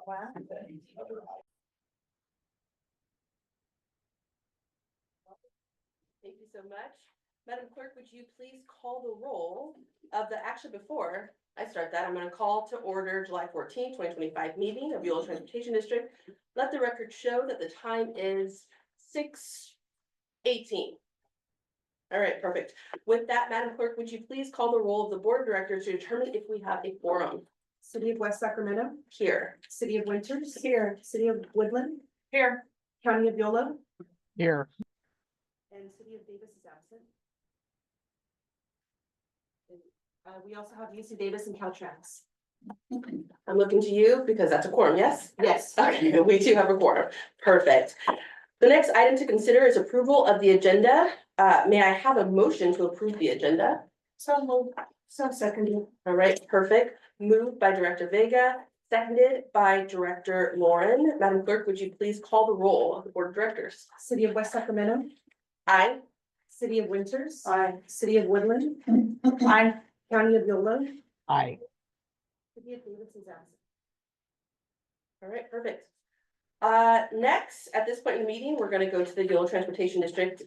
Thank you so much. Madam Clerk, would you please call the roll of the action before I start that? I'm going to call to order July 14, 2025 meeting of Yolo Transportation District. Let the record show that the time is 6:18. All right, perfect. With that, Madam Clerk, would you please call the roll of the Board of Directors to determine if we have a quorum? City of West Sacramento, Here. City of Winters, here, City of Woodland, Here. County of Yolo, Here. and City of Davis is absent. We also have UC Davis and Caltrans. I'm looking to you because that's a quorum, yes? Yes. Okay, we do have a quorum. Perfect. The next item to consider is approval of the agenda. May I have a motion to approve the agenda? So moved. So seconded. All right, perfect. Moved by Director Vega, seconded by Director Lauren. Madam Clerk, would you please call the roll of the Board of Directors? City of West Sacramento, Aye. City of Winters. Aye. City of Woodland. Aye. County of Yolo, Aye. City of Davis is absent. All right, perfect. Next, at this point in the meeting, we're going to go to the Yolo Transportation District,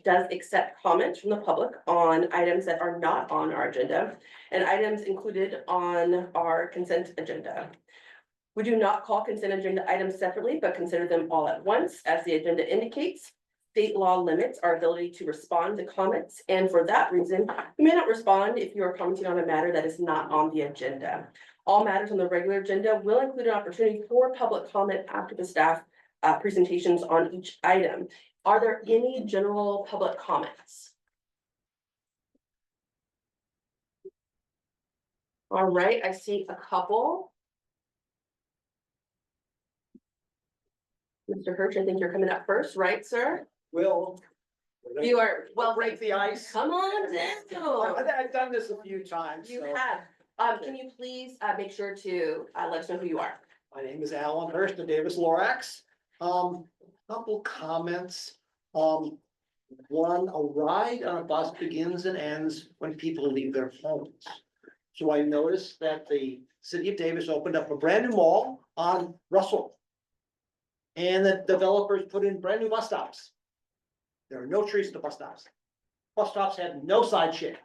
does accept comments from the public on items that are not on our agenda and items included on our consent agenda. We do not call consent agenda items separately, but consider them all at once. As the agenda indicates, state law limits our ability to respond to comments, and for that reason, you may not respond if you are commenting on a matter that is not on the agenda. All matters on the regular agenda will include an opportunity for public comment after the staff presentations on each item. Are there any general public comments? All right, I see a couple. Mr. Hirsch, I think you're coming up first, right, sir? Will. You are, well, Break the ice. come on down. I've done this a few times. You so. have. Can you please make sure to let us know who you are? My name is Alan Hurst of Davis Lorax. Couple comments. One, a ride on a bus begins and ends when people leave their homes. So I noticed that the city of Davis opened up a brand new mall on Russell. And the developers put in brand new bus stops. There are no trees at the bus stops. Bus stops have no side shade.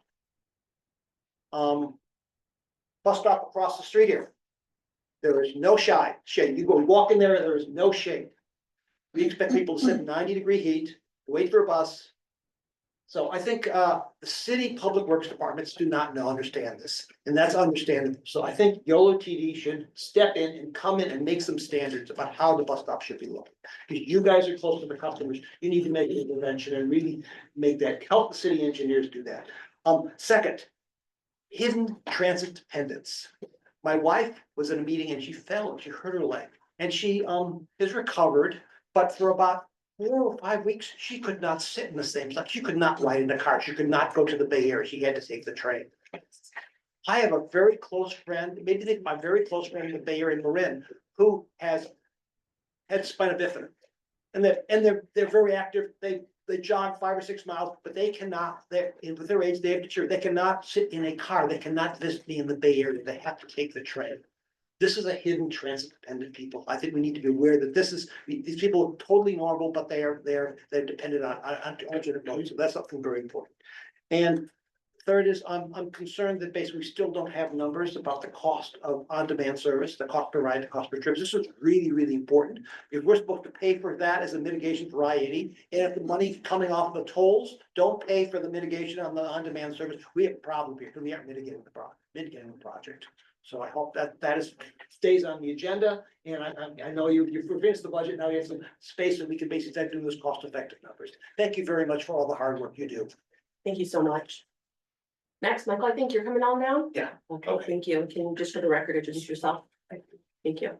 Bus stop across the street here. There is no shade. You go walk in there is no shade. We expect people to sit in 90-degree heat, wait for a bus. So I think the city public works departments do not understand this, and that's understandable. So I think YoloTD should step in and come in and make some standards about how the bus stop should be looking. Because you guys are close to the customers, you need to make an intervention and really make that, help the city engineers do that. Second, hidden transit dependence. My wife was in a meeting and she fell and she hurt her leg, and she is recovered, but for about 4 or 5 weeks, she could not sit in the same spot. She could not ride in a car. She could not go to the Bay Area. She had to take the train. I have a very close friend, maybe think my very close friend in the Bay Area, Marin, who has had spina bifida. And they're very active. They jog 5 or 6 miles, but they cannot, with their age, they have deteriorated. They cannot sit in a car. They cannot visit me in the Bay Area. They have to take the train. This is a hidden transit dependent people. I think we need to be aware that these people are totally normal, but they're dependent on alternate modes. So that's something very important. And third is I'm concerned that basically we still don't have numbers about the cost of on-demand service, the cost per ride, the cost per trip. This is really, really important. If we're supposed to pay for that as a mitigation for I-80, and if the money coming off the tolls don't pay for the mitigation on the on-demand service, we have a problem here because we aren't mitigating the project. So I hope that stays on the agenda, and I know you've finished the budget, now you have some space and we can basically start doing those cost-effective numbers. Thank you very much for all the hard work you do. Thank you so much. Next, Michael, I think you're coming on now? Yeah. Okay, thank you. Can you just for the record introduce yourself? Thank you.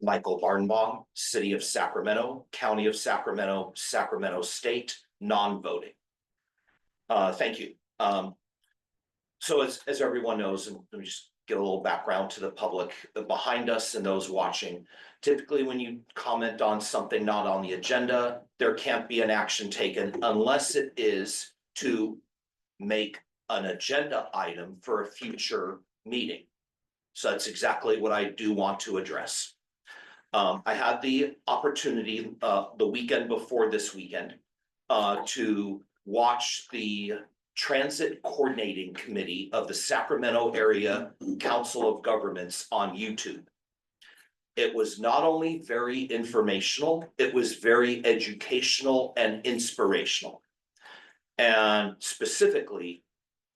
Michael Barnbaum, City of Sacramento, County of Sacramento, Sacramento State, non-voting. Thank you. So as everyone knows, and let me just get a little background to the public behind us and those watching. Typically, when you comment on something not on the agenda, there can't be an action taken unless it is to make an agenda item for a future meeting. So that's exactly what I do want to address. I had the opportunity, the weekend before this weekend, to watch the Transit Coordinating Committee of the Sacramento Area Council of Governments on YouTube. It was not only very informational, it was very educational and inspirational. And specifically,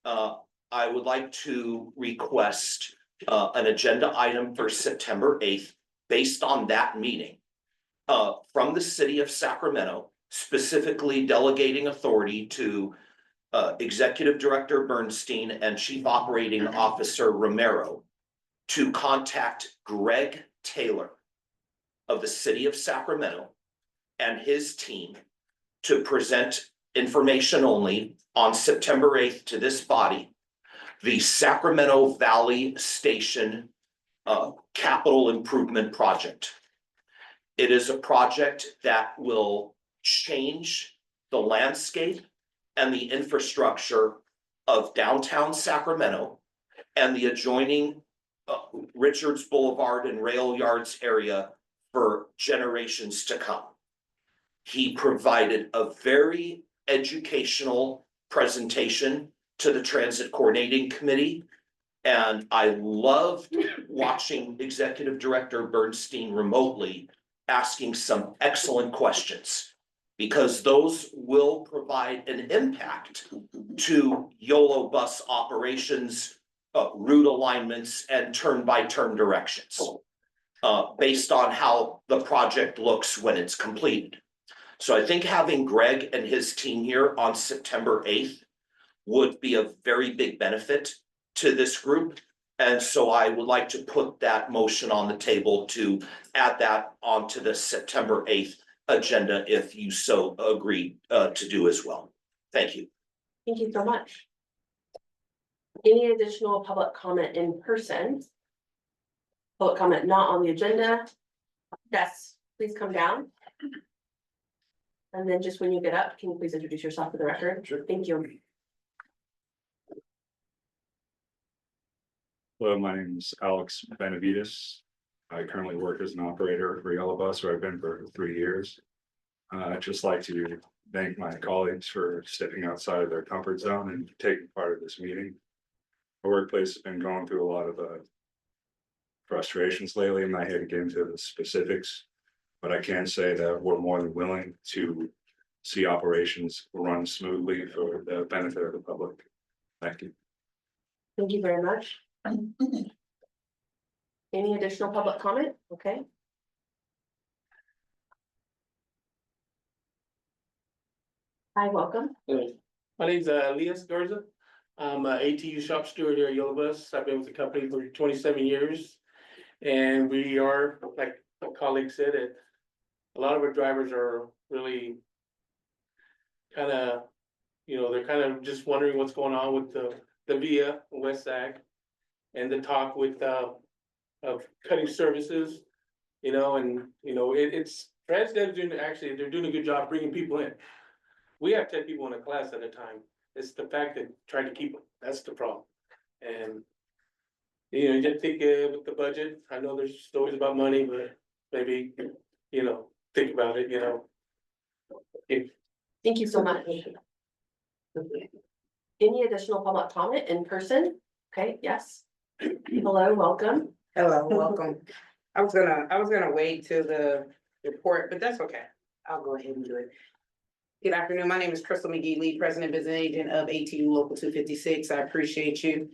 I would like to request an agenda item for September 8th based on that meeting from the city of Sacramento, specifically delegating authority to Executive Director Bernstein and Chief Operating Officer Romero to contact Greg Taylor of the city of Sacramento and his team to present information only on September 8th to this body, the Sacramento Valley Station capital improvement project. It is a project that will change the landscape and the infrastructure of downtown Sacramento and the adjoining Richards Boulevard and Rail Yards area for generations to come. He provided a very educational presentation to the Transit Coordinating Committee. And I loved watching Executive Director Bernstein remotely asking some excellent questions, because those will provide an impact to Yolo bus operations, route alignments, and turn-by-turn directions, based on how the project looks when it's completed. So I think having Greg and his team here on September 8th would be a very big benefit to this group. And so I would like to put that motion on the table to add that onto the September 8th agenda if you so agree to do as well. Thank you. Thank you so much. Any additional public comment in person? Public comment not on the agenda? Yes, please come down. And then just when you get up, can you please introduce yourself for the record? Sure. Thank you. Hello, my name is Alex Benavides. I currently work as an operator for Yolo Bus, where I've been for 3 years. I'd just like to thank my colleagues for stepping outside of their comfort zone and taking part of this meeting. Our workplace has been going through a lot of frustrations lately. I'm not here to get into the specifics, but I can say that we're more than willing to see operations run smoothly for the benefit of the public. Thank you. Thank you very much. Any additional public comment? Okay. Hi, welcome. My name's Elias Garza. I'm a ATU shop steward here at Yolo Bus. I've been with the company for 27 years. And we are, like my colleague said, a lot of our drivers are really kind of, they're kind of just wondering what's going on with the VIA West Sag and the talk with of cutting services, it's Transdev they're doing a good job bringing people in. We have 10 people in a class at a time. It's the fact that trying to keep them, that's the problem. And you just think with the budget, I know there's stories about money, but maybe, think about it, Thank you so much. Any additional public comment in person? Okay, yes. Hello, welcome. Hello, welcome. I was gonna wait till the report, but that's okay. I'll go ahead and do it. Good afternoon. My name is Crystal McGee, Lead President Business Agent of ATU Local 256. I appreciate you.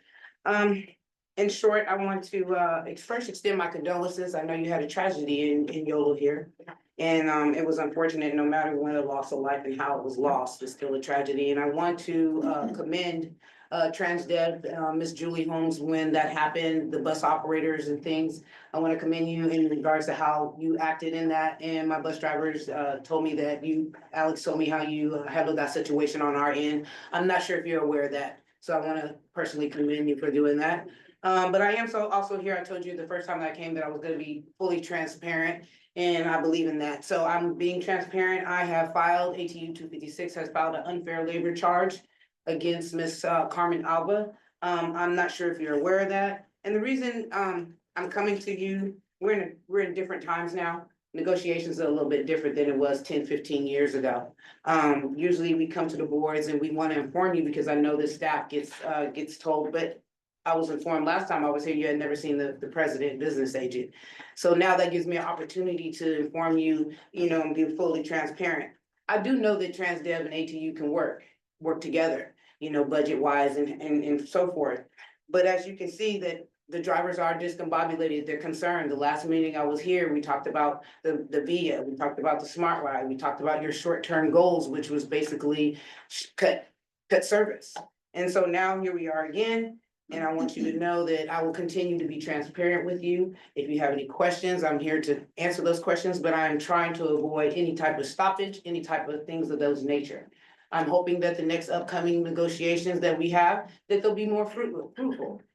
In short, I want to first extend my condolences. I know you had a tragedy in Yolo here. And it was unfortunate, no matter when a loss of life and how it was lost, it's still a tragedy. And I want to commend Transdev, Miss Julie Holmes, when that happened, the bus operators and things. I want to commend you in regards to how you acted in that. And my bus drivers told me that Alex told me how you handled that situation on our end. I'm not sure if you're aware of that. So I want to personally commend you for doing that. But I am also here. I told you the first time that I came that I was going to be fully transparent. And I believe in that. So I'm being transparent. I have filed, ATU 256 has filed an unfair labor charge against Miss Carmen Alba. I'm not sure if you're aware of that. And the reason, I'm coming to you, we're in different times now. Negotiations are a little bit different than it was 10, 15 years ago. Usually we come to the boards and we want to inform you because I know the staff gets told, but I was informed last time I was here, you had never seen the president business agent. So now that gives me an opportunity to inform you, and be fully transparent. I do know that TransDev and ATU can work together, budget wise and so forth. But as you can see that the drivers are discombobulated, they're concerned. The last meeting I was here, we talked about the VIA, we talked about the Smart Ride, we talked about your short-term goals, which was basically cut service. And so now here we are again, and I want you to know that I will continue to be transparent with you. If you have any questions, I'm here to answer those questions, but I'm trying to avoid any type of stoppage, any type of things of those nature. I'm hoping that the next upcoming negotiations that we have, that they'll be more fruitful.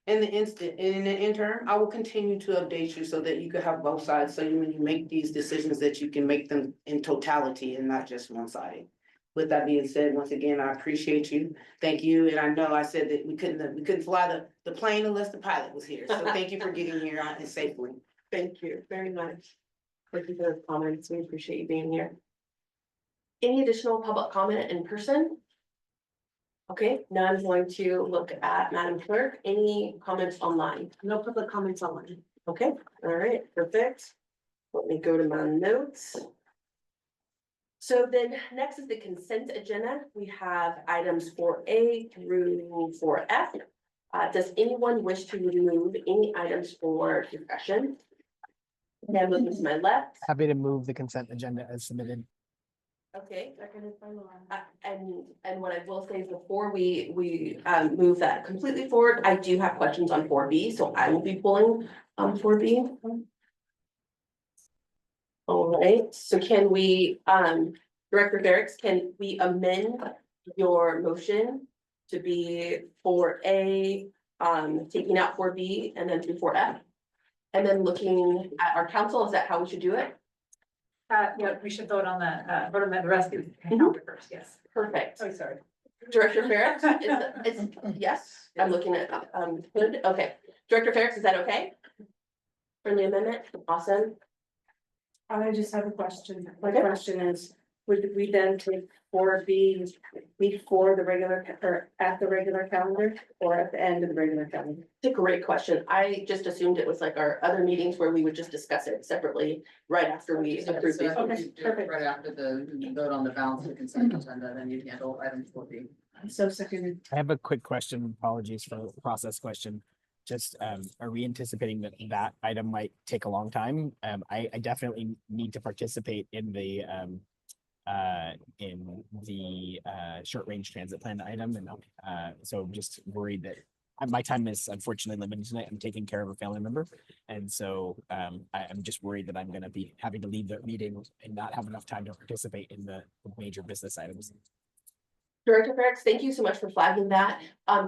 In the interim, I will continue to update you so that you can have both sides. So when you make these decisions, that you can make them in totality and not just one-sided. With that being said, once again, I appreciate you. Thank you. And I know I said that we couldn't fly the plane unless the pilot was here. So thank you for getting here on and safely. Thank you very much. Thank you for the comments. We appreciate you being here. Any additional public comment in person? Okay, now I'm going to look at Madam Clerk. Any comments online? No public comments online. Okay, all right, perfect. Let me go to my notes. So then next is the consent agenda. We have items 4A through 4F. Does anyone wish to remove any items for discussion? Now looking to my left. Happy to move the consent agenda as submitted. Okay. And what I will say is before we move that completely forward, I do have questions on 4B, so I will be pulling 4B. All right, so can we, Director Barracks, can we amend your motion to be 4A, taking out 4B and then through 4F? And then looking at our council, is that how we should do it? Yeah, we should vote on the rest of the calendar first, yes. Perfect. Oh, sorry. Director Ferris, yes, I'm looking at, good, okay. Director Ferris, is that okay? Friendly amendment, awesome. I just have a question. My Okay. question is, would we then take 4B before the regular, or at the regular calendar, or at the end of the regular calendar? It's a great question. I just assumed it was like our other meetings where we would just discuss it separately right after we approve these. Okay, perfect. Right after the vote on the balance of the consent agenda, then you handle item 4B. So seconded. I have a quick question. Apologies for the process question. Just, are we anticipating that item might take a long time? I definitely need to participate in the short range transit plan item, and so I'm just worried that my time is unfortunately limited tonight. I'm taking care of a family member, and so I'm just worried that I'm going to be having to leave the meeting and not have enough time to participate in the major business items. Director Ferris, thank you so much for flagging that.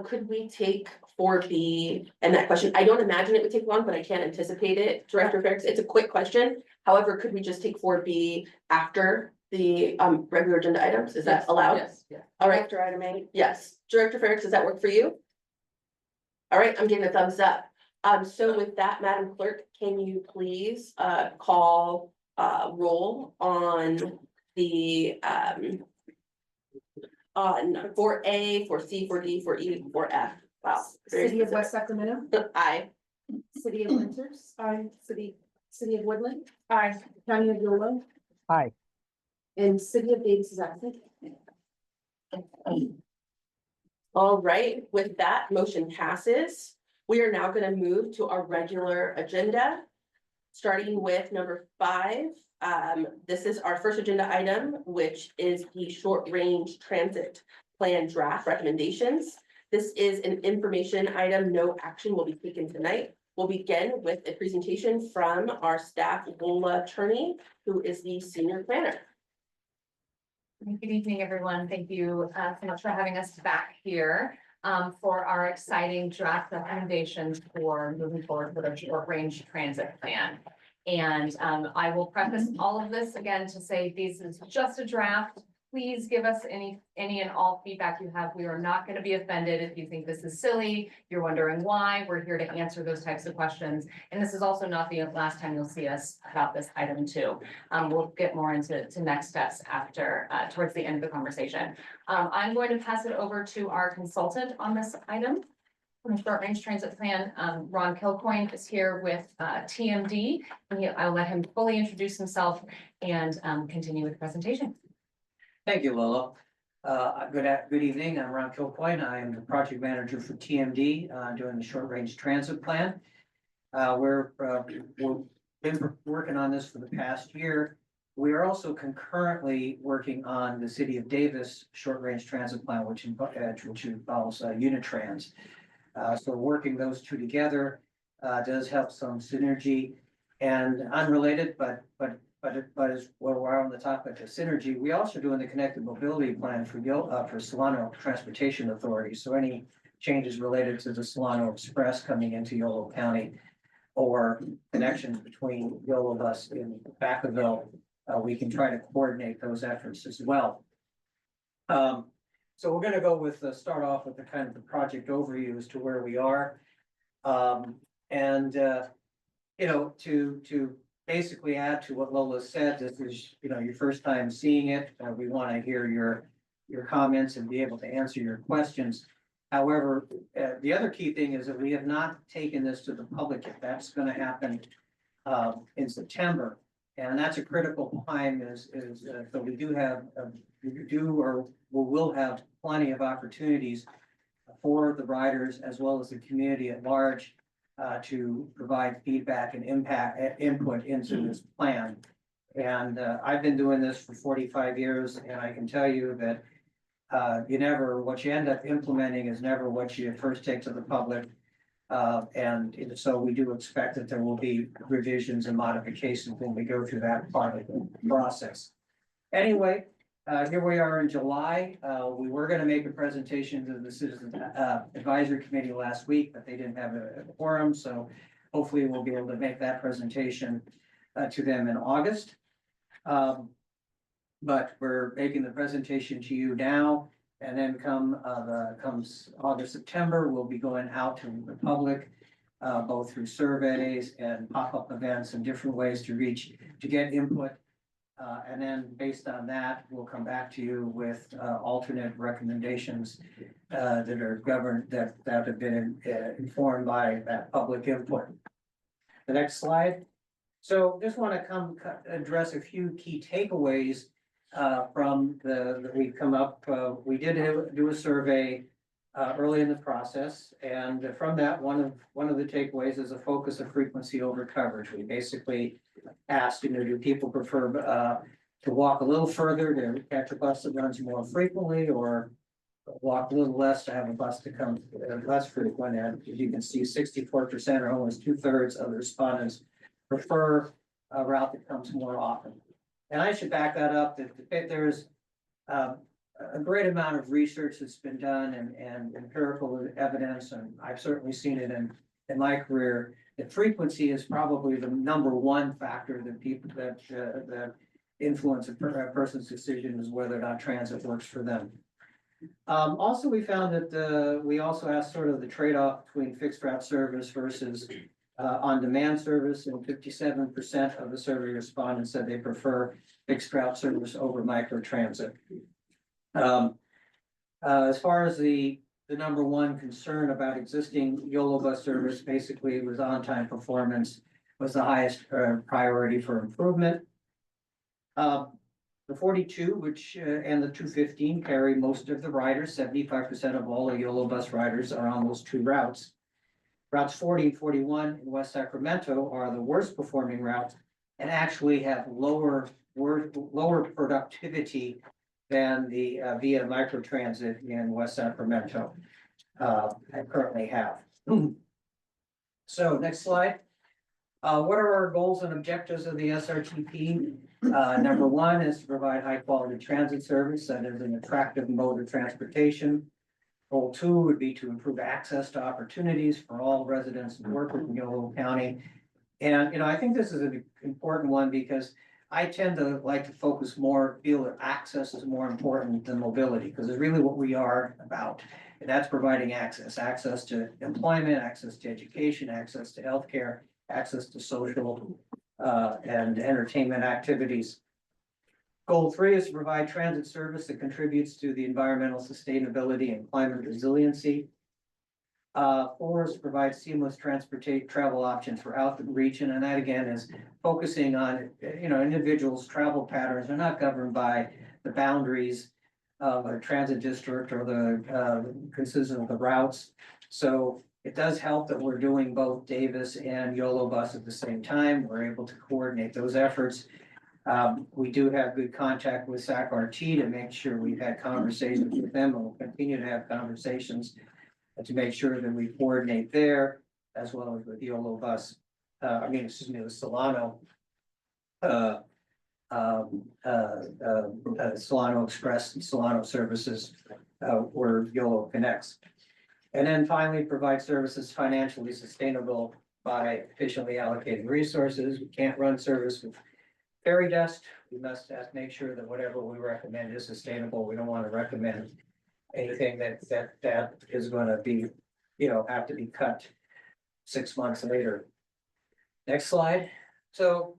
Could we take 4B and that question? I don't imagine it would take long, but I can't anticipate it. Director Ferris, it's a quick question. However, could we just take 4B after the regular agenda items? Is that allowed? Yes, yeah. All right, After item 8. yes. Director Ferris, does that work for you? All right, I'm getting a thumbs up. So with that, Madam Clerk, can you please call roll on the on 4A, 4C, 4D, 4E, 4F. Wow. very City of specific. West Sacramento. Aye. City of Winters. Aye. City of Woodland. Aye. County of Yolo. Hi. And City of Davis is absent. All right, with that, motion passes. We are now going to move to our regular agenda. Starting with number 5. This is our first agenda item, which is the short range transit plan draft recommendations. This is an information item. No action will be taken tonight. We'll begin with a presentation from our staff Yolo attorney, who is the senior planner. Good evening, everyone. Thank you so much for having us back here for our exciting draft recommendations for moving forward with our short range transit plan. And I will preface all of this again to say this is just a draft. please give us any and all feedback you have. We are not gonna be offended if you think this is silly, you're wondering why, we're here to answer those types of questions. And this is also not the last time you'll see us about this item too. We'll get more into next steps after, towards the end of the conversation. I'm going to pass it over to our consultant on this item. From the Short Range Transit Plan, Ron Kilcoyne is here with TMD. I'll let him fully introduce himself and continue with the presentation. Thank you, Lolo. Good evening. I'm Ron Kilcoyne. I am the project manager for TMD, doing the Short Range Transit Plan. We've been working on this for the past year. We are also concurrently working on the City of Davis Short Range Transit Plan, which involves Unitrans. So working those two together does help some synergy. And unrelated, but as well, we're on the topic of synergy, we also doing the connected mobility plan for Solano Transportation Authority. So any changes related to the Solano Express coming into Yolo County or connections between Yolo Bus and Vacaville, we can try to coordinate those efforts as well. So we're gonna go with, start off with the kind of the project overview as to where we are. You know, to basically add to what Lola said, this is, you know, your first time seeing it. We want to hear your comments and be able to answer your questions. However, the other key thing is that we have not taken this to the public yet. That's going to happen in September. And that's a critical time so we do have, we will have plenty of opportunities for the riders as well as the community at large to provide feedback and input into this plan. And I've been doing this for 45 years, and I can tell you that what you end up implementing is never what you first take to the public. And so we do expect that there will be revisions and modifications when we go through that part of the process. Anyway, here we are in July. We were going to make a presentation to the Citizen Advisory Committee last week, but they didn't have a quorum. So hopefully we'll be able to make that presentation to them in August. But we're making the presentation to you now. And then comes August, September, we'll be going out to the public, both through surveys and pop-up events and different ways to get input. And then based on that, we'll come back to you with alternate recommendations that are governed, that have been informed by that public input. The next slide. So just want to address a few key takeaways from that we've come up. We did do a survey early in the process, and from that, one of the takeaways is a focus of frequency over coverage. We basically asked, do people prefer to walk a little further to catch a bus that runs more frequently, or walk a little less to have a bus to come less frequent? And as you can see, 64% or almost 2/3 of the respondents prefer a route that comes more often. And I should back that up, that there's a great amount of research that's been done and empirical evidence, and I've certainly seen it in my career, that frequency is probably the #1 factor that influence a person's decision is whether or not transit works for them. Also, we found that we also asked sort of the trade-off between fixed route service versus on-demand service, and 57% of the survey respondents said they prefer fixed route service over microtransit. As far as the #1 concern about existing Yolo bus service, basically it was on-time performance was the highest priority for improvement. The 42, and the 215 carry most of the riders. 75% of all the Yolo bus riders are on those two routes. Routes 40 and 41 in West Sacramento are the worst performing routes and actually have lower productivity than the via microtransit in West Sacramento currently have. So next slide. What are our goals and objectives of the SRTP? #1 is to provide high quality transit service that is an attractive mode of transportation. Goal 2 would be to improve access to opportunities for all residents and workers in Yolo County. And, I think this is an important one because I tend to like to focus more, feel that access is more important than mobility, because it's really what we are about. And that's providing access to employment, access to education, access to healthcare, access to social and entertainment activities. Goal 3 is to provide transit service that contributes to the environmental sustainability and climate resiliency. 4 is to provide seamless transportation travel options throughout the region, and that again is focusing on, individuals' travel patterns are not governed by the boundaries of a transit district or the consistent of the routes. So it does help that we're doing both Davis and Yolo bus at the same time. We're able to coordinate those efforts. We do have good contact with SAC-RT to make sure we've had conversations with them, and we'll continue to have conversations to make sure that we coordinate there, as well as with Yolo bus, with Solano. Solano Express and Solano Services, where Yolo connects. And then finally, provide services financially sustainable by efficiently allocating resources. We can't run service with fairy dust. We must make sure that whatever we recommend is sustainable. We don't want to recommend anything that is going to be, have to be cut 6 months later. Next slide. So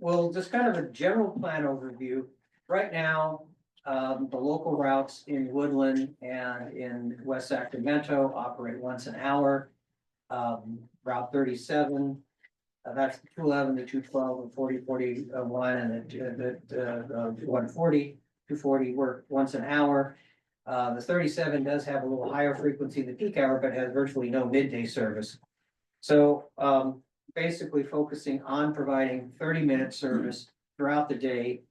we'll just kind of a general plan overview. Right now, the local routes in Woodland and in West Sacramento operate once an hour. Route 37, that's 211 to 212 and 4041 and the 140, 240 work once an hour. The 37 does have a little higher frequency in the peak hour, but has virtually no midday service. So basically focusing on providing 30-minute service throughout the day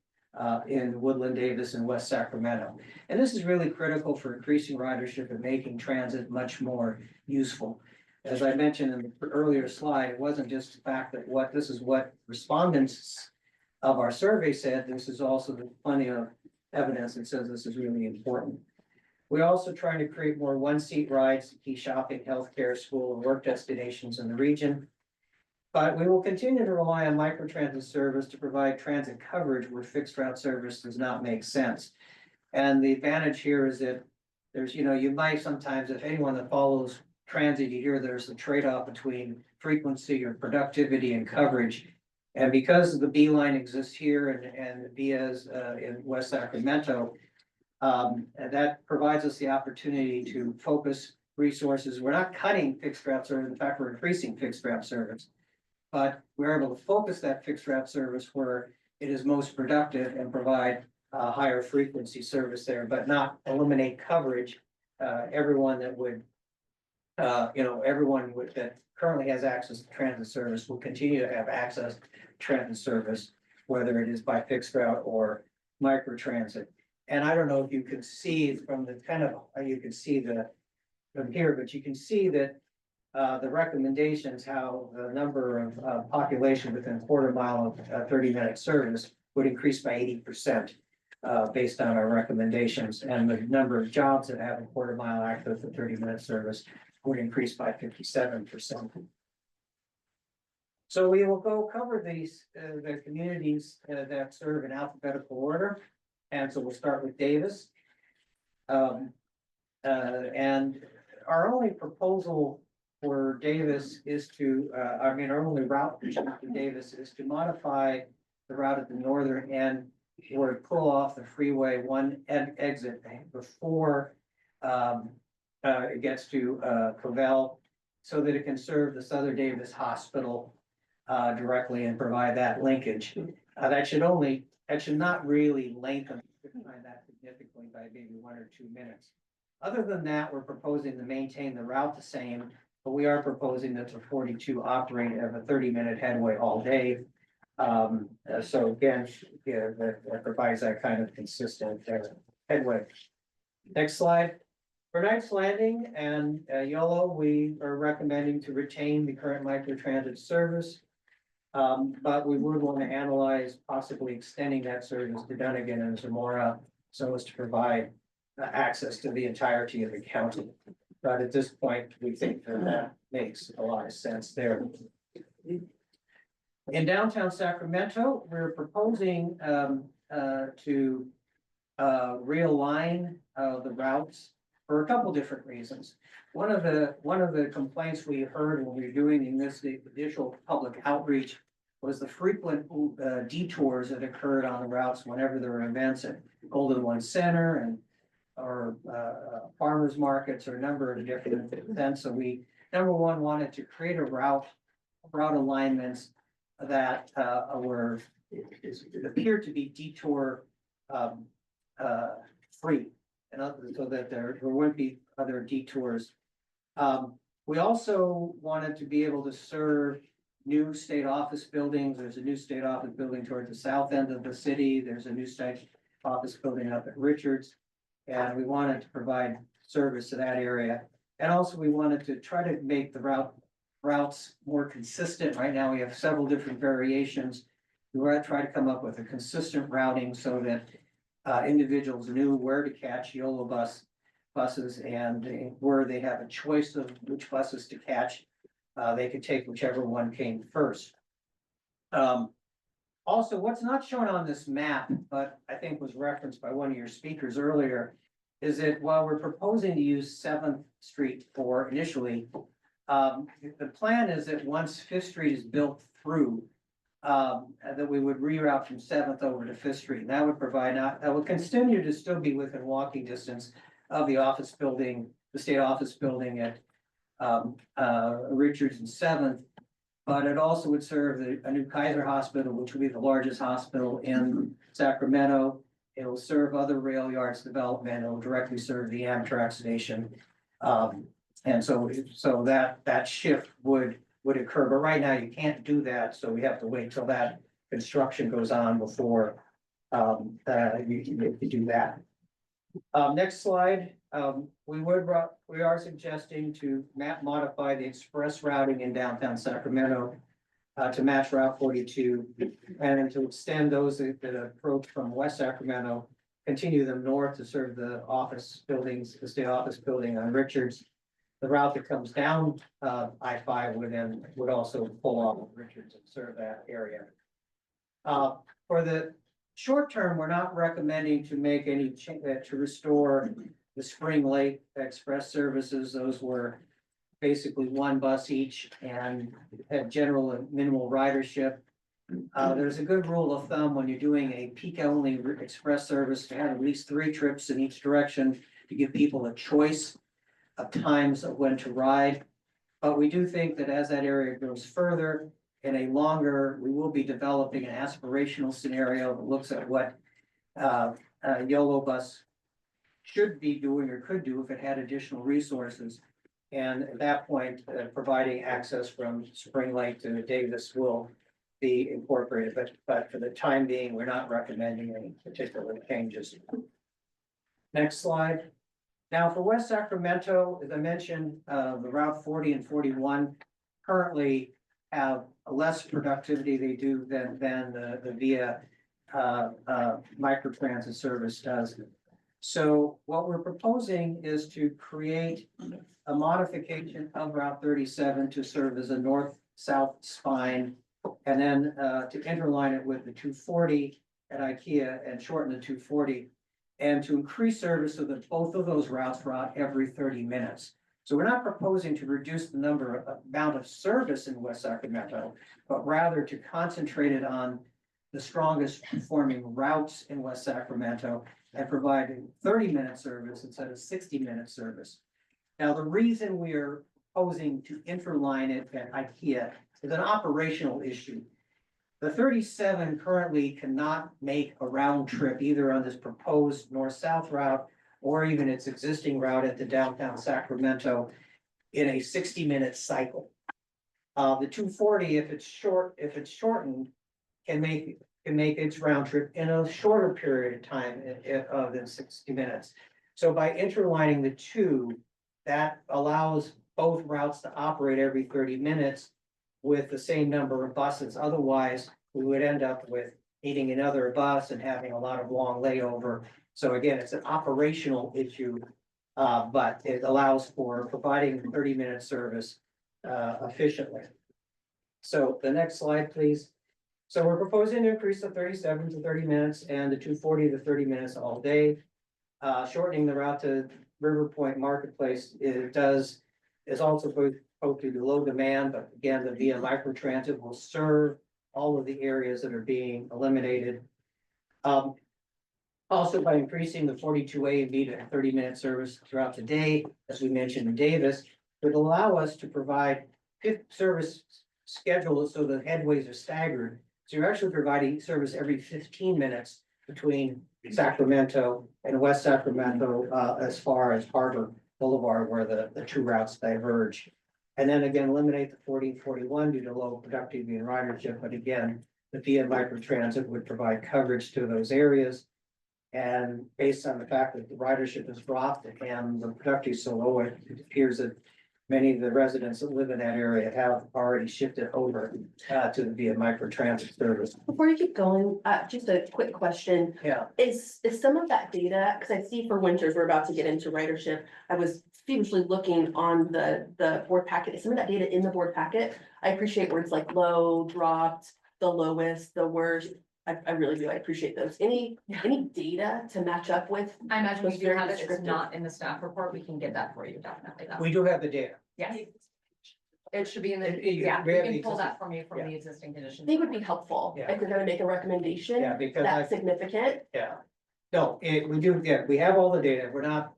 in Woodland, Davis, and West Sacramento. And this is really critical for increasing ridership and making transit much more useful. As I mentioned in the earlier slide, it wasn't just the fact that this is what respondents of our survey said. This is also plenty of evidence that says this is really important. We're also trying to create more one-seat rides to key shopping, healthcare, school, and work destinations in the region. But we will continue to rely on microtransit service to provide transit coverage where fixed route service does not make sense. And the advantage here is that there's, you might sometimes, if anyone that follows transit, you hear there's a trade-off between frequency or productivity and coverage. And because the B line exists here and the Vias in West Sacramento, that provides us the opportunity to focus resources. We're not cutting fixed route service. In fact, we're increasing fixed route service. But we're able to focus that fixed route service where it is most productive and provide higher frequency service there, but not eliminate coverage. Everyone that would, that currently has access to transit service will continue to have access to transit service, whether it is by fixed route or microtransit. And I don't know if you can see from the you can see from here, but you can see that the recommendations, how the number of population within a quarter mile of 30-minute service would increase by 80%. Based on our recommendations, and the number of jobs that have a quarter mile access to 30-minute service would increase by 57%. So we will go cover these, the communities that serve in alphabetical order. And so we'll start with Davis. And our only proposal for Davis is to, our only route for Davis is to modify the route at the northern end or pull off the freeway one exit before it gets to Covell, so that it can serve the Southern Davis Hospital directly and provide that linkage. That should not really lengthen that significantly by maybe 1 or 2 minutes. Other than that, we're proposing to maintain the route the same, but we are proposing that the 42 operate at a 30-minute headway all day. So again, that provides that kind of consistent headway. Next slide. For Knights Landing and Yolo, we are recommending to retain the current microtransit service. But we would want to analyze possibly extending that service to Dunnigan and Zamora so as to provide access to the entirety of the county. But at this point, we think that makes a lot of sense there. In downtown Sacramento, we're proposing to realign the routes for a couple different reasons. One of the complaints we heard when we were doing the initial public outreach was the frequent detours that occurred on the routes whenever there were events at Golden One Center and or farmers markets or a number of different events. So we, number one, wanted to create a route alignments that were, it appeared to be detour free. And so that there wouldn't be other detours. We also wanted to be able to serve new state office buildings. There's a new state office building towards the south end of the city. There's a new state office building up at Richards. And we wanted to provide service to that area. And also we wanted to try to make the routes more consistent. Right now we have several different variations. We want to try to come up with a consistent routing so that individuals knew where to catch Yolo buses and where they have a choice of which buses to catch. They could take whichever one came first. Also, what's not shown on this map, but I think was referenced by one of your speakers earlier, is that while we're proposing to use 7th Street for initially, the plan is that once 5th Street is built through, that we would reroute from 7th over to 5th Street. And that would provide, that would continue to still be within walking distance of the office building, the state office building at Richards and 7th. But it also would serve a new Kaiser Hospital, which will be the largest hospital in Sacramento. It will serve other rail yards development. It will directly serve the Amtrak station. And so that shift would occur, but right now you can't do that. So we have to wait till that construction goes on before you do that. Next slide. We are suggesting to modify the express routing in downtown Sacramento to match Route 42 and to extend those that approach from West Sacramento, continue them north to serve the office buildings, the state office building on Richards. The route that comes down I-5 would also pull off of Richards and serve that area. For the short term, we're not recommending to make any to restore the Spring Lake Express services. Those were basically one bus each and had general and minimal ridership. There's a good rule of thumb when you're doing a peak only express service to have at least 3 trips in each direction to give people a choice of times of when to ride. But we do think that as that area goes further in a longer, we will be developing an aspirational scenario that looks at what Yolo bus should be doing or could do if it had additional resources. And at that point, providing access from Spring Lake to Davis will be incorporated. But for the time being, we're not recommending any particular changes. Next slide. Now for West Sacramento, as I mentioned, the Route 40 and 41 currently have less productivity they do than the via microtransit service does. So what we're proposing is to create a modification of Route 37 to serve as a north-south spine, and then to interline it with the 240 at IKEA and shorten the 240, and to increase service so that both of those routes route every 30 minutes. So we're not proposing to reduce the amount of service in West Sacramento, but rather to concentrate it on the strongest performing routes in West Sacramento and providing 30-minute service instead of 60-minute service. Now, the reason we are proposing to interline it at IKEA is an operational issue. The 37 currently cannot make a round trip either on this proposed north-south route or even its existing route at the downtown Sacramento in a 60-minute cycle. The 240, if it's shortened, can make its round trip in a shorter period of time than 60 minutes. So by interlining the two, that allows both routes to operate every 30 minutes with the same number of buses. Otherwise, we would end up with needing another bus and having a lot of long layover. So again, it's an operational issue, but it allows for providing 30-minute service efficiently. So the next slide, please. So we're proposing to increase the 37 to 30 minutes and the 240 to 30 minutes all day. Shortening the route to River Point Marketplace, is also supposed to be low demand, but again, the via microtransit will serve all of the areas that are being eliminated. Also by increasing the 42A and B to 30-minute service throughout the day, as we mentioned in Davis, would allow us to provide fifth service schedules so the headways are staggered. So you're actually providing service every 15 minutes between Sacramento and West Sacramento, as far as Harbor Boulevard, where the two routes diverge. And then again, eliminate the 40 and 41 due to low productivity and ridership, but again, the via microtransit would provide coverage to those areas. And based on the fact that the ridership has dropped and the productivity is so low, it appears that many of the residents that live in that area have already shifted over to the via microtransit service. Before you keep going, just a quick question. Yeah. Is some of that data, because I see for winters, we're about to get into ridership. I was feverishly looking on the board packet. Is some of that data in the board packet? I appreciate words like low, dropped, the lowest, the worst. I really do. I appreciate those. Any data to match up with? I imagine we Those do very have it, it's descriptive. not in the staff report, we can get that for you, definitely. We do have the data. Yes. It should be in the, We yeah, have we the can pull existing- that from you from yeah. the existing conditions. They would be helpful Yeah. if you're gonna make a recommendation. Yeah, because That's significant. Yeah. No, we do, yeah, we have all the data.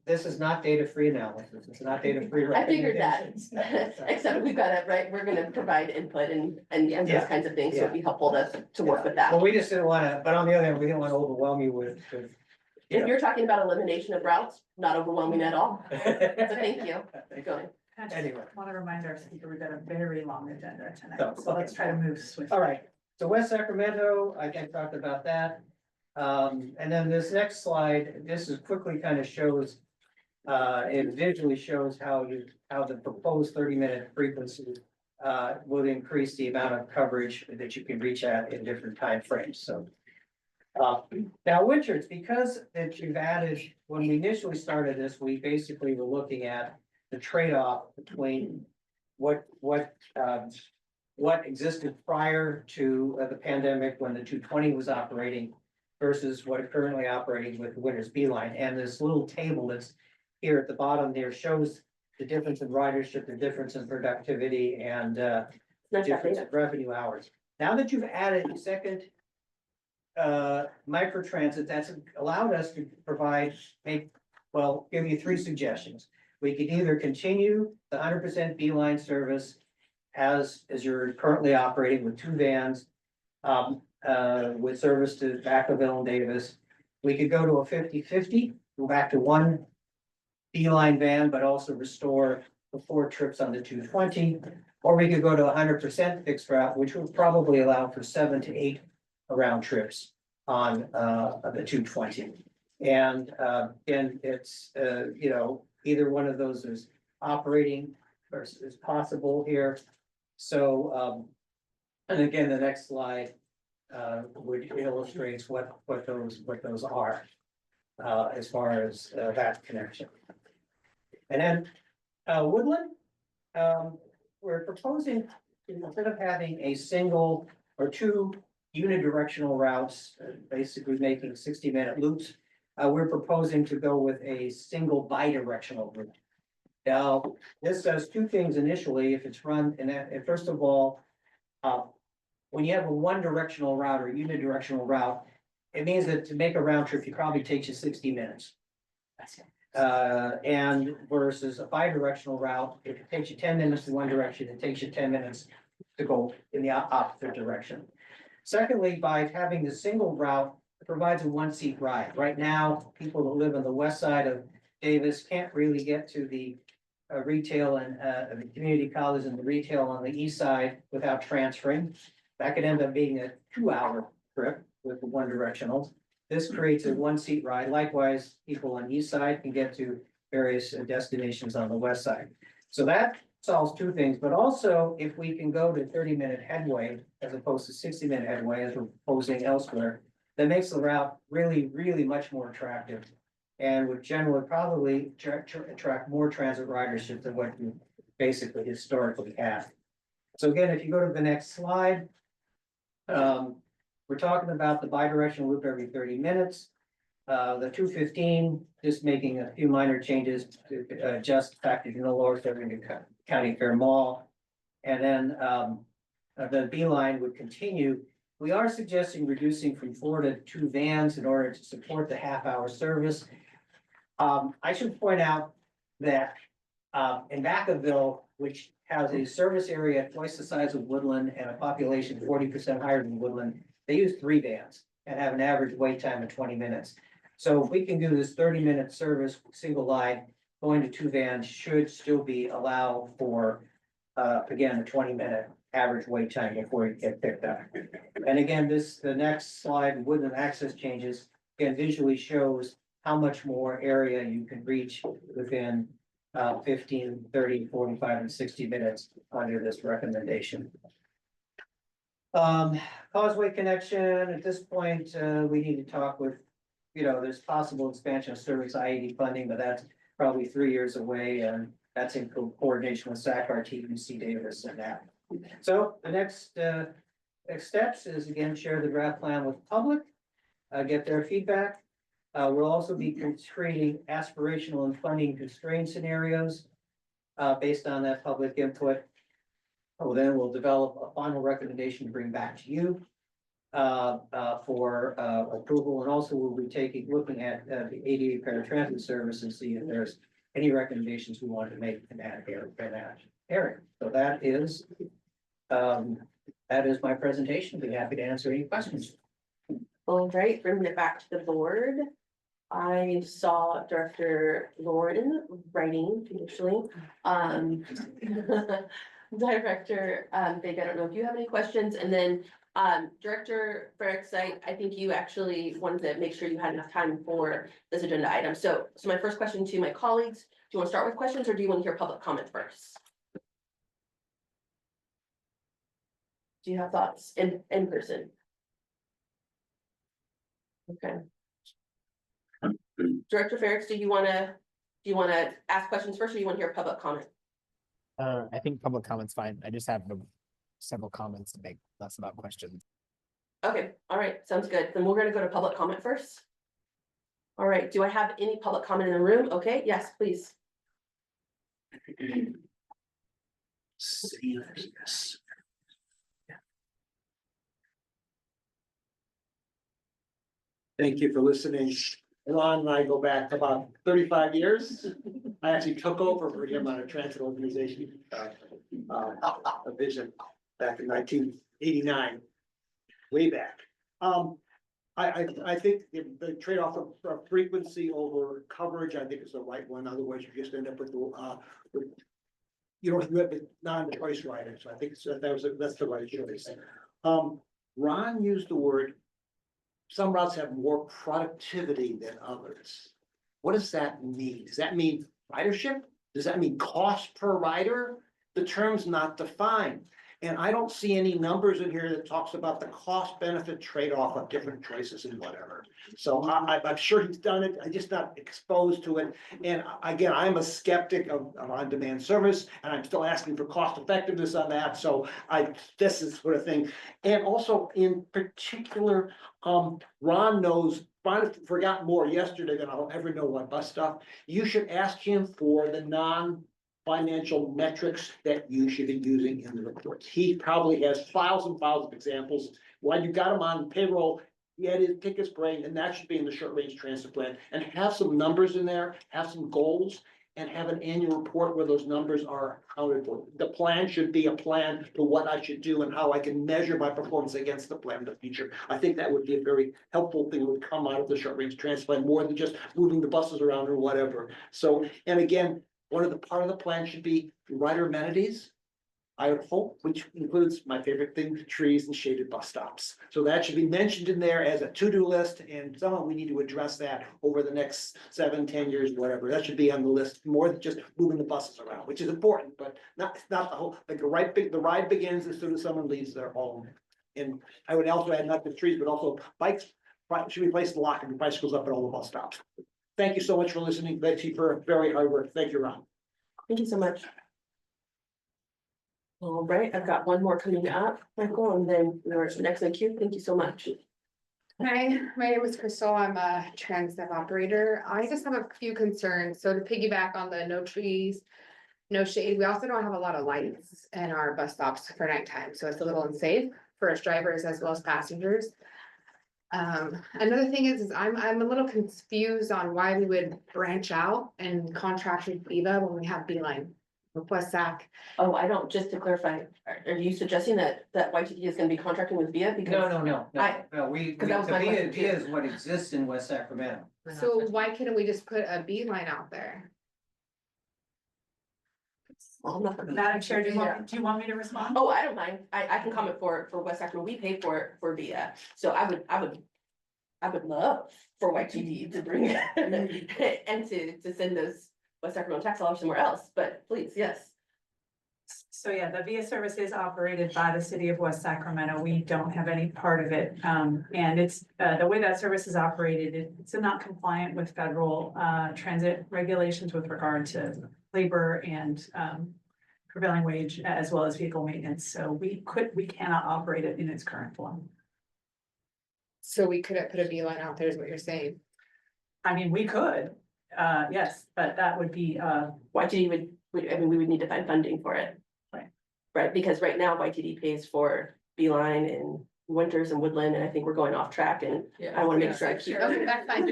This is not data-free analysis. It's not data-free. I figured that, recommendations. except we've got it, right, we're gonna provide input and those Yeah. kinds of things, so it'd be helpful to work with that. Well, we just didn't wanna, but on the other hand, we didn't wanna overwhelm you with. If you're talking about elimination of routes, not overwhelming at all, so thank you. Go ahead. Anyway. Want to remind our speaker, we've got a very long agenda tonight, So, so let's try to move swiftly. All right, so West Sacramento, I talked about that. And then this next slide, this is quickly kind of shows, it visually shows how the proposed 30-minute frequency would increase the amount of coverage that you can reach at in different time frames. So now winters, because that you've added, when we initially started this, we basically were looking at the trade-off between what existed prior to the pandemic when the 220 was operating versus what are currently operating with the Winters Beeline. And this little table that's here at the bottom there shows the difference in ridership, the difference in productivity, and Not that difference data. in revenue hours. Now that you've added a second microtransit, that's allowed us to give you three suggestions. We could either continue the 100% Beeline service as you're currently operating with two vans, with service to Vacaville and Davis. We could go to a 50-50, go back to one Beeline van, but also restore the 4 trips on the 220. Or we could go to 100% fixed route, which would probably allow for 7 to 8 round trips on the 220. And it's either one of those is operating versus is possible here. So and again, the next slide which illustrates what those are as far as that connection. And then Woodland, we're proposing, instead of having a single or two unidirectional routes, basically making 60-minute loops, we're proposing to go with a single bidirectional route. Now, this does two things initially, if it's run, and first of all, when you have a one directional route or unidirectional route, it means that to make a round trip, it probably takes you 60 minutes. And versus a bidirectional route, if it takes you 10 minutes in one direction, it takes you 10 minutes to go in the opposite direction. Secondly, by having the single route, it provides a one-seat ride. Right now, people that live on the west side of Davis can't really get to the retail and the community college and the retail on the east side without transferring. That could end up being a 2-hour trip with the one directionals. This creates a one-seat ride. Likewise, people on the east side can get to various destinations on the west side. So that solves two things, but also if we can go to 30-minute headway as opposed to 60-minute headway as we're proposing elsewhere, that makes the route really, really much more attractive and would generally probably attract more transit ridership than what you basically historically have. So again, if you go to the next slide, We're talking about the bi-directional loop every 30 minutes. The 215, just making a few minor changes to adjust the fact that you no longer serving the County Fair Mall. And then, the B line would continue. We are suggesting reducing from 4 to 2 vans in order to support the half-hour service. I should point out that, in Vacaville, which has a service area twice the size of Woodland and a population 40% higher than Woodland, they use 3 vans and have an average wait time of 20 minutes. So if we can do this 30-minute service, single line, going to 2 vans should still be allowed for, again, a 20-minute average wait time before you get picked up. And again, the next slide, Woodland access changes, again, visually shows how much more area you can reach within 15, 30, 45, and 60 minutes under this recommendation. Causeway connection, at this point, we need to talk with, there's possible expansion of service IED funding, but that's probably 3 years away, and that's in coordination with SAC-RT, UC Davis, and that. So the next steps is, again, share the draft plan with the public, get their feedback. We'll also be creating aspirational and funding constraint scenarios based on that public input. Then we'll develop a final recommendation to bring back to you for approval. And also we'll be looking at the ADA paratransit service and see if there's any recommendations we want to make in that area. So that is my presentation. Be happy to answer any questions. All right, bringing it back to the board. I saw Director Lauren writing initially. Director Big, I don't know if you have any questions, and then Director Ferrick, I think you actually wanted to make sure you had enough time for this agenda item. So my first question to my colleagues, do you want to start with questions or do you want to hear public comment first? Do you have thoughts in person? Okay. Director Ferrick, do you want to ask questions first or do you want to hear public comment? I think public comment's fine. I just have several comments to make, less about questions. Okay, all right, sounds good. Then we're gonna go to public comment first. All right, do I have any public comment in the room? Okay, yes, please. Yes. Thank you for listening. Ron and I go back about 35 years. I actually took over for him on a transit organization, a vision back in 1989, way back. I think the trade-off of frequency over coverage, I think is the right one. Otherwise, you just end up with you don't have non-choice riders. So I think that's the right choice. Ron used the word, some routes have more productivity than others. What does that mean? Does that mean ridership? Does that mean cost per rider? The term's not defined. And I don't see any numbers in here that talks about the cost benefit trade-off of different choices and whatever. So I'm sure he's done it. I'm just not exposed to it. And again, I'm a skeptic of on-demand service, and I'm still asking for cost effectiveness on that. So this is sort of thing. And also in particular, Ron forgot more yesterday than I'll ever know on bus stuff. You should ask him for the non-financial metrics that you should be using in the reports. He probably has files and files of examples. While you got him on payroll, he had his pick his brain, and that should be in the short range transit plan, and have some numbers in there, have some goals, and have an annual report where those numbers are accounted for. The plan should be a plan to what I should do and how I can measure my performance against the plan in the future. I think that would be a very helpful thing that would come out of the short range transit plan, more than just moving the buses around or whatever. So, and again, part of the plan should be rider amenities, I would hope, which includes my favorite thing, trees and shaded bus stops. So that should be mentioned in there as a to-do list, and somehow we need to address that over the next 7, 10 years, whatever. That should be on the list, more than just moving the buses around, which is important, but it's not the whole, like the ride begins as soon as someone leaves their home. And I would also add not the trees, but also bikes should be placed in the lock and bicycles up at all the bus stops. Thank you so much for listening. Thank you for very hard work. Thank you, Ron. Thank you so much. All right, I've got one more coming up, Michael, and then you're next in queue. Thank you so much. Hi, my name is Crystal. I'm a transit operator. I just have a few concerns. So to piggyback on the no trees, no shade, we also don't have a lot of lights in our bus stops for nighttime, so it's a little unsafe for us drivers as well as passengers. Another thing is I'm a little confused on why we would branch out and contract with Viva when we have Beeline with West Sac. Oh, I don't, just to clarify, are you suggesting that YTD is gonna be contracting with VIA? Because No, Because that was my question, too. VIA is what exists in West Sacramento. So why couldn't we just put a Beeline out there? Well, I'm not gonna- Madam Chair, do you want me to respond? Oh, I don't mind. I can comment for West Sacramento. We pay for VIA. So I would love for YTD to bring it and to send those West Sacramento tax dollars somewhere else, but please, yes. So yeah, the VIA service is operated by the city of West Sacramento. We don't have any part of it. And it's, the way that service is operated, it's not compliant with federal, transit regulations with regard to labor and, prevailing wage as well as vehicle maintenance. So we cannot operate it in its current form. So we couldn't put a Beeline out there is what you're saying. I mean, we could, yes, but that would be, YTD we would need to find funding for it. Right. Right, because right now YTD pays for Beeline and Winters and Woodland, and I think we're going off track, and I wanna make sure I keep. Okay, that's fine.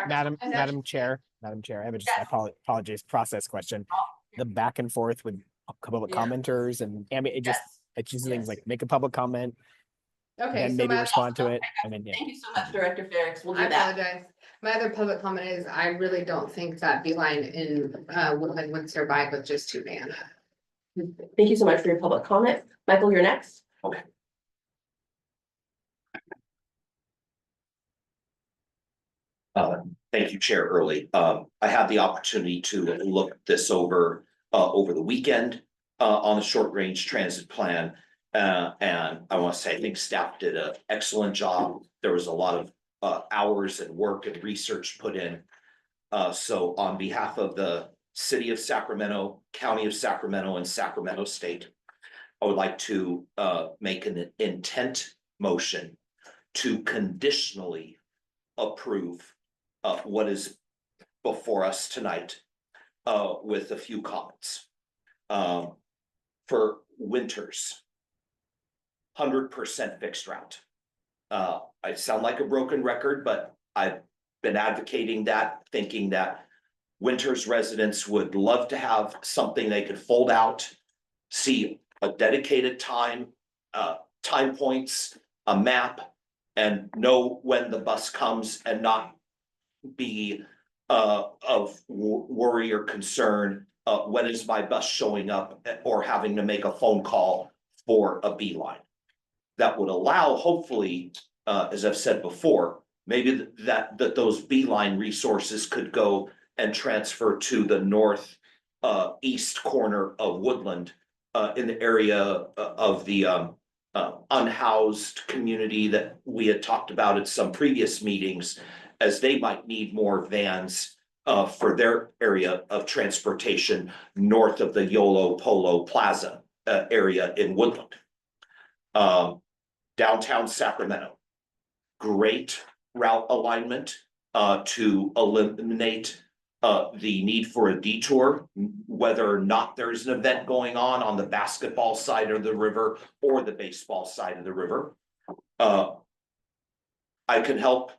Madam, And Madam Chair, I have a just Yes. apologies process question. The back and forth with public Yeah. commenters and, I mean, Yes, it's just things Yes. like make a public comment, Okay, then so maybe my, respond to it, and then, yeah. thank you so much, Director Ferrix, we'll I do that. apologize. My other public comment is I really don't think that Beeline in Woodland would survive with just 2 man. Thank you so much for your public comment. Michael, you're next. Thank you, Chair Early. I had the opportunity to look this over the weekend on the short range transit plan. And I want to say, I think staff did an excellent job. There was a lot of hours and work and research put in. So on behalf of the city of Sacramento, county of Sacramento, and Sacramento State, I would like to make an intent motion to conditionally approve what is before us tonight with a few comments. For Winters, 100% fixed route. I sound like a broken record, but I've been advocating that, thinking that Winters residents would love to have something they could fold out, see a dedicated time points, a map, and know when the bus comes and not be of worry or concern, when is my bus showing up, or having to make a phone call for a Beeline. That would allow, hopefully, as I've said before, maybe that those Beeline resources could go and transfer to the north east corner of Woodland, in the area of the unhoused community that we had talked about at some previous meetings, as they might need more vans for their area of transportation north of the Yolo Polo Plaza area in Woodland. Downtown Sacramento, great route alignment to eliminate the need for a detour, whether or not there's an event going on the basketball side of the river or the baseball side of the river. I can help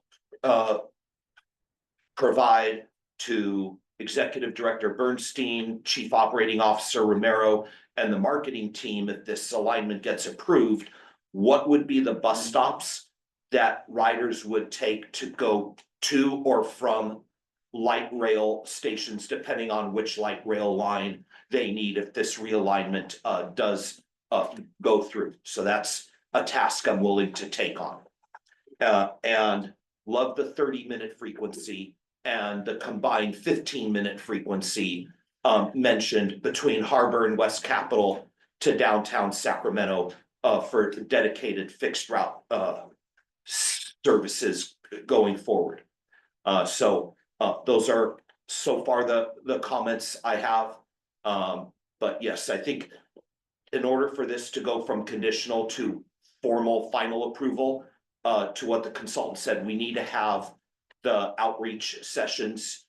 provide to Executive Director Bernstein, Chief Operating Officer Romero, and the marketing team, if this alignment gets approved, what would be the bus stops that riders would take to go to or from light rail stations, depending on which light rail line they need if this realignment does go through. So that's a task I'm willing to take on. And love the 30-minute frequency and the combined 15-minute frequency mentioned between Harbor and West Capitol to downtown Sacramento for dedicated fixed route services going forward. So those are so far the comments I have. But yes, I think in order for this to go from conditional to formal final approval, to what the consultant said, we need to have the outreach sessions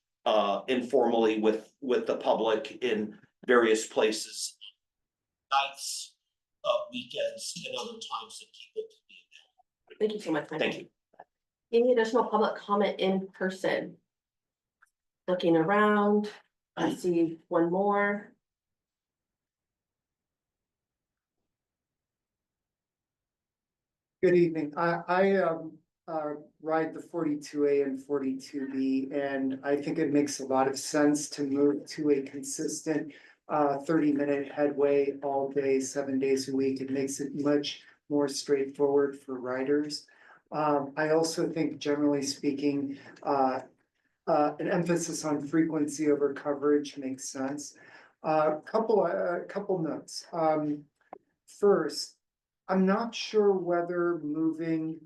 informally with the public in various places. Nights, weekends, and other times that people can be available. Thank you so much. Michael. Thank you. Any additional public comment in person? Looking around, I see one more. Good evening. I ride the 42A and 42B, and I think it makes a lot of sense to move to a consistent 30-minute headway all day, 7 days a week. It makes it much more straightforward for riders. I also think, generally speaking, an emphasis on frequency over coverage makes sense. Couple notes. First, I'm not sure whether moving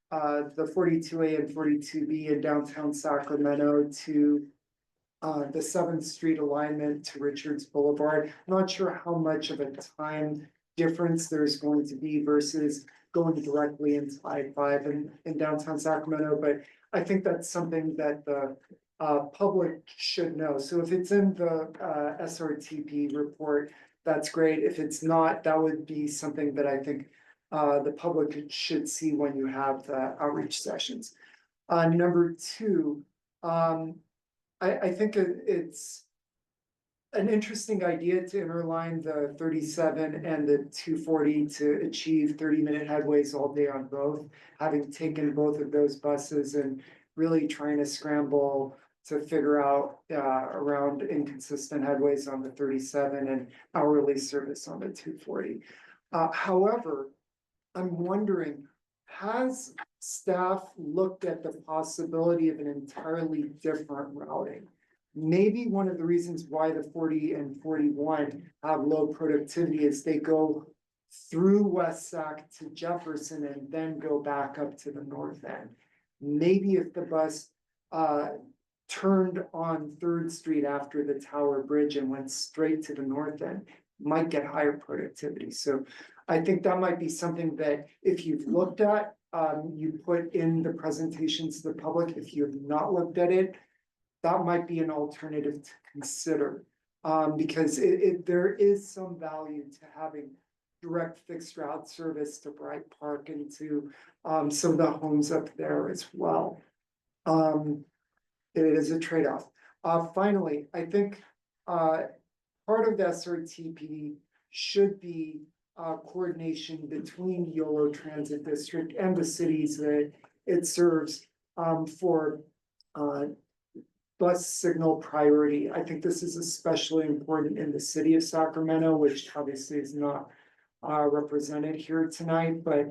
the 42A and 42B in downtown Sacramento to the 7th Street alignment to Richards Boulevard. I'm not sure how much of a time difference there's going to be versus going directly into I-5 in downtown Sacramento, but I think that's something that the public should know. So if it's in the SRTP report, that's great. If it's not, that would be something that I think the public should see when you have the outreach sessions. Number two, I think it's an interesting idea to interline the 37 and the 240 to achieve 30-minute headways all day on both, having taken both of those buses and really trying to scramble to figure out around inconsistent headways on the 37 and hourly service on the 240. However, I'm wondering, has staff looked at the possibility of an entirely different routing? Maybe one of the reasons why the 40 and 41 have low productivity is they go through West Sac to Jefferson and then go back up to the north end. Maybe if the bus turned on 3rd Street after the Tower Bridge and went straight to the north end, might get higher productivity. So I think that might be something that if you've looked at, you put in the presentations to the public. If you have not looked at it, that might be an alternative to consider. Because there is some value to having direct fixed route service to Bright Park and to some of the homes up there as well. It is a trade-off. Finally, I think part of the SRTP should be coordination between Yolo Transit District and the cities that it serves for bus signal priority. I think this is especially important in the city of Sacramento, which obviously is not represented here tonight, but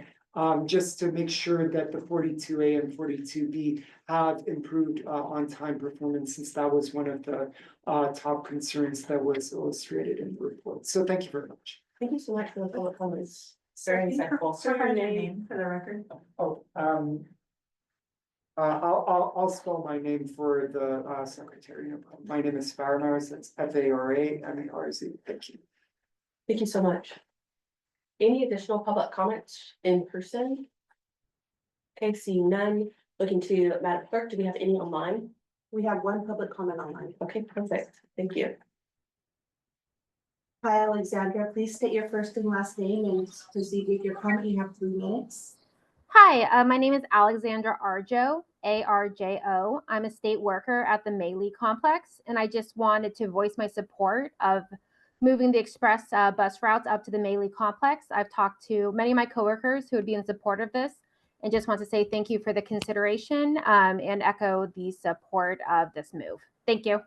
just to make sure that the 42A and 42B have improved on-time performance, since that was one of the top concerns that was illustrated in the report. So thank you very much. Thank you so much for the public comments. Very insightful. Provide your name for the record. Oh, I'll spell my name for the secretary. No problem. My name is Faramars. That's F-A-R-A-M-A-R-Z. Thank you. Thank you so much. Any additional public comments in person? Okay, seeing none. Looking to Madam Clerk, do we have any online? We have one public comment online. Okay, perfect. Thank you. Hi, Alexandra. Please state your first and last name and proceed with your comment. You have 3 minutes. Hi, my name is Alexandra Arjo, A-R-J-O. I'm a state worker at the Maley Complex, and I just wanted to voice my support of moving the express bus routes up to the Maley Complex. I've talked to many of my coworkers who would be in support of this, and just want to say thank you for the consideration and echo the support of this move. Thank you.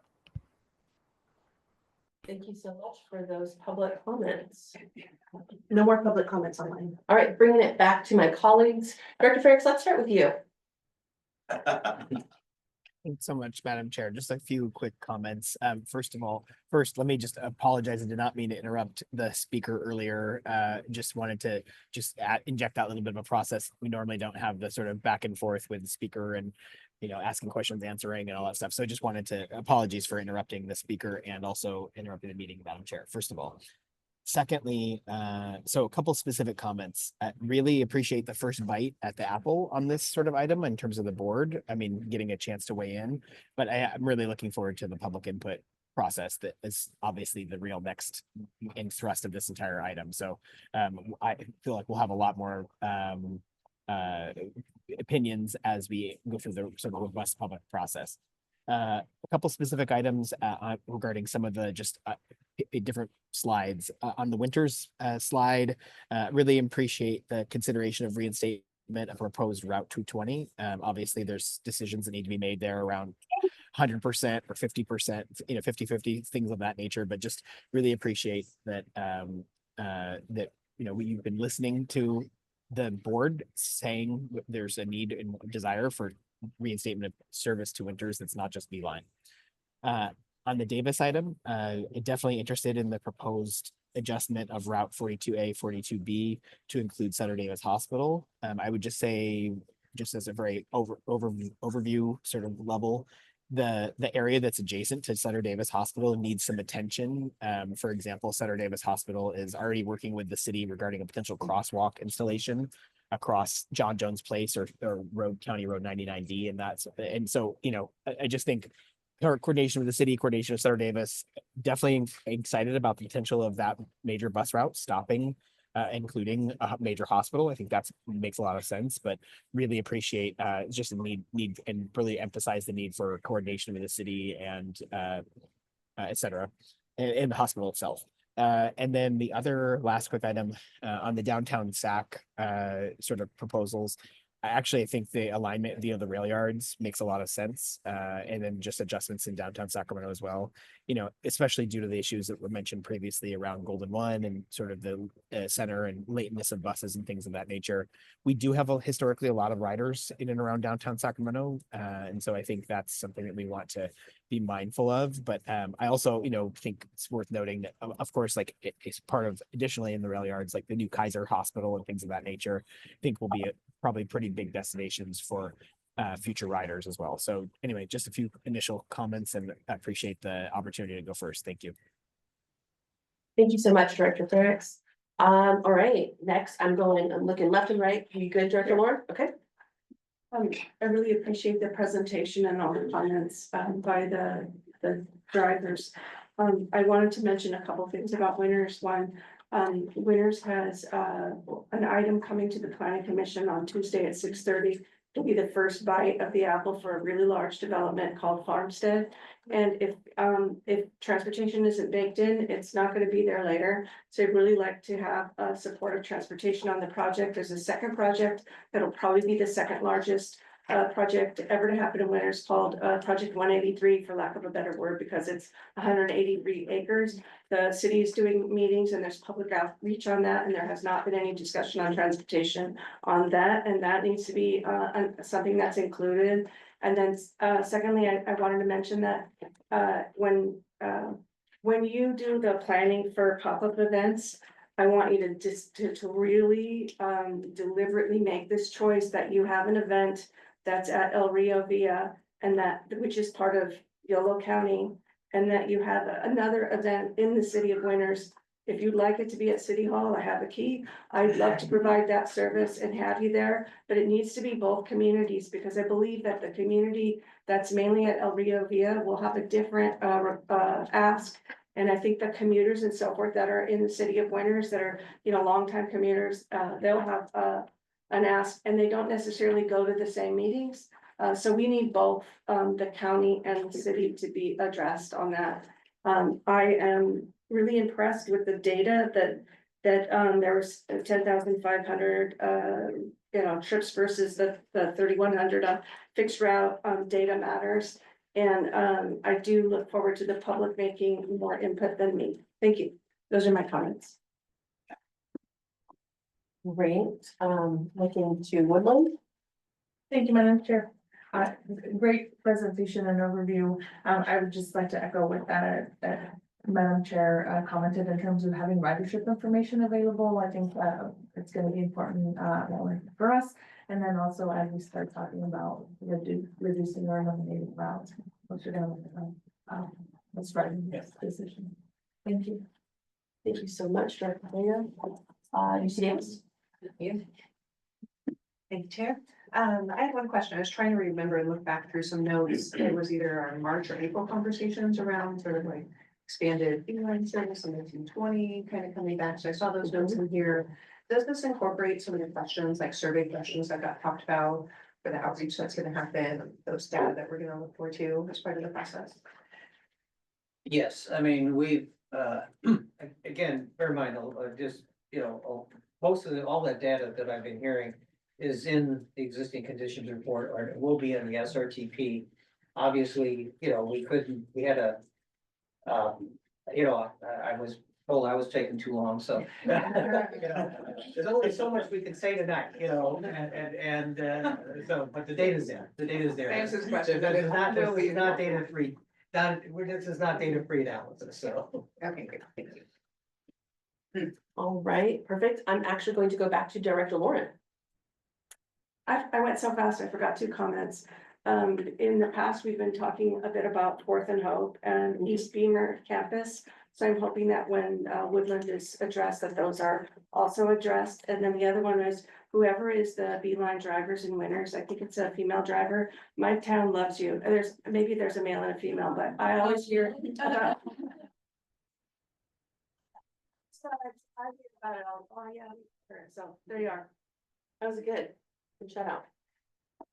Thank you so much for those public comments. No more public comments online. All right, bringing it back to my colleagues. Director Ferricks, let's start with you. Thanks so much, Madam Chair. Just a few quick comments. First, let me just apologize. I did not mean to interrupt the speaker earlier. Just wanted to inject that little bit of a process. We normally don't have the sort of back and forth with the speaker and, you know, asking questions, answering and all that stuff. So I just wanted to apologies for interrupting the speaker and also interrupting the meeting, Madam Chair, first of all. Secondly, so a couple specific comments. Really appreciate the first bite at the apple on this sort of item in terms of the board. I mean, getting a chance to weigh in, but I'm really looking forward to the public input process that is obviously the real next in thrust of this entire item. So I feel like we'll have a lot more opinions as we go through the sort of robust public process. A couple specific items regarding some of the just different slides on the winters slide. Really appreciate the consideration of reinstatement of proposed Route 220. Obviously, there's decisions that need to be made there around 100% or 50%, 50-50, things of that nature. But just really appreciate that that we've been listening to the board saying there's a need and desire for reinstatement of service to winters that's not just Beeline. On the Davis item, definitely interested in the proposed adjustment of Route 42A, 42B to include Sutter Davis Hospital. I would just say, just as a very overview sort of level, the area that's adjacent to Sutter Davis Hospital needs some attention. For example, Sutter Davis Hospital is already working with the city regarding a potential crosswalk installation across John Jones Place or County Road 99D, and so I just think coordination with the city, coordination with Sutter Davis, definitely excited about the potential of that major bus route stopping, including a major hospital. I think that makes a lot of sense, but really appreciate just a need and really emphasize the need for coordination with the city and et cetera, and the hospital itself. And then the other last quick item on the downtown SAC sort of proposals. Actually, I think the alignment via the rail yards makes a lot of sense. And then just adjustments in downtown Sacramento as well, especially due to the issues that were mentioned previously around Golden One and sort of the center and lateness of buses and things of that nature. We do have historically a lot of riders in and around downtown Sacramento. And so I think that's something that we want to be mindful of. But I also, think it's worth noting that, of course, like it's part of additionally in the rail yards, like the new Kaiser Hospital and things of that nature, I think will be probably pretty big destinations for future riders as well. So anyway, just a few initial comments, and I appreciate the opportunity to go first. Thank you. Thank you so much, Director Ferrix. All right, next I'm looking left and right. You good, Director Moore? Okay. I really appreciate the presentation and all the comments by the drivers. I wanted to mention a couple things about Winters. One, Winters has an item coming to the planning commission on Tuesday at 6:30. It'll be the first bite of the apple for a really large development called Farmstead. And if transportation isn't baked in, it's not going to be there later. So I'd really like to have support of transportation on the project. There's a second project that'll probably be the second largest project ever to happen in Winters called Project 183, for lack of a better word, because it's 183 acres. The city is doing meetings and there's public outreach on that, and there has not been any discussion on transportation on that, and that needs to be something that's included. And then secondly, I wanted to mention that when you do the planning for pop-up events, I want you to just to really deliberately make this choice that you have an event that's at El Rio Villa, and which is part of Yolo County, and that you have another event in the city of Winters. If you'd like it to be at City Hall, I have a key. I'd love to provide that service and have you there, but it needs to be both communities, because I believe that the community that's mainly at El Rio Villa will have a different ask. And I think the commuters and so forth that are in the city of Winters that are, longtime commuters, they'll have an ask, and they don't necessarily go to the same meetings. So we need both the county and the city to be addressed on that. I am really impressed with the data that there was 10,500 trips versus the 3,100 fixed route. Data matters. And I do look forward to the public making more input than me. Thank you. Those are my comments. Great. Looking to Woodland. Thank you, Madam Chair. Great presentation and overview. I would just like to echo what Madam Chair commented in terms of having ridership information available. I think it's going to be important for us. And then also as we start talking about reducing or eliminating routes, which are going to let's write this decision. Thank you. Thank you so much, Director Vega. UCDMs? Thank you, Chair. I had one question. I was trying to remember and look back through some notes. It was either our March or April conversations around sort of like expanded inline service in 1920, kind of coming back. So I saw those notes in here. Does this incorporate some of the questions, like survey questions that got talked about for the outreach that's gonna happen, those data that we're gonna look for too as part of the process? Yes, I mean, we've, again, bear in mind, just, most of all that data that I've been hearing is in the existing conditions report, or it will be in the SRTP. Obviously, we had a, I was told I was taking too long, so. There's only so much we can say tonight, and so, but the data's there, Answers questions. This is not data free, this is not data free analysis, so. Okay, good, thank you. All right, perfect. I'm actually going to go back to Director Lauren. I went so fast, I forgot two comments. In the past, we've been talking a bit about Fourth and Hope and East Beamer campus. So I'm hoping that when Woodland is addressed, that those are also addressed. And then the other one is whoever is the Beeline drivers in Winters, I think it's a female driver. My town loves you. And maybe there's a male and a female, but I always hear about. So I hear about it all. Oh, yeah. So there you are. That was good. Good shout out.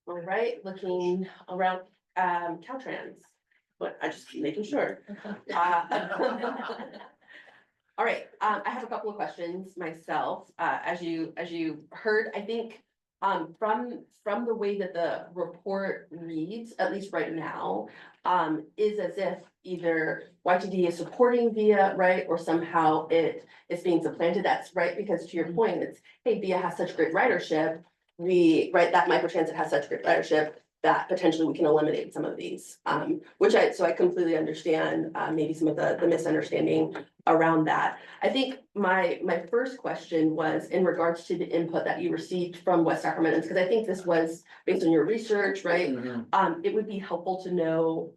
All right, looking around, Caltrans, but I just keep making sure. All right, I have a couple of questions myself. As you heard, I think, from the way that the report reads, at least right now, is as if either YTD is supporting VIA, right, or somehow it is being supplanted. That's right, because to your point, it's, hey, VIA has such great ridership. That microtransit has such great ridership that potentially we can eliminate some of these. So I completely understand, maybe some of the misunderstanding around that. I think my first question was in regards to the input that you received from West Sacramento's, because I think this was based on your research, right? It would be helpful to know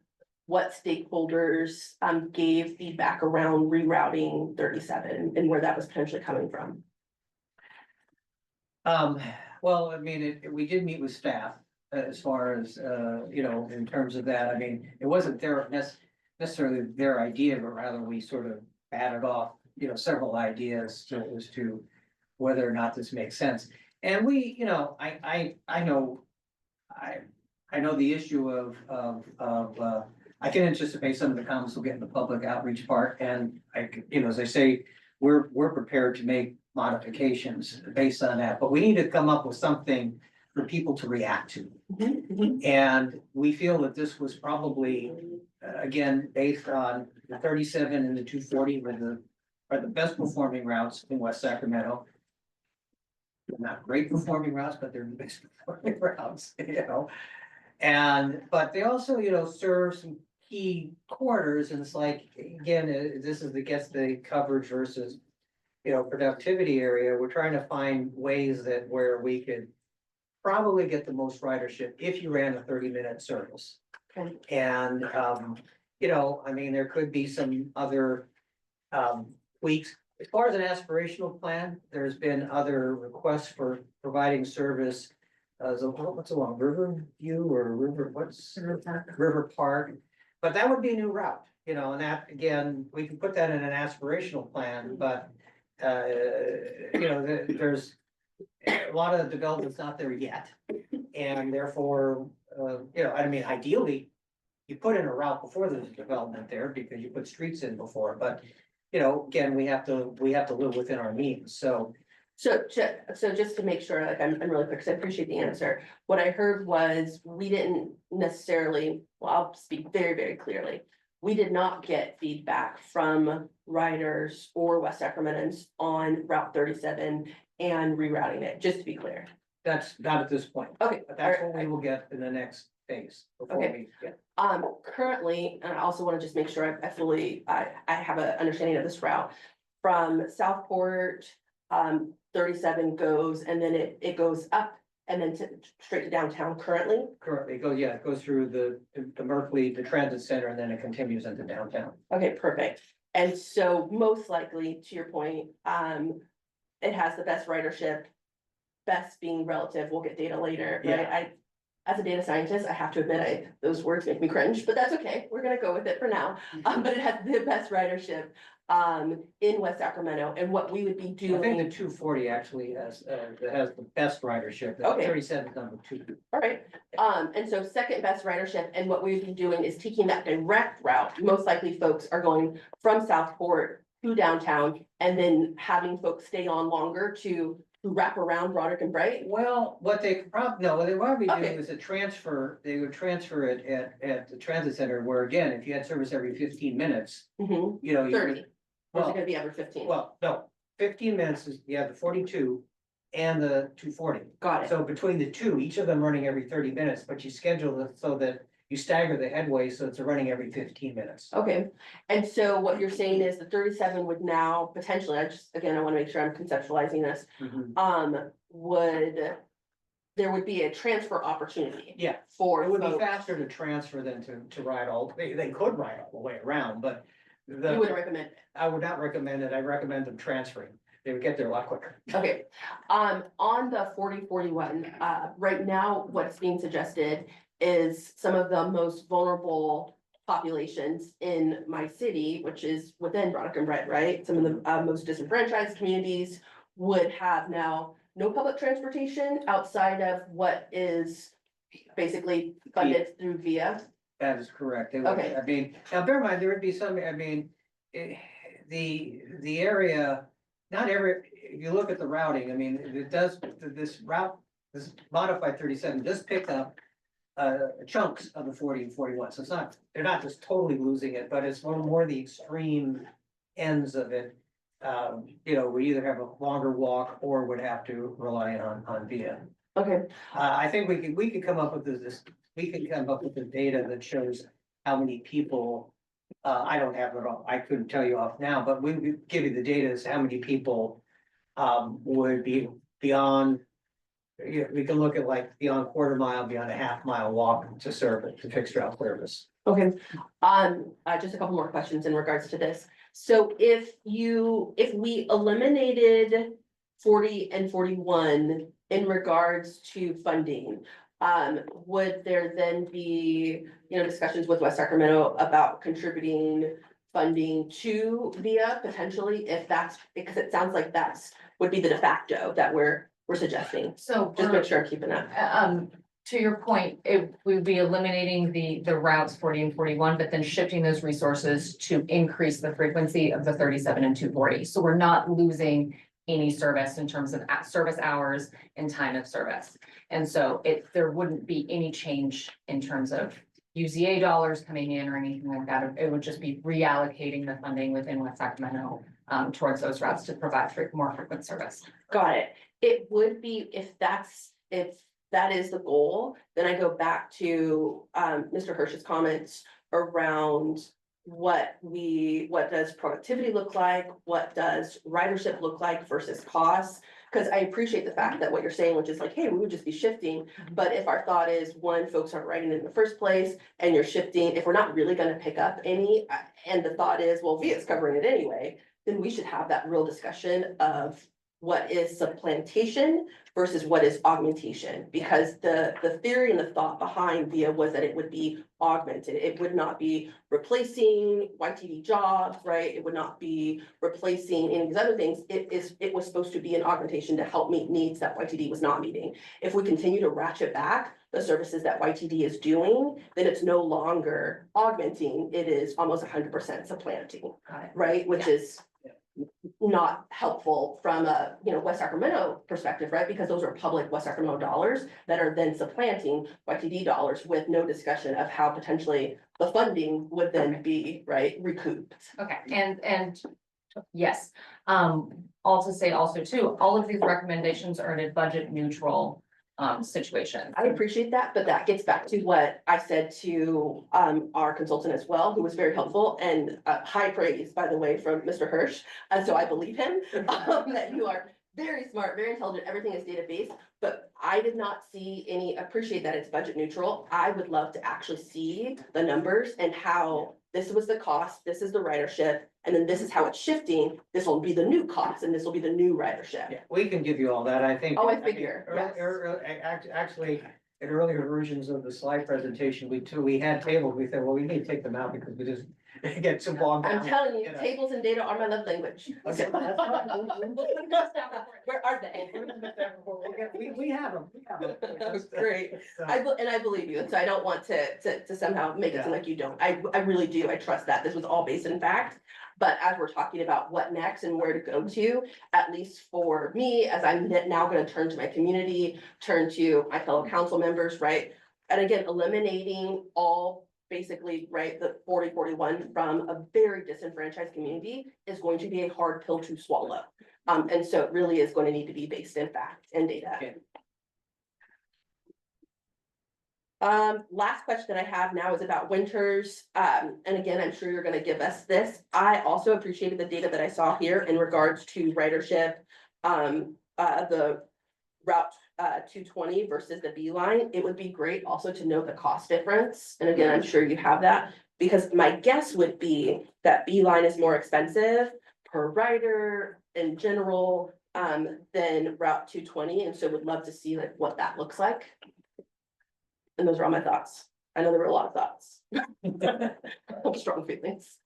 what stakeholders, gave feedback around rerouting 37 and where that was potentially coming from. Well, I mean, we did meet with staff as far as, in terms of that. I mean, it wasn't necessarily their idea, but rather we sort of batted off, several ideas as to whether or not this makes sense. And we, I know the issue of I can anticipate some of the comments will get in the public outreach part, and as I say, we're prepared to make modifications based on that, but we need to come up with something for people to react to. And we feel that this was probably, again, based on the 37 and the 240 are the best performing routes in West Sacramento. They're not great performing routes, but they're the best performing routes, but they also, serve some key corridors, and it's like, again, this is gets the coverage versus productivity area. We're trying to find ways that where we could probably get the most ridership if you ran a 30-minute service. Okay. And, I mean, there could be some other tweaks. As far as an aspirational plan, there's been other requests for providing service. What's along Riverview or River Park, but that would be a new route, and that, again, we can put that in an aspirational plan, but there's a lot of the development's not there yet. And therefore, I mean, ideally, you put in a route before there's development there because you put streets in before, but again, we have to live within our means, so. So just to make sure, like, I'm really quick, because I appreciate the answer. What I heard was we didn't necessarily, well, I'll speak very, very clearly. We did not get feedback from riders or West Sacramentans on Route 37 and rerouting it, just to be clear. That's not at this point. Okay. But that's what we will get in the next phase. Okay. Currently, and I also want to just make sure I have an understanding of this route. From Southport, 37 goes, and then it goes up and then straight to downtown currently? Currently, it goes through the Merkley, the transit center, and then it continues into downtown. Okay, perfect. And so most likely, to your point, it has the best ridership. Best being relative, we'll get data later, right? Yeah. As a data scientist, I have to admit, those words make me cringe, but that's okay, we're gonna go with it for now. But it has the best ridership, in West Sacramento, and what we would be I think doing. the 240 actually has the best ridership. The Okay. 37 is number 2. All right, and so second best ridership, and what we'd be doing is taking that direct route. Most likely folks are going from Southport to downtown, and then having folks stay on longer to wrap around Broderick and Bright. Well, what they probably do Okay. is they would transfer it at the transit center, where again, if you had service every 15 minutes, Mhm. you know. 30. Or is it Well, gonna be every 15? well, no, 15 minutes is, you have the 42 and the 240. Got it. So between the two, each of them running every 30 minutes, but you schedule it so that you stagger the headway, so it's running every 15 minutes. Okay, and so what you're saying is the 37 would now potentially, I wanna make sure I'm conceptualizing this. Mhm. There would be a transfer opportunity. Yeah. For It would be folks. faster to transfer than to ride they could ride all the way around, but. You wouldn't recommend it. I would not recommend it. I recommend them transferring. They would get there a lot quicker. Okay, on the 4041, right now, what's being suggested is some of the most vulnerable populations in my city, which is within Broderick and Brett, right? Some of the most disenfranchised communities would have now no public transportation outside of what is basically funded through VIA. That is correct. They would- Okay. I mean, now bear in mind, there would be some, I mean, the area, not every, if you look at the routing, I mean, it does, this route, this modified 37 does pick up chunks of the 40 and 41. So it's not, they're not just totally losing it, but it's more the extreme ends of it. You know, we either have a longer walk or would have to rely on VIA. Okay, I think we could come up with we could come up with the data that shows how many people. I don't have it all, I couldn't tell you off now, but we would give you the data as how many people would be beyond. We can look at like beyond quarter mile, beyond a half mile walk to service, to fixed route service. okay. Just a couple more questions in regards to this. So if we eliminated 40 and 41 in regards to funding, would there then be, discussions with West Sacramento about contributing funding to VIA potentially, if that's, because it sounds like would be the de facto that we're suggesting. So. Just make sure I'm keeping up. To your point, we would be eliminating the routes 40 and 41, but then shifting those resources to increase the frequency of the 37 and 240. So we're not losing any service in terms of service hours and time of service. And so there wouldn't be any change in terms of UZA dollars coming in or anything like that. It would just be reallocating the funding within West Sacramento towards those routes to provide more frequent service. Got it. It would be, if that is the goal, then I go back to Mr. Hirsch's comments around what does productivity look like? What does ridership look like versus costs? Because I appreciate the fact that what you're saying, which is like, hey, we would just be shifting. But if our thought is, one, folks aren't riding in the first place, and you're shifting, if we're not really gonna pick up any, and the thought is, well, VIA's covering it anyway, then we should have that real discussion of what is supplantation versus what is augmentation, because the theory and the thought behind VIA was that it would be augmented. It would not be replacing YTD jobs, right? It would not be replacing any of these other things. It was supposed to be an augmentation to help meet needs that YTD was not meeting. If we continue to ratchet back the services that YTD is doing, then it's no longer augmenting, it is almost 100% supplanting, right? Which is not helpful from a, West Sacramento perspective, right? Because those are public West Sacramento dollars that are then supplanting YTD dollars with no discussion of how potentially the funding would then be, right, recouped. Okay, and yes, all to say also too, all of these recommendations are in a budget neutral situation. I appreciate that, but that gets back to what I said to our consultant as well, who was very helpful, and high praise, by the way, from Mr. Hirsch. And so I believe him, that you are very smart, very intelligent, everything is data-based, but I did not see appreciate that it's budget neutral. I would love to actually see the numbers and how this was the cost, this is the ridership, and then this is how it's shifting, this will be the new cost, and this will be the new ridership. Yeah, we can give you all that, I think. Oh, I mean, figure, yes. Actually, in earlier versions of the slide presentation, we had tables, we said, well, we need to take them out because we just get too bogged down. I'm telling you, know. tables and data are my love language. Okay, that's fine. Where are they? We have them, we have them. That's great. So- And I believe you, and so I don't want to somehow make it seem like you don't. I really do. I trust that. This was all based in fact. But as we're talking about what next and where to go to, at least for me, as I'm now gonna turn to my community, turn to my fellow council members, right? And again, eliminating all basically, right, the 40-41 from a very disenfranchised community is going to be a hard pill to swallow. And so it really is going to need to be based in fact and data. Okay. Last question I have now is about winters. And again, I'm sure you're gonna give us this. I also appreciated the data that I saw here in regards to ridership. The route 220 versus the B line. It would be great also to know the cost difference. And again, I'm sure you have that, because my guess would be that B line is more expensive per rider in general than route 220. And so would love to see like what that looks like. And those are all my thoughts. I know there were a lot of thoughts. Strong feelings.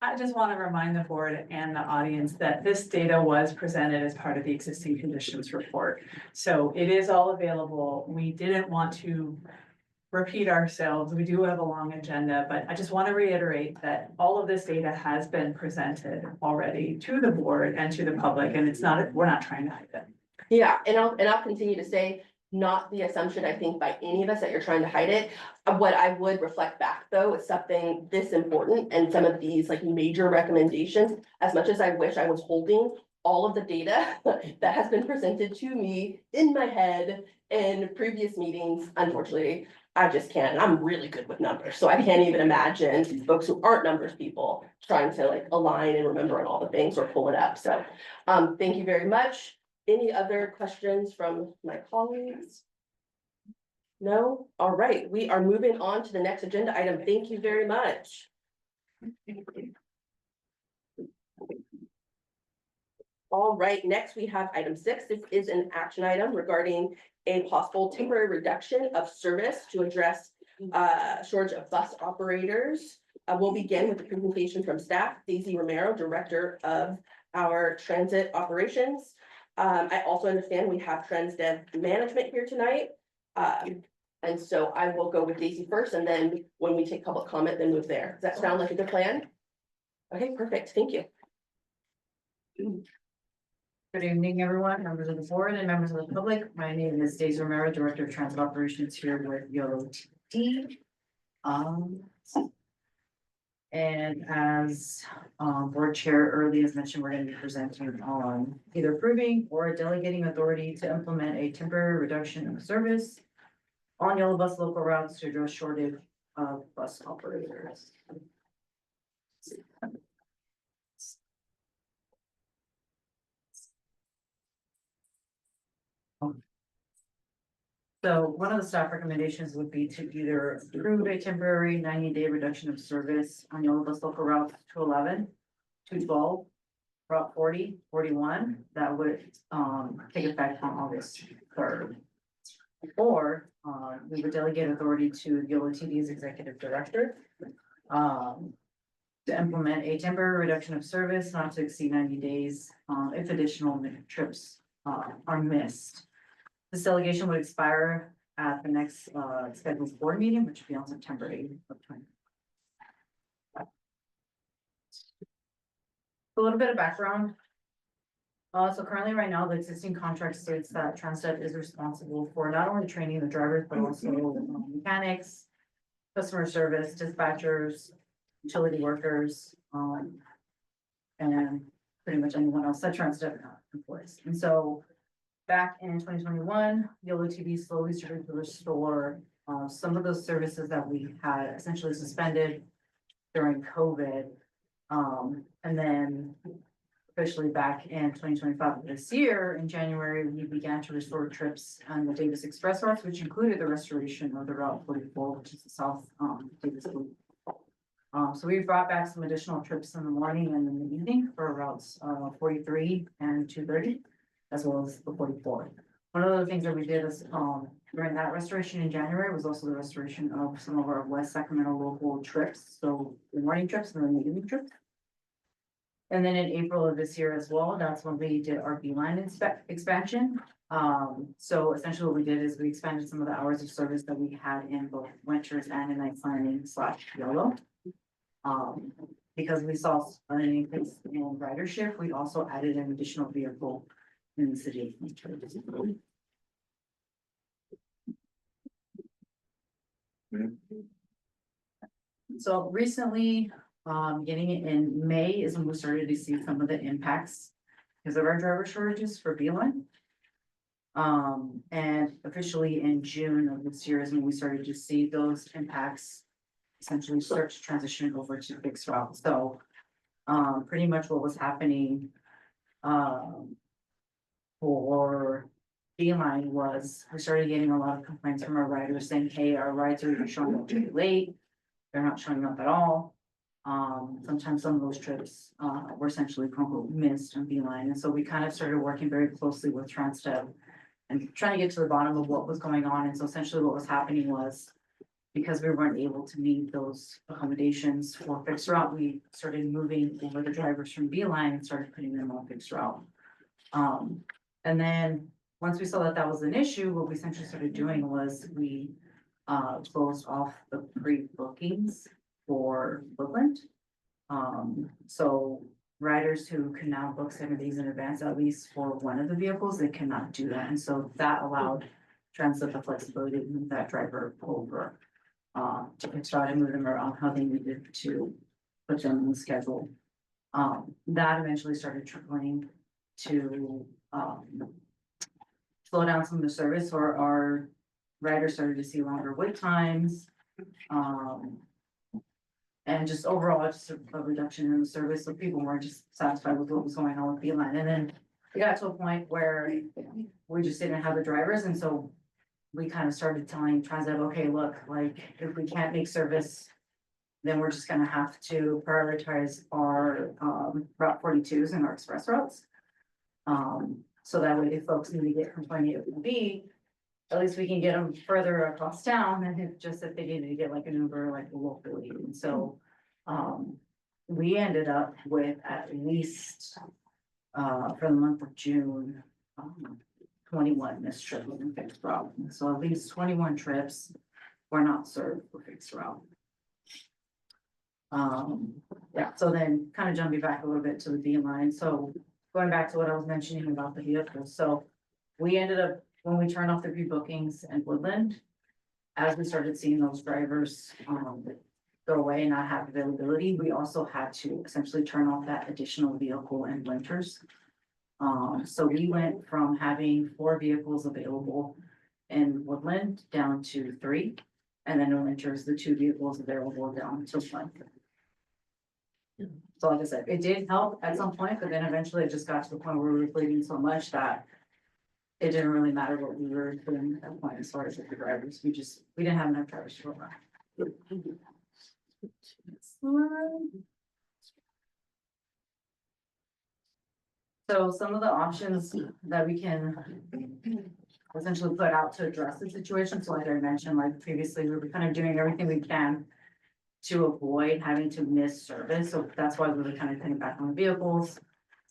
I just want to remind the board and the audience that this data was presented as part of the existing conditions report. So it is all available. We didn't want to repeat ourselves. We do have a long agenda, but I just want to reiterate that all of this data has been presented already to the board and to the public, and we're not trying to hide it. Yeah, and I'll continue to say, not the assumption, I think, by any of us that you're trying to hide it. What I would reflect back, though, is something this important and some of these like major recommendations, as much as I wish I was holding all of the data that has been presented to me in my head in previous meetings, unfortunately, I just can't. I'm really good with numbers, so I can't even imagine folks who aren't numbers people trying to like align and remember on all the things or pull it up. So thank you very much. Any other questions from my colleagues? No? All right, we are moving on to the next agenda item. Thank you very much. All right, next we have item 6. This is an action item regarding a possible temporary reduction of service to address shortage of bus operators. We'll begin with the presentation from staff. Daisy Romero, Director of our Transit Operations. I also understand we have Transdev Management here tonight. And so I will go with Daisy first, and then when we take public comment, then move there. Does that sound like a good plan? Okay, perfect. Thank you. Good evening, everyone, members of the board and members of the public. My name is Daisy Romero, Director of Transit Operations here with YoloTD. And as board chair earlier has mentioned, we're going to be presenting on either approving or delegating authority to implement a temporary reduction of service on Yolo bus local routes to address shortage of bus operators. So one of the staff recommendations would be to either approve a temporary 90-day reduction of service on Yolo bus local routes 211, 212, route 40, 41, that would take effect on August 3rd. Or we would delegate authority to YoloTD's executive director to implement a temporary reduction of service not to exceed 90 days if additional trips are missed. This delegation would expire at the next scheduled board meeting, which would be on September 8th of 2020. A little bit of background. So currently right now, the existing contract states that Transdev is responsible for not only training the drivers, but also mechanics, customer service, dispatchers, utility workers, and pretty much anyone else that Transdev employs. And so back in 2021, YoloTD slowly started to restore some of those services that we had essentially suspended during COVID. And then officially back in 2025 this year, in January, we began to restore trips on the Davis Express routes, which included the restoration of the Route 44, which is the South Davis Loop. So we brought back some additional trips in the morning and in the evening for routes 43 and 230, as well as the 44. One of the things that we did is during that restoration in January was also the restoration of some of our West Sacramento local trips, so the morning trips and then the evening trips. And then in April of this year as well, that's when we did our beeline expansion. So essentially what we did is we expanded some of the hours of service that we had in both winters and in night planning / Yolo. Because we saw an increase in ridership, we also added an additional vehicle in the city of. So recently, getting it in May is when we started to see some of the impacts because of our driver shortages for Beeline. And officially in June of this year is when we started to see those impacts essentially start to transition over to fixed route. So, pretty much what was happening, for Beeline was we started getting a lot of complaints from our riders saying, hey, our rides are showing up too late. They're not showing up at all. Sometimes some of those trips, were essentially quote unquote missed on Beeline. And so we kind of started working very closely with Transdev and trying to get to the bottom of what was going on. And so essentially what was happening was because we weren't able to meet those accommodations for fixed route, we started moving over the drivers from Beeline and started putting them on fixed route. And then once we saw that that was an issue, what we essentially started doing was we closed off the pre-bookings for Woodland. So riders who can now book 7 days in advance, at least for one of the vehicles, they cannot do that. And so that allowed Transit the flexibility to move that driver over to try to move them around how they needed to put them in the schedule. That eventually started trickling to slow down some of the service, or our riders started to see longer wait times. And just overall, just a reduction in the service, so people weren't just satisfied with what was going on with Beeline. And then we got to a point where we just didn't have the drivers, and so we kind of started telling Transit, okay, look, like, if we can't make service, then we're just gonna have to prioritize our Route 42s and our express routes. So that way, if folks need to get from point A to point B, at least we can get them further across town than if just if they needed to get like an Uber, like locally. And so, we ended up with at least, for the month of June, 21 missed trips in fixed route. So at least 21 trips were not served for fixed route. Yeah, so then kind of jumping back a little bit to the Beeline. So going back to what I was mentioning about the vehicles. So we ended up, when we turned off the rebookings in Woodland, as we started seeing those drivers go away and not have availability, we also had to essentially turn off that additional vehicle in winters. So we went from having 4 vehicles available in Woodland down to 3. And then in winters, the 2 vehicles available down to 1. So like I said, it did help at some point, but then eventually it just got to the point where we were bleeding so much that it didn't really matter what we were doing at that point as far as with the drivers. We didn't have enough drivers to go around. So some of the options that we can essentially put out to address the situation. So like I mentioned, like previously, we were kind of doing everything we can to avoid having to miss service. So that's why we were kind of cutting back on the vehicles,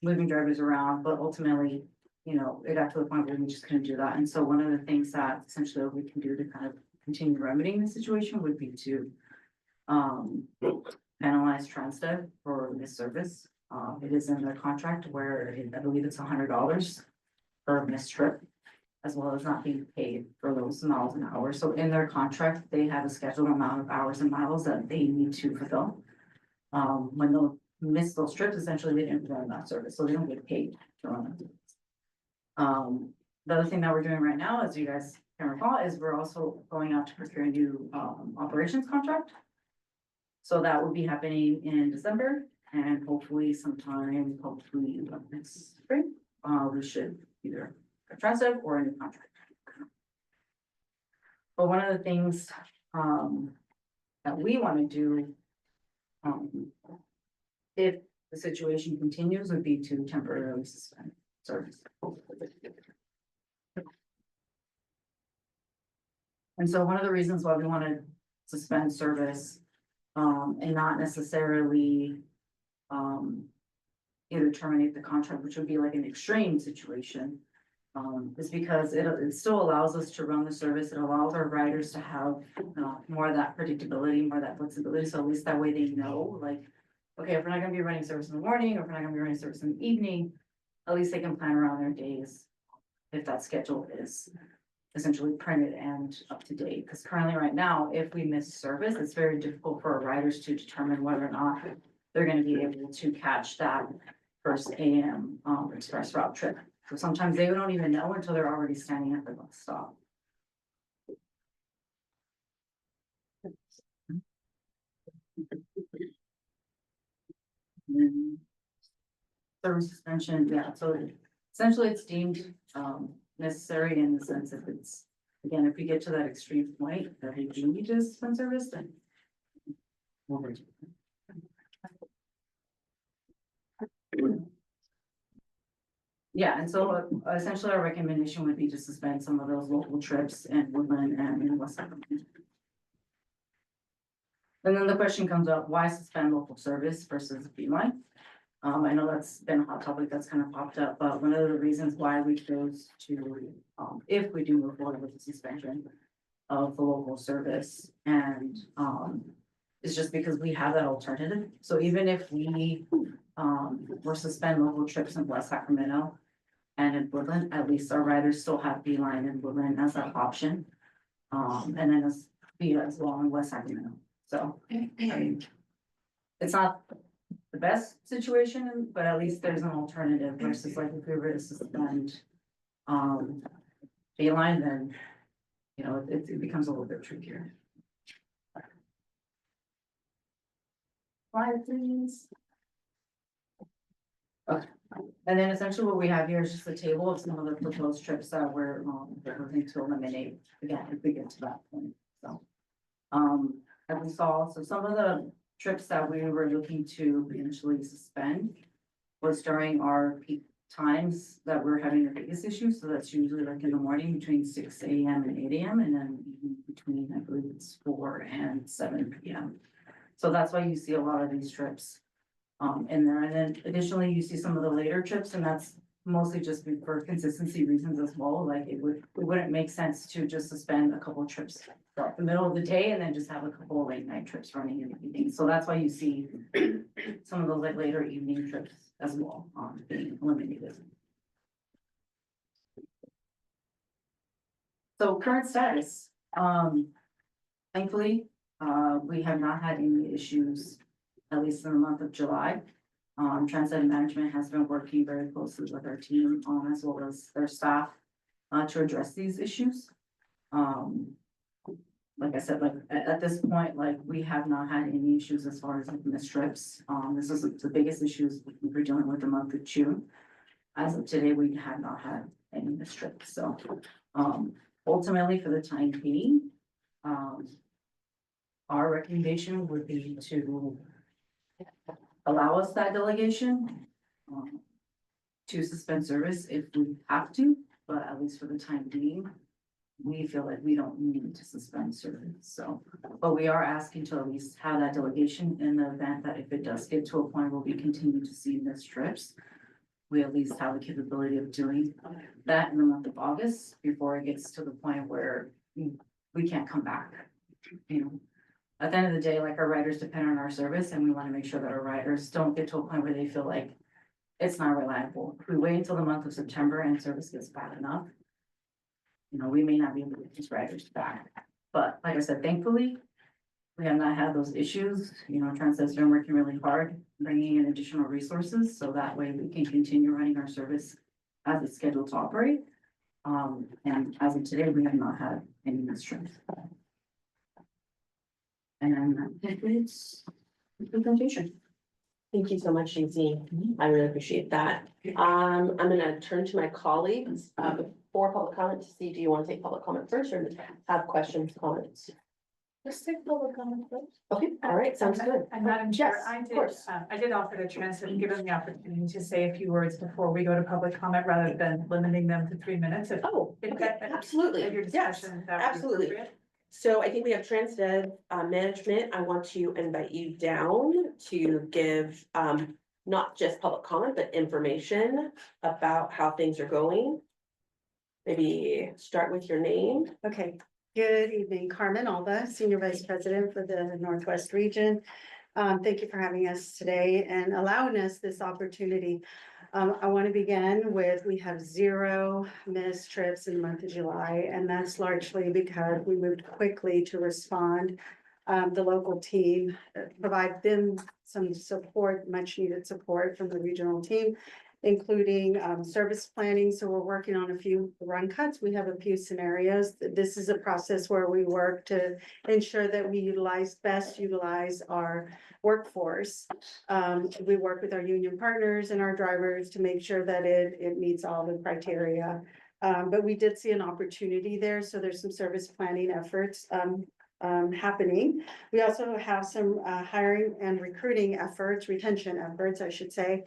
moving drivers around, but ultimately, you know, it got to the point where we just couldn't do that. And so one of the things that essentially we can do to kind of continue remedying the situation would be to penalize Transdev for missed service. It is in the contract where I believe it's $100 per missed trip, as well as not being paid for those miles and hours. So in their contract, they have a scheduled amount of hours and miles that they need to fulfill. When they'll miss those trips, essentially they didn't run that service, so they don't get paid to run that service. The other thing that we're doing right now, as you guys can recall, is we're also going out to procure a new operations contract. So that will be happening in December, and hopefully next spring, we should either a Transdev or a new contract. But one of the things that we want to do If the situation continues, would be to temporarily suspend service. And so one of the reasons why we want to suspend service, and not necessarily, either terminate the contract, which would be like an extreme situation, is because it still allows us to run the service. It allows our riders to have, more of that predictability, more of that flexibility. So at least that way they know, like, okay, if we're not gonna be running service in the morning, or if we're not gonna be running service in the evening, at least they can plan around their days if that schedule is essentially printed and up to date. Because currently, right now, if we miss service, it's very difficult for our riders to determine whether or not they're gonna be able to catch that first AM express route trip. So sometimes they don't even know until they're already standing at the bus stop. Service suspension, yeah, so essentially it's deemed necessary in the sense if it's, again, if we get to that extreme point that we do need to suspend service, then. Yeah, and so essentially our recommendation would be to suspend some of those local trips in Woodland and in West Sacramento. And then the question comes up, why suspend local service versus Beeline? I know that's been a hot topic that's kind of popped up, but one of the reasons why we chose to, if we do move forward with the suspension of the local service and, it's just because we have that alternative. So even if we, were suspend local trips in West Sacramento and in Woodland, at least our riders still have Beeline and Woodland as that option. And then as well in West Sacramento. So, I mean, it's not the best situation, but at least there's an alternative versus like if we were to suspend Beeline, then, you know, it becomes a little bit trickier. Slide, please. Okay, and then essentially what we have here is just a table of some of the proposed trips that we're looking to eliminate, again, if we get to that point, so. As we saw, so some of the trips that we were looking to initially suspend was during our peak times that we're having the biggest issues, so that's usually like in the morning between 6 AM and 8 AM, and then between, I believe it's 4 and 7 PM. So that's why you see a lot of these trips in there, and then additionally, you see some of the later trips, and that's mostly just for consistency reasons as well. Like it wouldn't make sense to just suspend a couple of trips throughout the middle of the day and then just have a couple of late night trips running in the evening. So that's why you see some of the later evening trips as well being eliminated. So current status, thankfully, we have not had any issues, at least in the month of July. Transit management has been working very closely with our team, as well as their staff, to address these issues. Like I said, like at this point, like we have not had any issues as far as like missed trips. This is the biggest issues we're dealing with the month of June. As of today, we have not had any missed trips. So, ultimately, for the time being, our recommendation would be to allow us that delegation to suspend service if we have to, but at least for the time being, we feel like we don't need to suspend service. So, but we are asking to at least have that delegation in the event that if it does get to a point where we continue to see missed trips, we at least have the capability of doing that in the month of August before it gets to the point where we can't come back, you know. At the end of the day, like our riders depend on our service, and we want to make sure that our riders don't get to a point where they feel like it's not reliable. If we wait until the month of September and service gets bad enough, you know, we may not be able to get these riders back. But like I said, thankfully, we have not had those issues. You know, Transit's been working really hard, bringing in additional resources, so that way we can continue running our service as it's scheduled to operate. And as of today, we have not had any missed trips. And that concludes the presentation. Thank you so much, Daisy. I really appreciate that. I'm gonna turn to my colleagues before public comment to see, do you want to take public comment first or have questions, comments? Let's take public comment first. Okay, all right, sounds good. And Madam Chair, Yes, of course. I did offer the chance and give them the opportunity to say a few words before we go to public comment rather than limiting them to 3 minutes. Oh, If okay, that- absolutely. Your Yes, discussion, that would be absolutely. appropriate. So I think we have Transdev management. I want to invite you down to give not just public comment, but information about how things are going. Maybe start with your name. Okay, good evening, Carmen Alba, Senior Vice President for the Northwest Region. Thank you for having us today and allowing us this opportunity. I want to begin with, we have 0 missed trips in the month of July, and that's largely because we moved quickly to respond. The local team, provide them some support, much needed support from the regional team, including service planning. So we're working on a few run cuts. We have a few scenarios. This is a process where we work to ensure that we best utilize our workforce. We work with our union partners and our drivers to make sure that it meets all the criteria. But we did see an opportunity there. So there's some service planning efforts happening. We also have some hiring and recruiting efforts, retention efforts, I should say.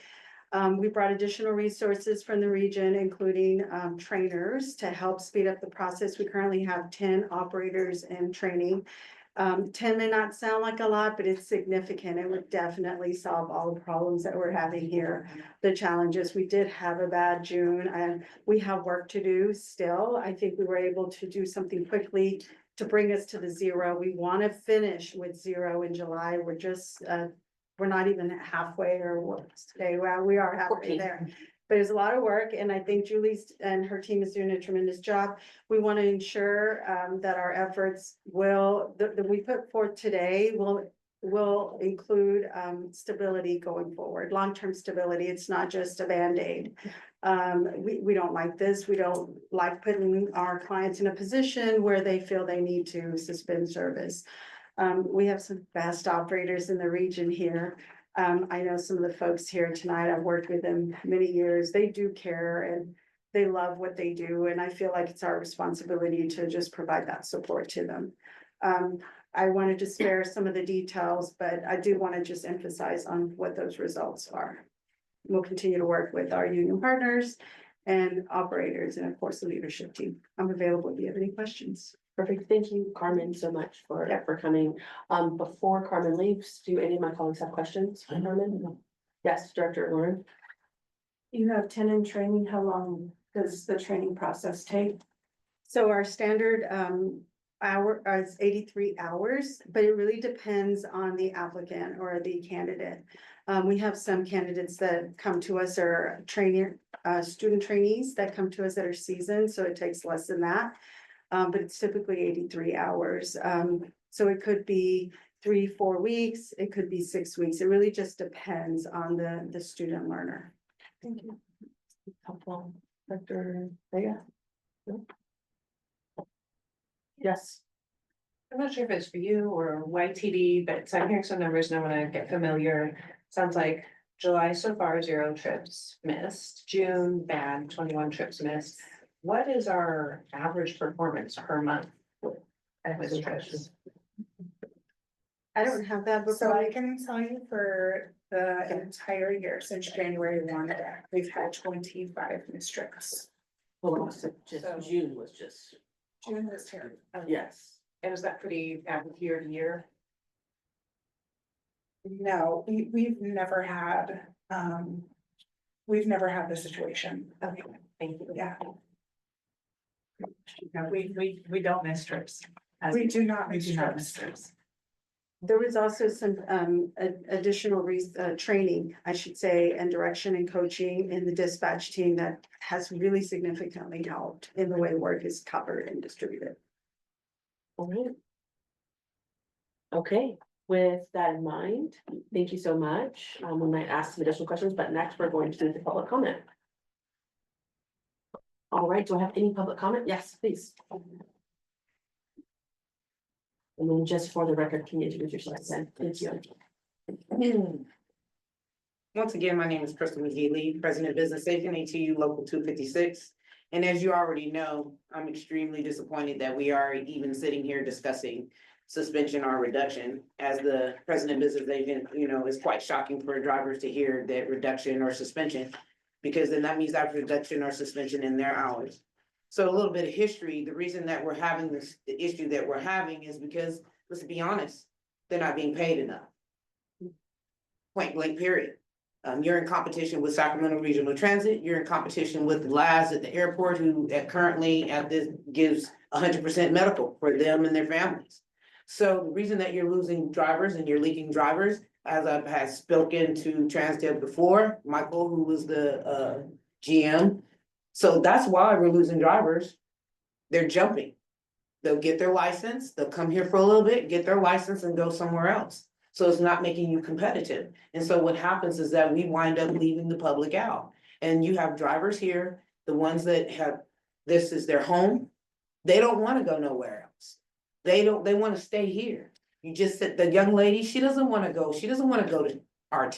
We brought additional resources from the region, including trainers to help speed up the process. We currently have 10 operators in training. 10 may not sound like a lot, but it's significant. It would definitely solve all the problems that we're having here. The challenges, we did have a bad June and we have work to do still. I think we were able to do something quickly to bring us to the 0. We want to finish with 0 in July. We're just, we're not even halfway or what's today. Well, we are halfway there. But it's a lot of work and I think Julie's and her team is doing a tremendous job. We want to ensure that our efforts that we put forth today will include stability going forward, long-term stability. It's not just a Band-Aid. We don't like this. We don't like putting our clients in a position where they feel they need to suspend service. We have some fast operators in the region here. I know some of the folks here tonight, I've worked with them many years. They do care and they love what they do. And I feel like it's our responsibility to just provide that support to them. I wanted to spare some of the details, but I do want to just emphasize on what those results are. We'll continue to work with our union partners and operators and of course the leadership team. I'm available if you have any questions. Perfect. Thank you, Carmen, so much for coming. Before Carmen leaves, do any of my colleagues have questions for Carmen? Yes, Director Lauren. You have 10 in training. How long does the training process take? So our standard hour is 83 hours, but it really depends on the applicant or the candidate. We have some candidates that come to us or student trainees that come to us that are seasoned, so it takes less than that. But it's typically 83 hours. So it could be 3-4 weeks, it could be 6 weeks. It really just depends on the student learner. Thank you. Helpful. Dr. Vega? No? Yes. I'm not sure if it's for you or YTD, but so I'm hearing some numbers and I want to get familiar. Sounds like July so far, 0 trips missed. June, bad, 21 trips missed. What is our average performance per month with trips? I don't have that So before. I can tell you for the entire year since January 1, we've had 25 missed trips. Well, just June was just. June was terrible. Yes. And is that pretty average year to year? No, we've never had the situation. Okay, thank you. Yeah, No, we don't miss trips. we do not We miss do not miss trips. trips. There was also some additional training, I should say, and direction and coaching in the dispatch team that has really significantly helped in the way work is covered and distributed. All right. Okay, with that in mind, thank you so much. We might ask some additional questions, but next we're going to do the public comment. All right, do I have any public comment? Yes, please. And then just for the record, can you introduce yourself then? Thank you. Once again, my name is Crystal McGee, President Business Agent, ATU Local 256. And as you already know, I'm extremely disappointed that we are even sitting here discussing suspension or reduction. As the president business agent, it's quite shocking for drivers to hear that reduction or suspension. Because then that means that reduction or suspension in their hours. So a little bit of history, the reason that we're having the issue that we're having is because, let's be honest, they're not being paid enough. Point blank period. You're in competition with Sacramento Regional Transit, you're in competition with Laz at the airport, who currently at this gives 100% medical for them and their families. So the reason that you're losing drivers and you're leaking drivers, as I've had spoken to Transdev before, Michael, who was the GM. So that's why we're losing drivers. They're jumping. They'll get their license, they'll come here for a little bit, get their license and go somewhere else. So it's not making you competitive. And so what happens is that we wind up leaving the public out. And you have drivers here, the ones that have, this is their home. They don't want to go nowhere else. They want to stay here. You just said the young lady, she doesn't want to go to RT.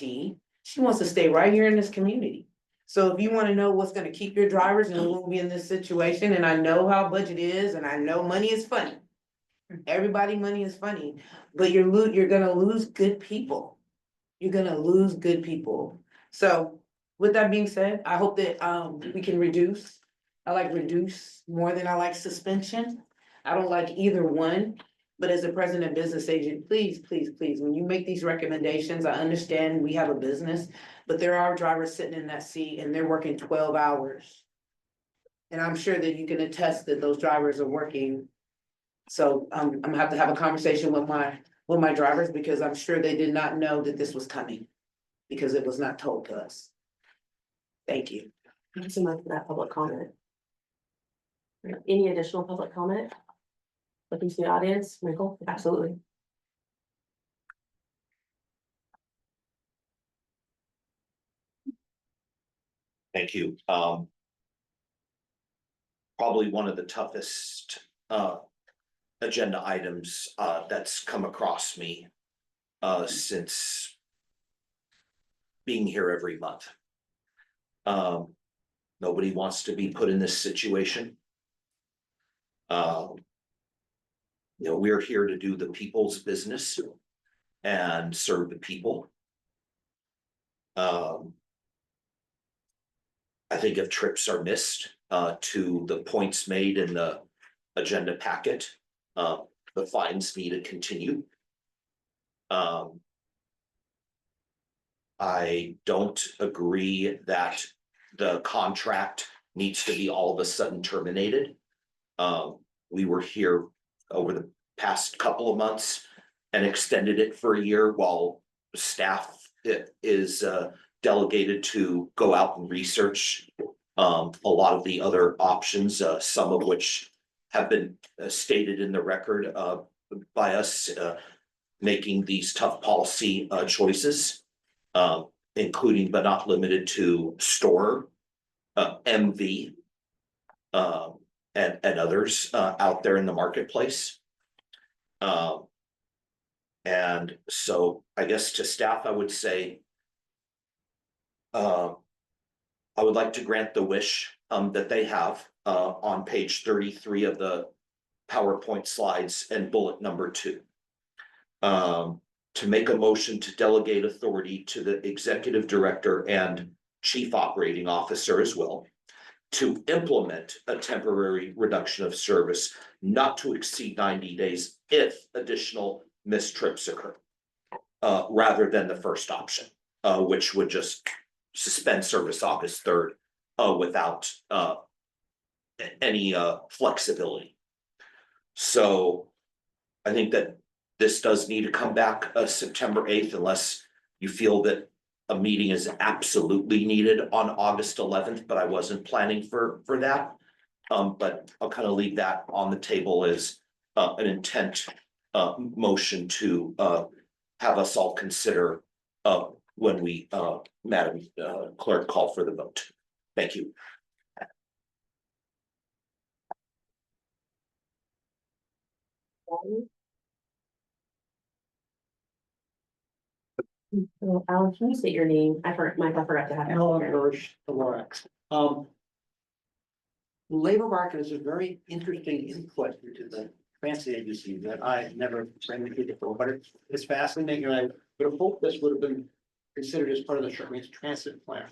She wants to stay right here in this community. So if you want to know what's going to keep your drivers and we won't be in this situation, and I know how budget is, and I know money is funny. Everybody money is funny, but you're gonna lose good people. You're gonna lose good people. So with that being said, I hope that we can reduce. I like reduce more than I like suspension. I don't like either one, but as a president business agent, please, please, please, when you make these recommendations, I understand we have a business, but there are drivers sitting in that seat and they're working 12 hours. And I'm sure that you can attest that those drivers are working. So I'm gonna have to have a conversation with my drivers, because I'm sure they did not know that this was coming, because it was not told to us. Thank you. Thanks so much for that public comment. Any additional public comment? Looking to the audience, Michael, absolutely. Thank you. Probably one of the toughest agenda items that's come across me since being here every month. Nobody wants to be put in this situation. We're here to do the people's business and serve the people. I think if trips are missed to the points made in the agenda packet, the fines need to continue. I don't agree that the contract needs to be all of a sudden terminated. We were here over the past couple of months and extended it for a year while staff is delegated to go out and research a lot of the other options, some of which have been stated in the record by us making these tough policy choices, including but not limited to store, MV, and others out there in the marketplace. And so I guess to staff, I would say, I would like to grant the wish that they have on page 33 of the PowerPoint slides and bullet number 2. To make a motion to delegate authority to the executive director and chief operating officer as well, to implement a temporary reduction of service not to exceed 90 days if additional missed trips occur, rather than the first option, which would just suspend service August 3rd without any flexibility. So I think that this does need to come back September 8th, unless you feel that a meeting is absolutely needed on August 11th, but I wasn't planning for that. But I'll kind of leave that on the table as an intent motion to have us all consider when we, Madam Clerk, call for the vote. Thank you. Well, Alan, can you state your name? Mike, I forgot to have. Alan Hirsch, the Lorax. Labor market is a very interesting input into the transit agency that I never ran into before, but it's fascinating, and I would have hoped this would have been considered as part of the short range transit plan.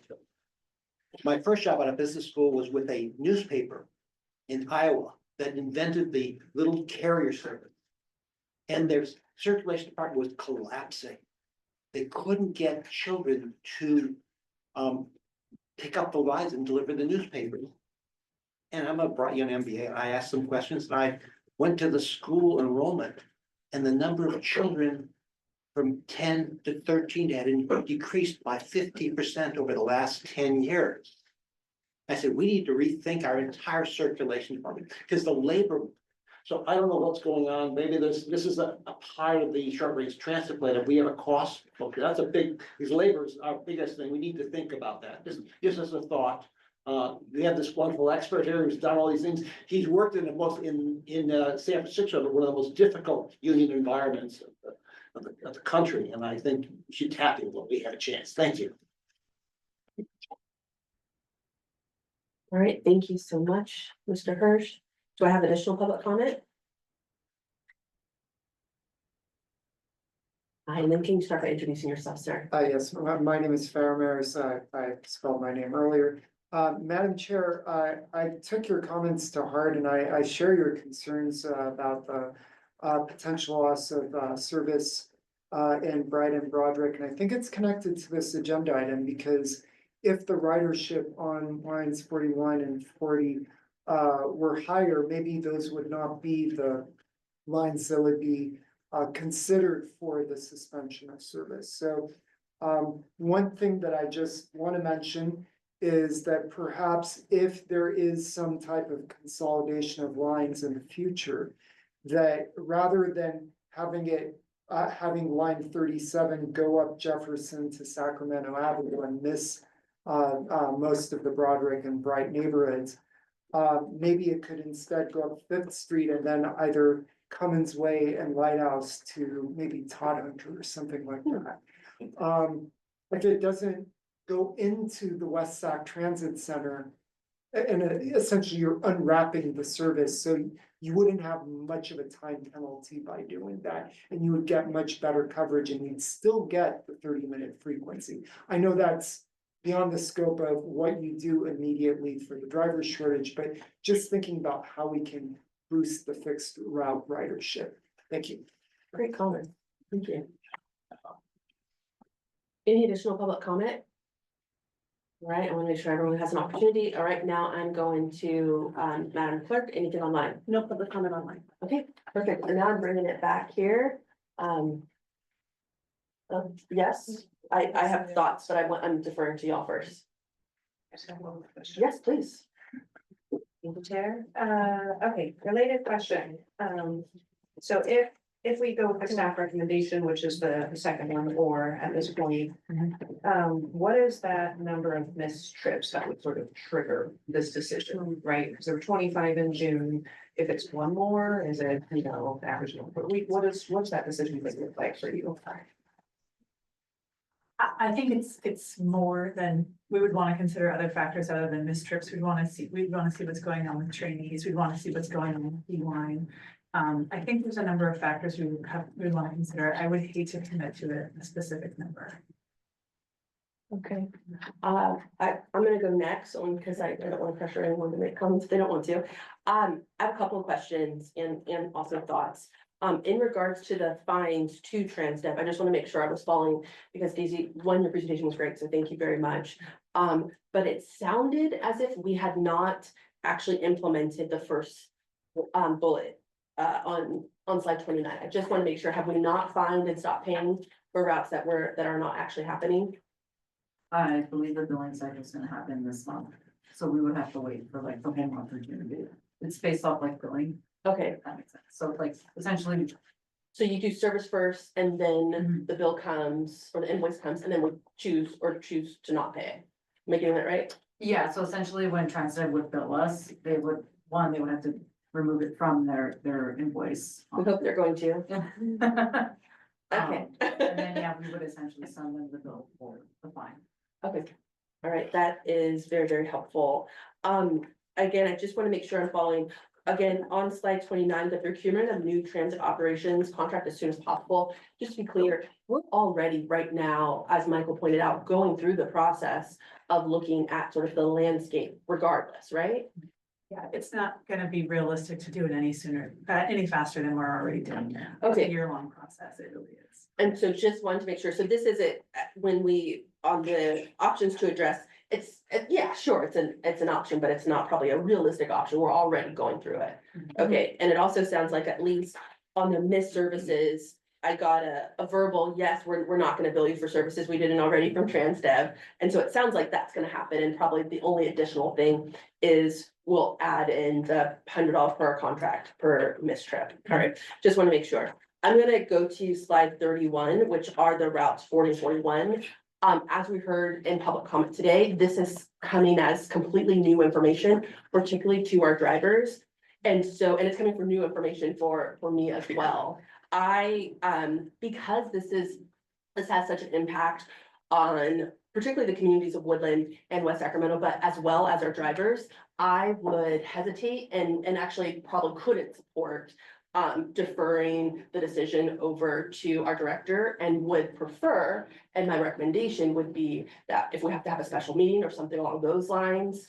My first job out of business school was with a newspaper in Iowa that invented the little carrier service. And their circulation department was collapsing. They couldn't get children to pick up the lines and deliver the newspapers. And I'm a bright young MBA. I asked some questions and I went to the school enrollment, and the number of children from 10 to 13 had decreased by 50% over the last 10 years. I said, we need to rethink our entire circulation department because the labor. So I don't know what's going on. Maybe this is a part of the short range transit plan. If we have a cost, okay, that's a big, these labors are our biggest thing. We need to think about that. Just as a thought. We have this wonderful expert here who's done all these things. He's worked in San Francisco, one of the most difficult union environments of the country. And I think we should tap him when we have a chance. Thank you. All right, thank you so much, Mr. Hirsch. Do I have additional public comment? Hi, and then can you start by introducing yourself, sir? Yes, my name is Faramers. I spelled my name earlier. Madam Chair, I took your comments to heart and I share your concerns about the potential loss of service in Brighton, Broderick. And I think it's connected to this agenda item because if the ridership on lines 41 and 40 were higher, maybe those would not be the lines that would be considered for the suspension of service. So one thing that I just want to mention is that perhaps if there is some type of consolidation of lines in the future, that rather than having line 37 go up Jefferson to Sacramento Avenue and miss most of the Broderick and Bright neighborhoods, maybe it could instead go up Fifth Street and then either Cummins Way and Lighthouse to maybe Todd Hunter or something like that. If it doesn't go into the West Sac Transit Center, and essentially you're unwrapping the service, so you wouldn't have much of a time penalty by doing that, and you would get much better coverage, and you'd still get the 30-minute frequency. I know that's beyond the scope of what you do immediately for the driver shortage, but just thinking about how we can boost the fixed route ridership. Thank you. Great comment. Thank you. Any additional public comment? All right, I want to make sure everyone has an opportunity. All right, now I'm going to Madam Clerk, anything online? No public comment online. Okay, perfect. And now I'm bringing it back here. Yes, I have thoughts, but I'm deferring to y'all first. Yes, please. Thank you, Chair. Okay, related question. So if we go with the staff recommendation, which is the second one, or at this point, what is that number of missed trips that would sort of trigger this decision, right? Because there were 25 in June. If it's one more, is it, average one per week? What's that decision going to look like for you? I think it's more than, we would want to consider other factors other than missed trips. We'd want to see what's going on with trainees. We'd want to see what's going on with D-line. I think there's a number of factors we would want to consider. I would hate to commit to a specific number. Okay, I'm gonna go next on because I don't want to pressure anyone to make comments if they don't want to. I have a couple of questions and also thoughts. In regards to the fines to Transdev, I just want to make sure I was following because Daisy, your presentation was great, so thank you very much. But it sounded as if we had not actually implemented the first bullet on slide 29. I just want to make sure, have we not fined and stopped paying for routes that are not actually happening? I believe the billing cycle is gonna happen this month, so we would have to wait for like the whole month or two. It's based off like billing. Okay. If that makes sense. So like essentially. So you do service first and then the bill comes or the invoice comes and then we choose to not pay it. Am I getting that right? Yeah, so essentially when Transdev would bill us, they would have to remove it from their invoice. We hope they're going to. Okay. And then, yeah, we would essentially send them the bill for the fine. Okay, all right, that is very, very helpful. Again, I just want to make sure I'm following. again, on slide 29, the procurement of new transit operations contract as soon as possible. Just to be clear, we're already right now, as Michael pointed out, going through the process of looking at sort of the landscape regardless, right? Yeah, it's not gonna be realistic to do it any sooner, any faster than we're already doing. It's a Okay. year-long process, it really is. And so just wanted to make sure, so this is it, when we, on the options to address, yeah, sure, it's an option, but it's not probably a realistic option, we're already going through it. Okay, and it also sounds like at least on the missed services, I got a verbal, yes, we're not gonna bill you for services we didn't already from TransDev. And so it sounds like that's gonna happen, and probably the only additional thing is we'll add in the $100 per contract per missed trip. All right, just wanna make sure. I'm gonna go to slide 31, which are the routes 40 and 41. As we heard in public comment today, this is coming as completely new information, particularly to our drivers. And so, and it's coming from new information for me as well. Because this has such an impact on particularly the communities of Woodland and West Sacramento, but as well as our drivers, I would hesitate and actually probably couldn't support deferring the decision over to our director, and would prefer, and my recommendation would be that if we have to have a special meeting or something along those lines,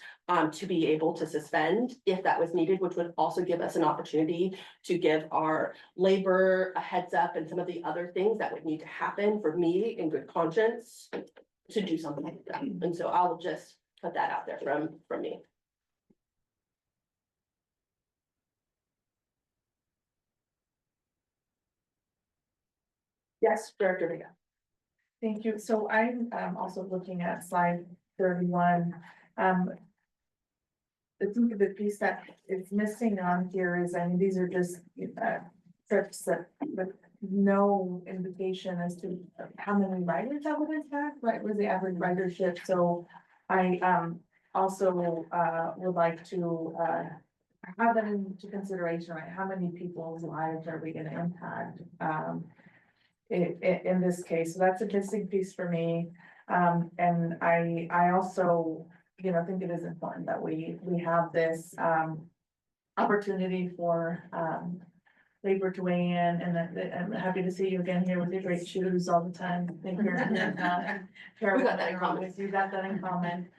to be able to suspend if that was needed, which would also give us an opportunity to give our labor a heads up and some of the other things that would need to happen for me in good conscience to do something like that. And so I'll just put that out there from me. Yes, Director Vega. Thank you. So I'm also looking at slide 31. I think the piece that is missing on here is, I mean, these are just trips that with no indication as to how many riders that would impact, right? Was the average ridership? So I also would like to have that into consideration, right? How many people's lives are we gonna impact? In this case, so that's a missing piece for me. And I also, you know, think it is important that we have this opportunity for labor to weigh in, and I'm happy to see you again here with your great shoes all the time. Thank you. We got that in common. You got that in common.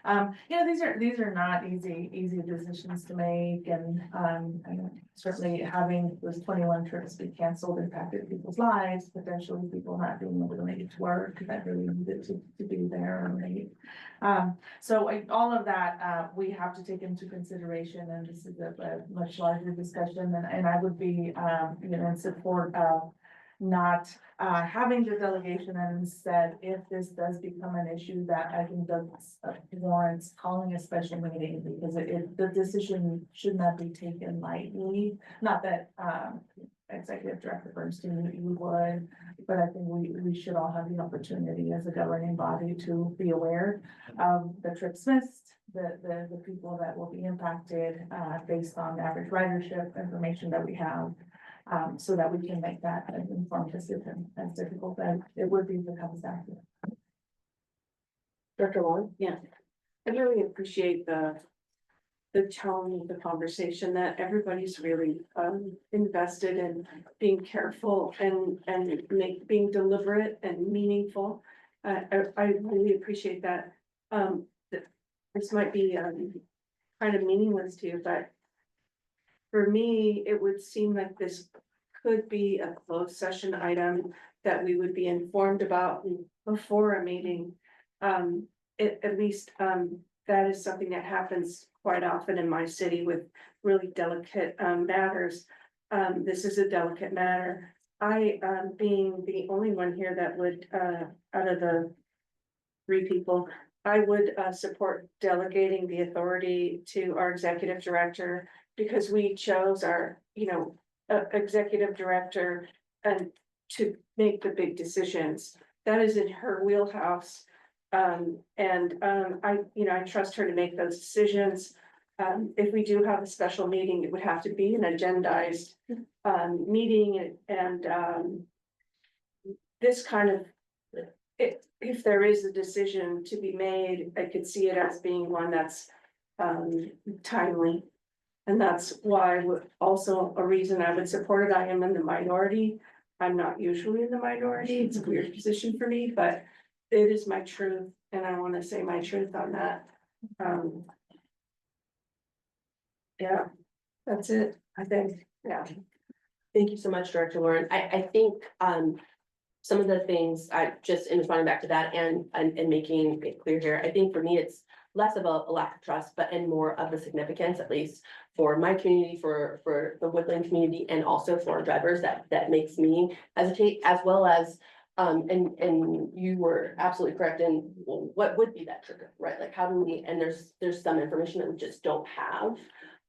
You know, these are not easy decisions to make, and certainly having those 21 trips be canceled impacted people's lives, potentially people not being able to make it to work that really needed to be there and late. So all of that we have to take into consideration, and this is a much larger discussion, and I would be you know, in support of not having the delegation, and instead, if this does become an issue, that I think does warrants calling a special meeting, because the decision should not be taken lightly. Not that Executive Director Bernstein, you would, but I think we should all have the opportunity as a governing body to be aware of the trips missed, the people that will be impacted based on average ridership information that we have. So that we can make that an informed decision, as difficult as it would be if it comes down to it. Director Long? Yeah, I really appreciate the tone of the conversation, that everybody's really invested in being careful and being deliberate and meaningful. I really appreciate that. This might be kind of meaningless to you, but for me, it would seem like this could be a closed session item that we would be informed about before a meeting. At least that is something that happens quite often in my city with really delicate matters. This is a delicate matter. I, being the only one here that would, out of the 3 people, I would support delegating the authority to our executive director, because we chose our, you know, executive director and to make the big decisions. That is in her wheelhouse. I, you know, I trust her to make those decisions. If we do have a special meeting, it would have to be an agendized meeting, and this kind of, if there is a decision to be made, I could see it as being one that's timely. And that's why also a reason I would support it. I am in the minority. I'm not usually in the minority. It's a weird position for me, but it is my truth and I want to say my truth on that. Yeah, that's it, I think, yeah. Thank you so much, Director Lauren. I think, some of the things, I just in responding back to that and making it clear here, I think for me, it's less of a lack of trust, but and more of the significance, at least for my community, for the Woodland community, and also for drivers, that makes me hesitate, as well as, and you were absolutely correct in, well, what would be that trigger, right? Like, how do we, and there's some information that we just don't have.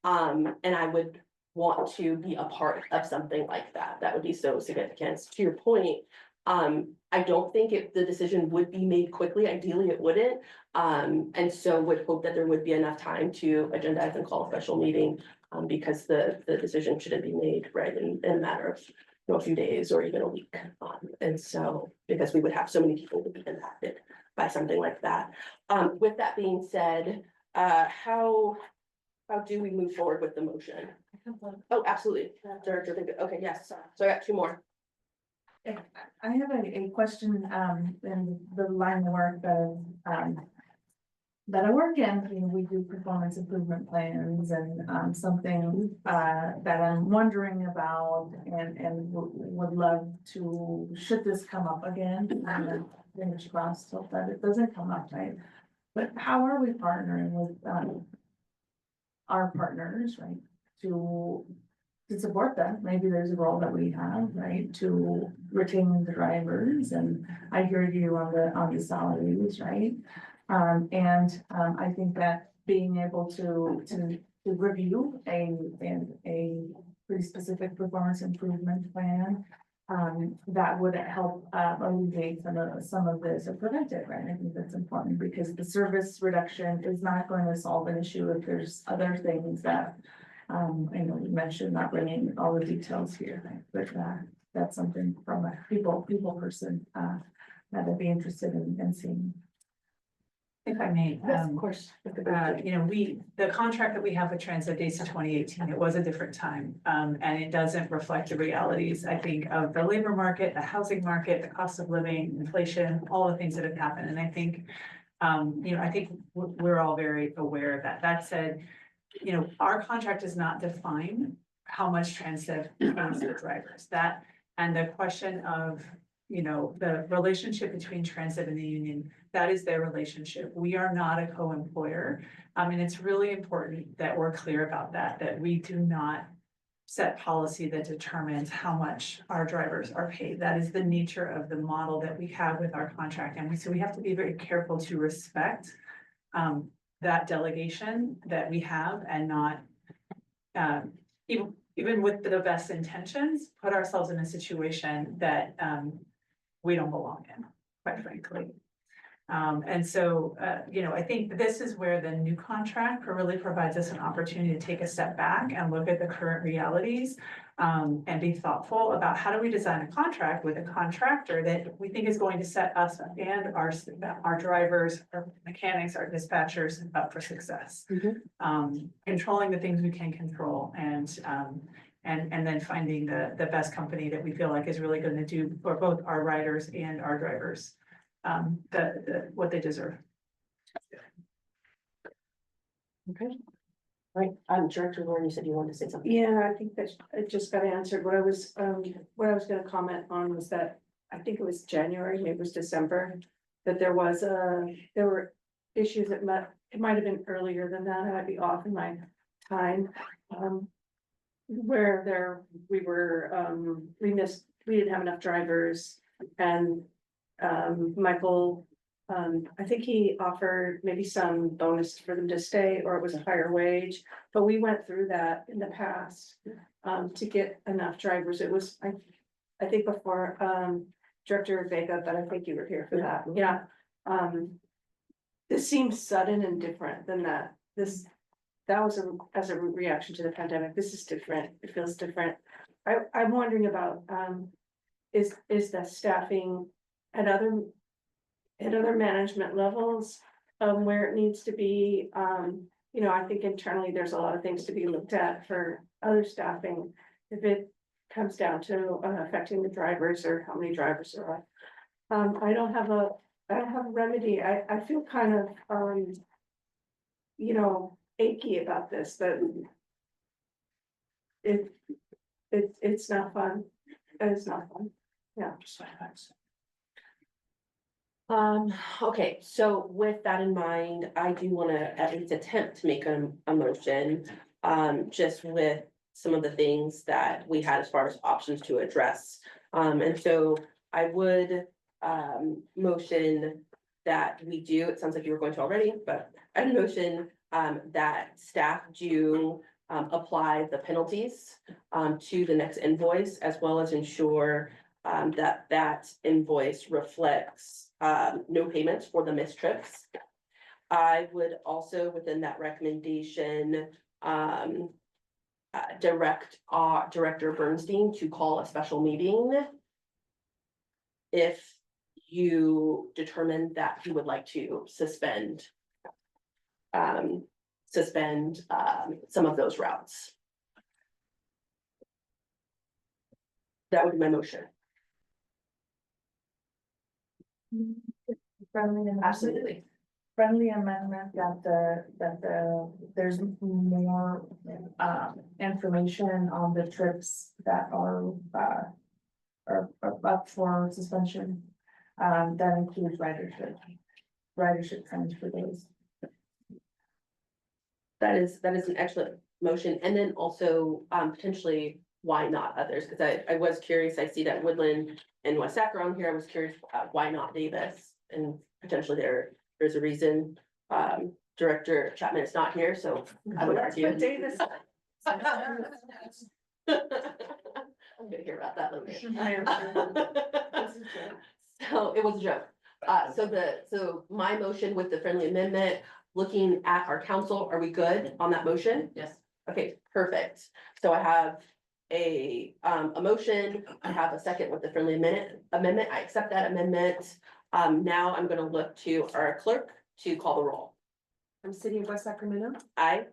And I would want to be a part of something like that. That would be so significant. To your point, I don't think the decision would be made quickly. Ideally, it wouldn't. And so would hope that there would be enough time to agendize and call a special meeting, because the decision shouldn't be made right in a matter of, you know, a few days or even a week. And so, because we would have so many people to be impacted by something like that. With that being said, how do we move forward with the motion? Oh, absolutely. Director, okay, yes. So I got two more. I have a question, in the line of work that I work in, you know, we do performance improvement plans and, something, that I'm wondering about and would love to, should this come up again, fingers crossed, hope that it doesn't come up, right? But how are we partnering with, our partners, right, to support them? Maybe there's a role that we have, right, to retain the drivers, and I hear you on the salaries, right? I think that being able to review a pretty specific performance improvement plan, that would help alleviate some of this or prevent it, right? I think that's important, because the service reduction is not going to solve an issue if there's other things that, I know you mentioned not bringing all the details here, right? But that's something from a people person that I'd be interested in seeing. If I may, Yes, of course. you know, the contract that we have with Transit dates to 2018, it was a different time. And it doesn't reflect the realities, I think, of the labor market, the housing market, the cost of living, inflation, all the things that have happened. And I think, you know, I think we're all very aware of that. That said, you know, our contract does not define how much Transit pays the drivers. That, and the question of, you know, the relationship between Transit and the union, that is their relationship. We are not a co-employer. And it's really important that we're clear about that we do not set policy that determines how much our drivers are paid. That is the nature of the model that we have with our contract. And so we have to be very careful to respect that delegation that we have, and not, even with the best intentions, put ourselves in a situation that we don't belong in, quite frankly. And so, you know, I think this is where the new contract really provides us an opportunity to take a step back and look at the current realities, and be thoughtful about how do we design a contract with a contractor that we think is going to set us and our drivers, our mechanics, our dispatchers up for success. Controlling the things we can control, and then finding the best company that we feel like is really going to do for both our riders and our drivers what they deserve. Okay. Right, Director Lauren, you said you wanted to say something. Yeah, I think that I just got answered. What I was gonna comment on was that, I think it was January, maybe it was December, that there were issues that it might have been earlier than that, I'd be off in my time. Where we didn't have enough drivers, and Michael, I think he offered maybe some bonus for them to stay, or it was a higher wage, but we went through that in the past to get enough drivers. It was, I think before Director Vega, but I think you were here for that. Yeah. This seems sudden and different than that. That was as a reaction to the pandemic. This is different. It feels different. I'm wondering about, is the staffing at other management levels, where it needs to be, you know, I think internally, there's a lot of things to be looked at for other staffing. If it comes down to affecting the drivers or how many drivers there are. I don't have a remedy. I feel kind of, you know, achy about this, that it's not fun. It's not fun. Yeah. Okay, so with that in mind, I do wanna at least attempt to make a motion, just with some of the things that we had as far as options to address. And so I would, motion that we do, it sounds like you were going to already, but I'd motion, that staff do, apply the penalties, to the next invoice, as well as ensure, that that invoice reflects, no payments for the missed trips. I would also, within that recommendation, direct Director Bernstein to call a special meeting if you determine that you would like to suspend some of those routes. That would be my motion. Absolutely. Friendly amendment there's more, information on the trips that are up for suspension. That includes ridership trends for days. That is an excellent motion, and then also, potentially, why not others, because I was curious, I see that Woodland and West Sac on here, I was curious, why not Davis? And potentially there's a reason, Director Chapman is not here, so I would argue. Davis. I'm gonna hear about that later. I am sure. So it was a joke. So my motion with the friendly amendment, looking at our council, are we good on that motion? Yes. Okay, perfect. So I have a motion, I have a second with the friendly amendment, I accept that amendment. Now I'm gonna look to our clerk to call the roll. From City of West Sacramento, Aye.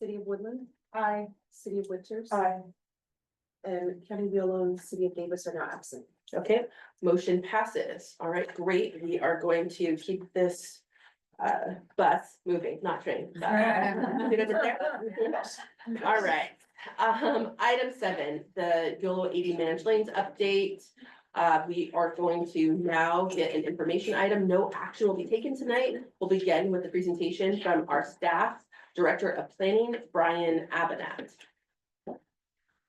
City of Woodland, Aye. City of Winters. Aye. And County of Yolo and City of Davis are now absent. Okay, motion passes. All right, great. We are going to keep this bus moving, not train. Bus. Good at it there? All right, item 7, the Yolo 80 managed lanes update. We are going to now get an information item. No action will be taken tonight. We'll begin with the presentation from our staff, Director of Planning, Brian Abinat.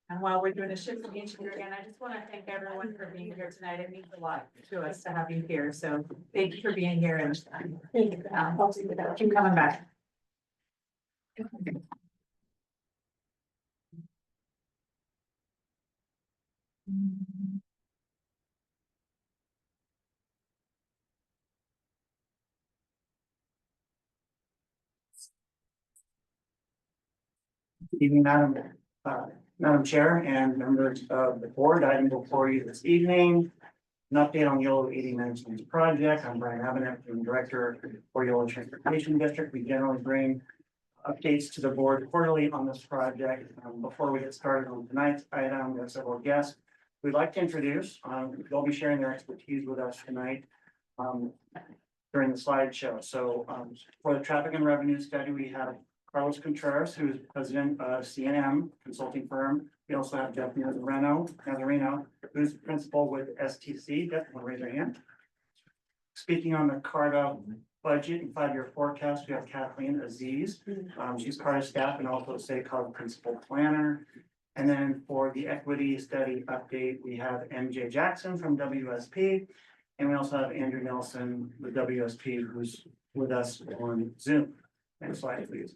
And while we're doing a shift from each year again, I just want to thank everyone for being here tonight. It means a lot to us to have you here. So thank you for being here and keep coming back. Evening, Madam Chair and members of the board, item before you this evening. An update on Yolo 80 Management Project. I'm Brian Abinett, the Director for Yolo Transportation District. We generally bring updates to the board quarterly on this project. Before we get started on tonight's item, we have several guests we'd like to introduce. They'll be sharing their expertise with us tonight during the slideshow. So for the traffic and revenue study, we have Carlos Contreras, who is president of CNM Consulting Firm. We also have Jeff Nazareno, who's principal with STC. Jeff, want to raise your hand? Speaking on the CARDA budget and 5-year forecast, we have Kathleen Aziz. She's CARDA staff and also SACOG principal planner. And then for the equity study update, we have MJ Jackson from WSP. And we also have Andrew Nelson with WSP, who's with us on Zoom. Next slide, please.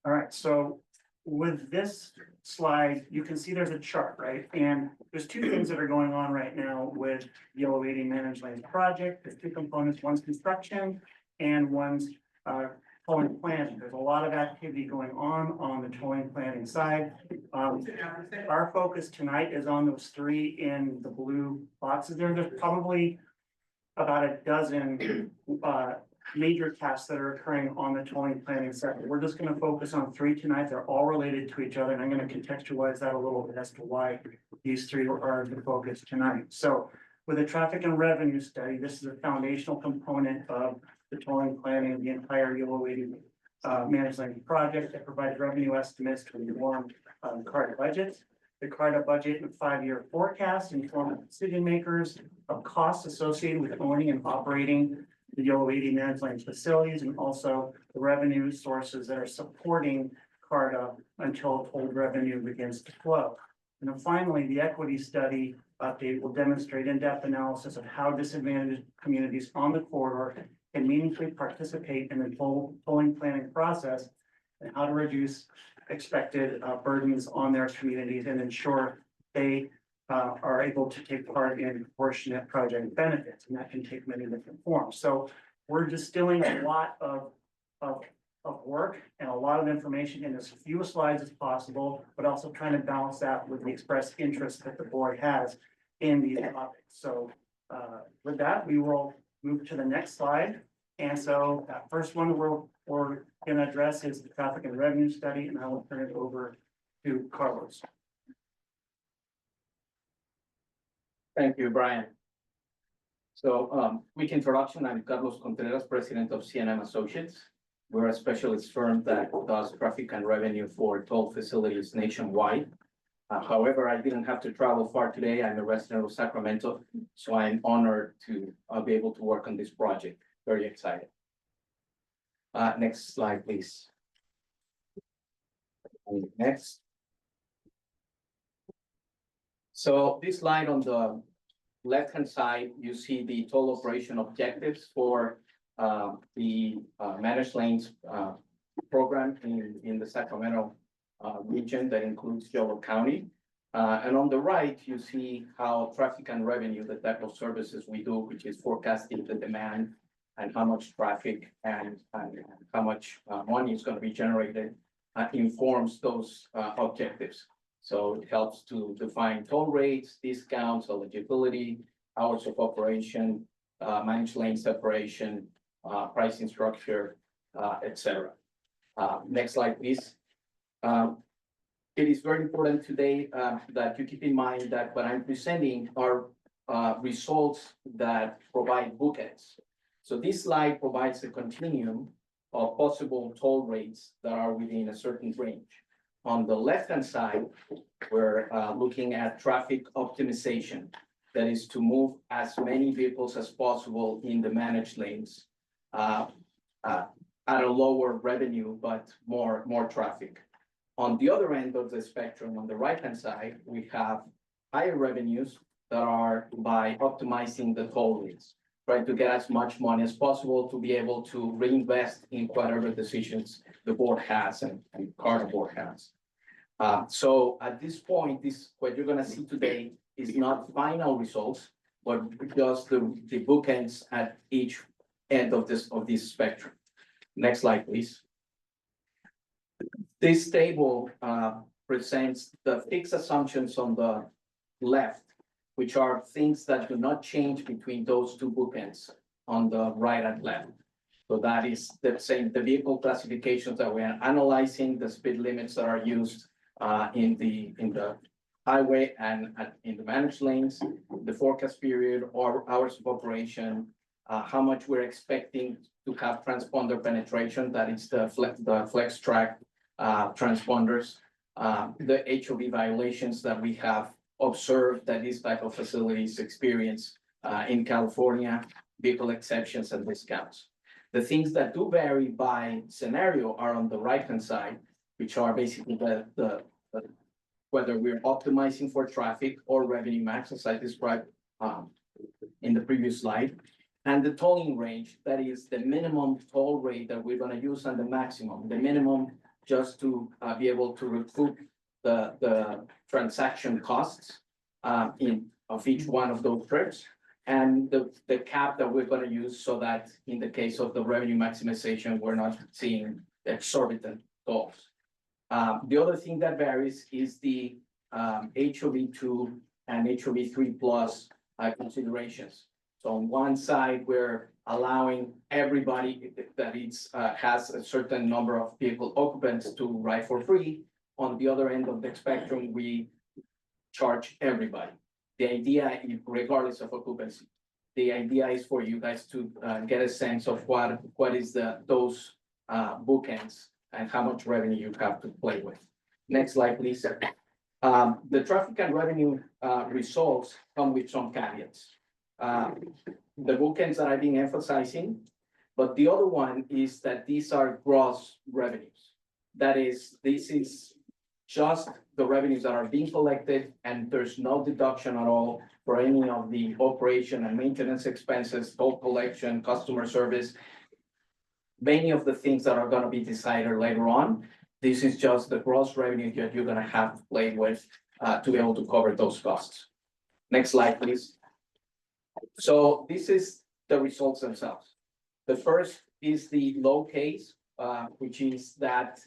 All right, so with this slide, you can see there's a chart, right? And there's two things that are going on right now with Yolo 80 Managed Lanes project. There's two components, one's construction and one's tolling planning. There's a lot of activity going on the tolling planning side. Our focus tonight is on those 3 in the blue boxes there. There's probably about a dozen, major tasks that are occurring on the tolling planning sector. We're just gonna focus on three tonight. They're all related to each other, and I'm gonna contextualize that a little bit as to why these three are the focus tonight. So with a traffic and revenue study, this is a foundational component of the tolling planning of the entire YoloTD managed lane project that provides revenue estimates to inform CARTA budgets. The CARTA budget and 5-year forecast inform decision makers of costs associated with owning and operating the YoloTD managed lane facilities, and also the revenue sources that are supporting CARTA until toll revenue begins to flow. And then finally, the equity study update will demonstrate in-depth analysis of how disadvantaged communities on the corridor can meaningfully participate in the tolling planning process, and how to reduce expected burdens on their communities and ensure they are able to take part in proportionate project benefits, and that can take many different forms. So we're distilling a lot of work and a lot of information in as few slides as possible, but also trying to balance that with the expressed interest that the board has in these topics. So with that, we will move to the next slide. And so that first one we're gonna address is the traffic and revenue study, and I will turn it over to Carlos. Thank you, Brian. So, quick introduction, I'm Carlos Contreras, president of C&M Associates. We're a specialist firm that does traffic and revenue for toll facilities nationwide. However, I didn't have to travel far today. I'm a resident of Sacramento, so I'm honored to be able to work on this project. Very excited. Next slide, please. Next. So this slide on the left-hand side, you see the toll operation objectives for the managed lanes program in the Sacramento region that includes Yolo County. And on the right, you see how traffic and revenue, the type of services we do, which is forecasting the demand and how much traffic and how much money is going to be generated, informs those objectives. So it helps to define toll rates, discounts, eligibility, hours of operation, managed lane separation, pricing structure, etc. Next slide, please. It is very important today that you keep in mind that what I'm presenting are results that provide bookends. So this slide provides a continuum of possible toll rates that are within a certain range. On the left-hand side, we're looking at traffic optimization. That is to move as many vehicles as possible in the managed lanes at a lower revenue, but more traffic. On the other end of the spectrum, on the right-hand side, we have higher revenues that are by optimizing the toll rates, trying to get as much money as possible to be able to reinvest in whatever decisions the board has and CARTA board has. So at this point, what you're gonna see today is not final results, but just the bookends at each end of this spectrum. Next slide, please. This table presents the fixed assumptions on the left, which are things that do not change between those two bookends on the right and left. So that is the same, the vehicle classifications that we are analyzing, the speed limits that are used in the highway and in the managed lanes, the forecast period or hours of operation, how much we're expecting to have transponder penetration, that is the flex track transponders, the HOV violations that we have observed that this type of facilities experience in California, vehicle exceptions and discounts. The things that do vary by scenario are on the right-hand side, which are basically whether we're optimizing for traffic or revenue max, as I described in the previous slide. And the tolling range, that is the minimum toll rate that we're gonna use and the maximum. The minimum just to be able to recoup the transaction costs of each one of those trips. And the cap that we're gonna use so that in the case of the revenue maximization, we're not seeing exorbitant tolls. The other thing that varies is the HOV2 and HOV3 plus considerations. So on one side, we're allowing everybody that has a certain number of vehicle occupants to ride for free. On the other end of the spectrum, we charge everybody. The idea, regardless of occupancy, the idea is for you guys to get a sense of what is those bookends and how much revenue you have to play with. Next slide, please. The traffic and revenue results come with some caveats. The bookends that I've been emphasizing, but the other one is that these are gross revenues. That is, this is just the revenues that are being collected, and there's no deduction at all for any of the operation and maintenance expenses, toll collection, customer service. Many of the things that are gonna be decided later on, this is just the gross revenue that you're gonna have to play with to be able to cover those costs. Next slide, please. So this is the results themselves. The first is the low case, which is that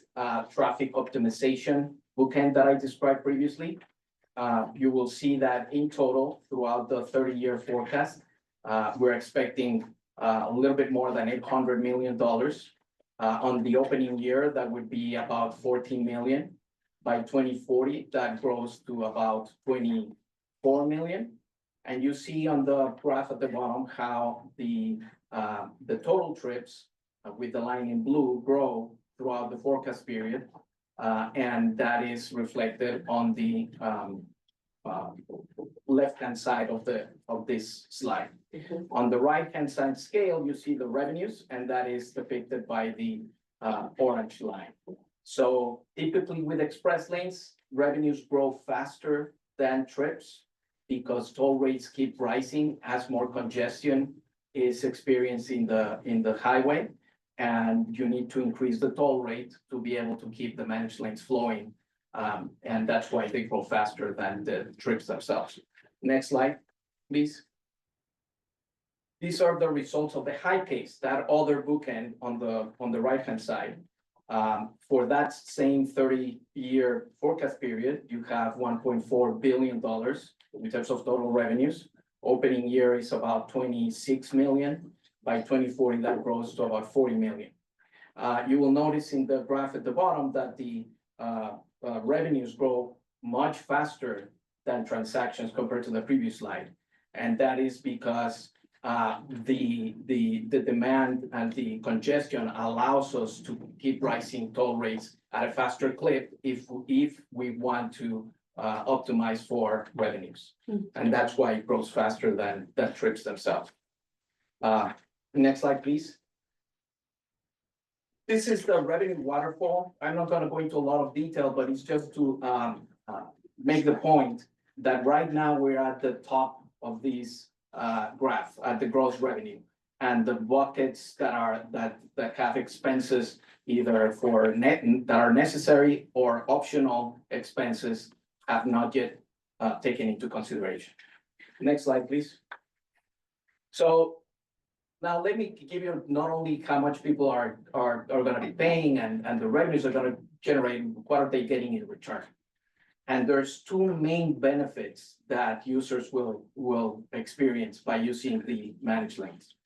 traffic optimization bookend that I described previously. You will see that in total, throughout the 30-year forecast, we're expecting a little bit more than $800 million. On the opening year, that would be about 14 million. By 2040, that grows to about 24 million. And you see on the graph at the bottom how the total trips with the line in blue grow throughout the forecast period. And that is reflected on the left-hand side of this slide. On the right-hand side scale, you see the revenues, and that is depicted by the orange line. So typically with express lanes, revenues grow faster than trips because toll rates keep rising as more congestion is experienced in the highway. And you need to increase the toll rate to be able to keep the managed lanes flowing. And that's why they grow faster than the trips themselves. Next slide, please. These are the results of the high case, that other bookend on the right-hand side. For that same 30-year forecast period, you have $1.4 billion in terms of total revenues. Opening year is about 26 million. By 2040, that grows to about 40 million. You will notice in the graph at the bottom that the revenues grow much faster than transactions compared to the previous slide. And that is because the demand and the congestion allows us to keep rising toll rates at a faster clip if we want to optimize for revenues. And that's why it grows faster than trips themselves. Next slide, please. This is the revenue waterfall. I'm not gonna go into a lot of detail, but it's just to make the point that right now we're at the top of these graph at the gross revenue, and the buckets that have expenses either for that are necessary or optional expenses have not yet taken into consideration. Next slide, please. So now let me give you not only how much people are gonna be paying and the revenues are gonna generate, what are they getting in return? And there's two main benefits that users will experience by using the managed lanes.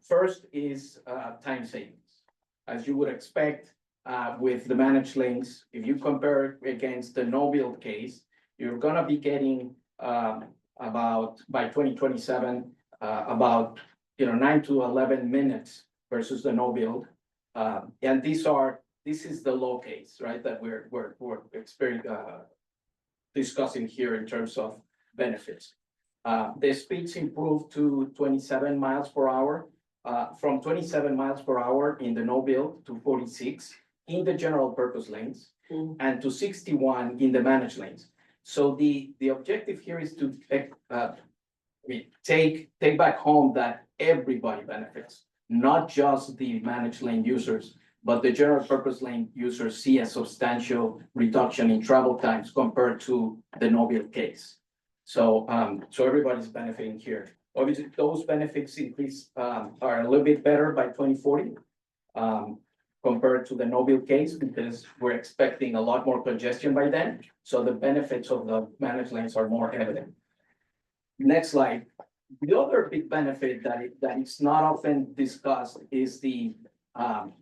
First is time savings. As you would expect with the managed lanes, if you compare against the no-build case, you're gonna be getting about, by 2027, about 9 to 11 minutes versus the no-build. And this is the low case, right? That we're discussing here in terms of benefits. The speeds improved to 27 miles per hour, from 27 miles per hour in the no-build to 46 in the general purpose lanes, and to 61 in the managed lanes. So the objective here is to take back home that everybody benefits, not just the managed lane users, but the general purpose lane users see a substantial reduction in travel times compared to the no-build case. So everybody's benefiting here. Obviously, those benefits increase are a little bit better by 2040 compared to the no-build case, because we're expecting a lot more congestion by then. So the benefits of the managed lanes are more evident. Next slide. The other big benefit that is not often discussed is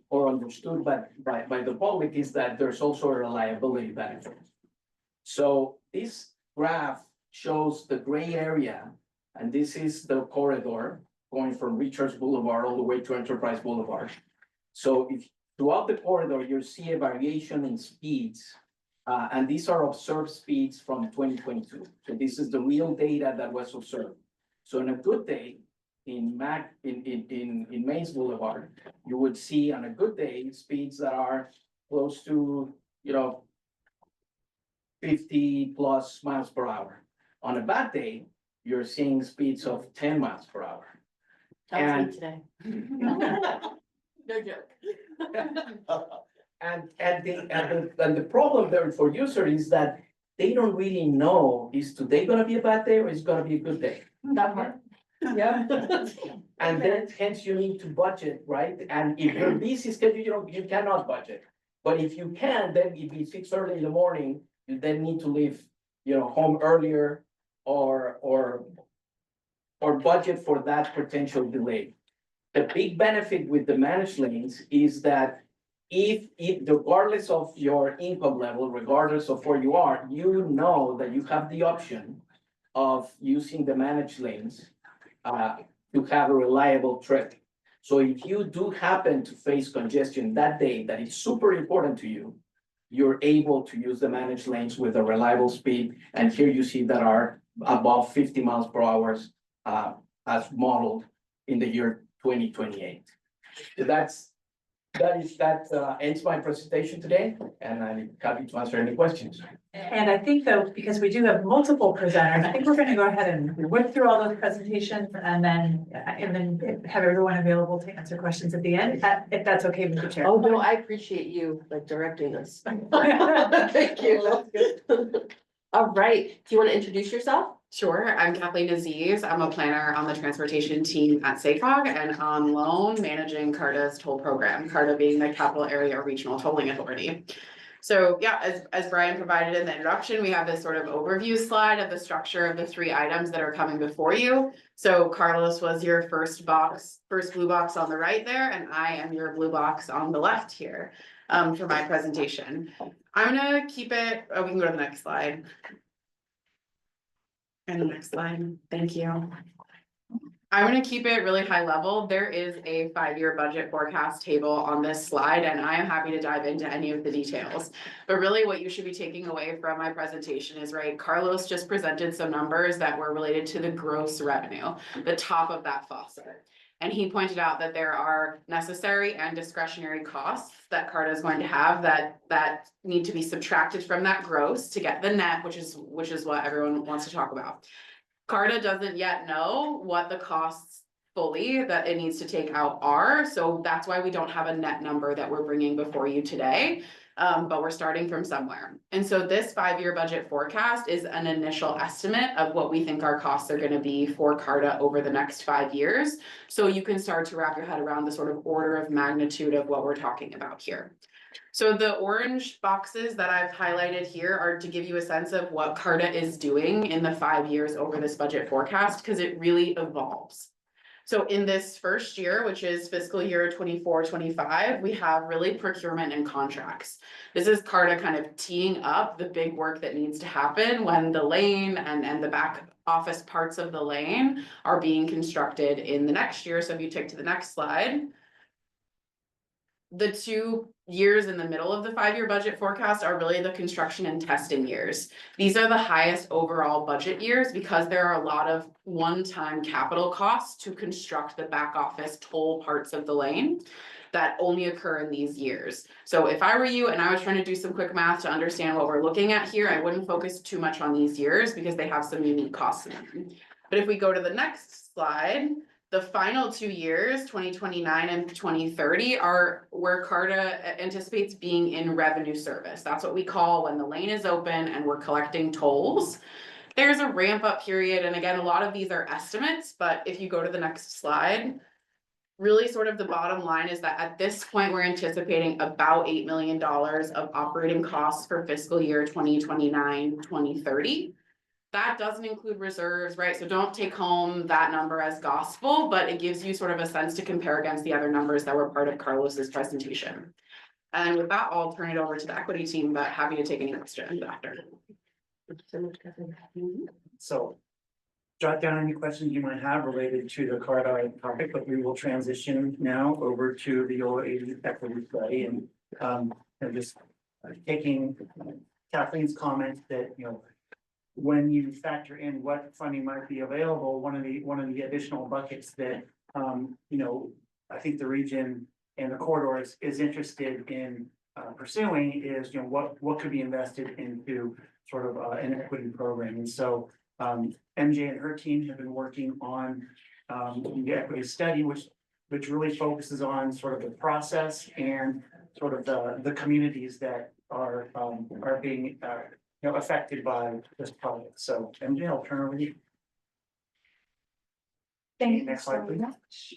or understood by the public is that there's also a reliability benefit. So this graph shows the gray area, and this is the corridor going from Richards Boulevard all the way to Enterprise Boulevard. So if throughout the corridor, you see a variation in speeds, and these are observed speeds from 2022. So this is the real data that was observed. So on a good day, in Mains Boulevard, you would see on a good day, speeds that are close to, 50 plus miles per hour. On a bad day, you're seeing speeds of 10 miles per hour. That's me today. No joke. And the problem there for user is that they don't really know, is today gonna be a bad day or is gonna be a good day? That part. Yeah. And then hence you need to budget, right? And if you're busy schedule, you cannot budget. But if you can, then if it's 6 early in the morning, you then need to leave, home earlier or budget for that potential delay. The big benefit with the managed lanes is that if regardless of your income level, regardless of where you are, you know that you have the option of using the managed lanes to have a reliable trip. So if you do happen to face congestion that day that is super important to you, you're able to use the managed lanes with a reliable speed. And here you see that are above 50 miles per hour as modeled in the year 2028. So that ends my presentation today, and I'm happy to answer any questions. And I think though, because we do have multiple presenters, I think we're gonna go ahead and whip through all those presentations and then have everyone available to answer questions at the end, if that's okay with the chair. Oh, no, I appreciate you like directing us. Thank you. That's good. All right, do you want to introduce yourself? Sure, I'm Kathleen Aziz. I'm a planner on the transportation team at SACOG and on loan managing CARTA's toll program, CARTA being the Capital Area Regional Tolling Authority. So yeah, as Brian provided in the introduction, we have this sort of overview slide of the structure of the 3 items that are coming before you. So Carlos was your first blue box on the right there, and I am your blue box on the left here for my presentation. I'm gonna keep it, we can go to the next slide. And the next slide, thank you. I'm gonna keep it really high level. There is a 5-year budget forecast table on this slide, and I am happy to dive into any of the details. But really what you should be taking away from my presentation is, right, Carlos just presented some numbers that were related to the gross revenue, the top of that faucet. And he pointed out that there are necessary and discretionary costs that CARTA is going to have that need to be subtracted from that gross to get the net, which is what everyone wants to talk about. CARTA doesn't yet know what the costs fully that it needs to take out are, so that's why we don't have a net number that we're bringing before you today. But we're starting from somewhere. And so this 5-year budget forecast is an initial estimate of what we think our costs are gonna be for CARTA over the next 5 years. So you can start to wrap your head around the sort of order of magnitude of what we're talking about here. So the orange boxes that I've highlighted here are to give you a sense of what CARTA is doing in the 5 years over this budget forecast, because it really evolves. So in this first year, which is fiscal year 24-25, we have really procurement and contracts. This is CARTA kind of teeing up the big work that needs to happen when the lane and the back office parts of the lane are being constructed in the next year. So if you take to the next slide. The 2 years in the middle of the 5-year budget forecast are really the construction and testing years. These are the highest overall budget years because there are a lot of one-time capital costs to construct the back office toll parts of the lane that only occur in these years. So if I were you and I was trying to do some quick math to understand what we're looking at here, I wouldn't focus too much on these years because they have some unique costs in them. But if we go to the next slide, the final 2 years, 2029 and 2030, are where CARTA anticipates being in revenue service. That's what we call when the lane is open and we're collecting tolls. There's a ramp up period, and again, a lot of these are estimates, but if you go to the next slide, really sort of the bottom line is that at this point, we're anticipating about $8 million of operating costs for fiscal year 2029, 2030. that doesn't include reserves, right? So don't take home that number as gospel, but it gives you sort of a sense to compare against the other numbers that were part of Carlos's presentation. And with that, I'll turn it over to the equity team, but happy to take any questions after. So jot down any questions you might have related to the CARDA topic, but we will transition now over to the YoloTD equity study and just taking Kathleen's comment that, when you factor in what funding might be available, one of the additional buckets that, I think the region and the corridor is interested in pursuing is, what could be invested into sort of an equity program. And so MJ and her team have been working on the equity study, which really focuses on sort of the process and sort of the communities that are being affected by this project. So MJ, I'll turn over to you. Thank you Next so slide, please. much.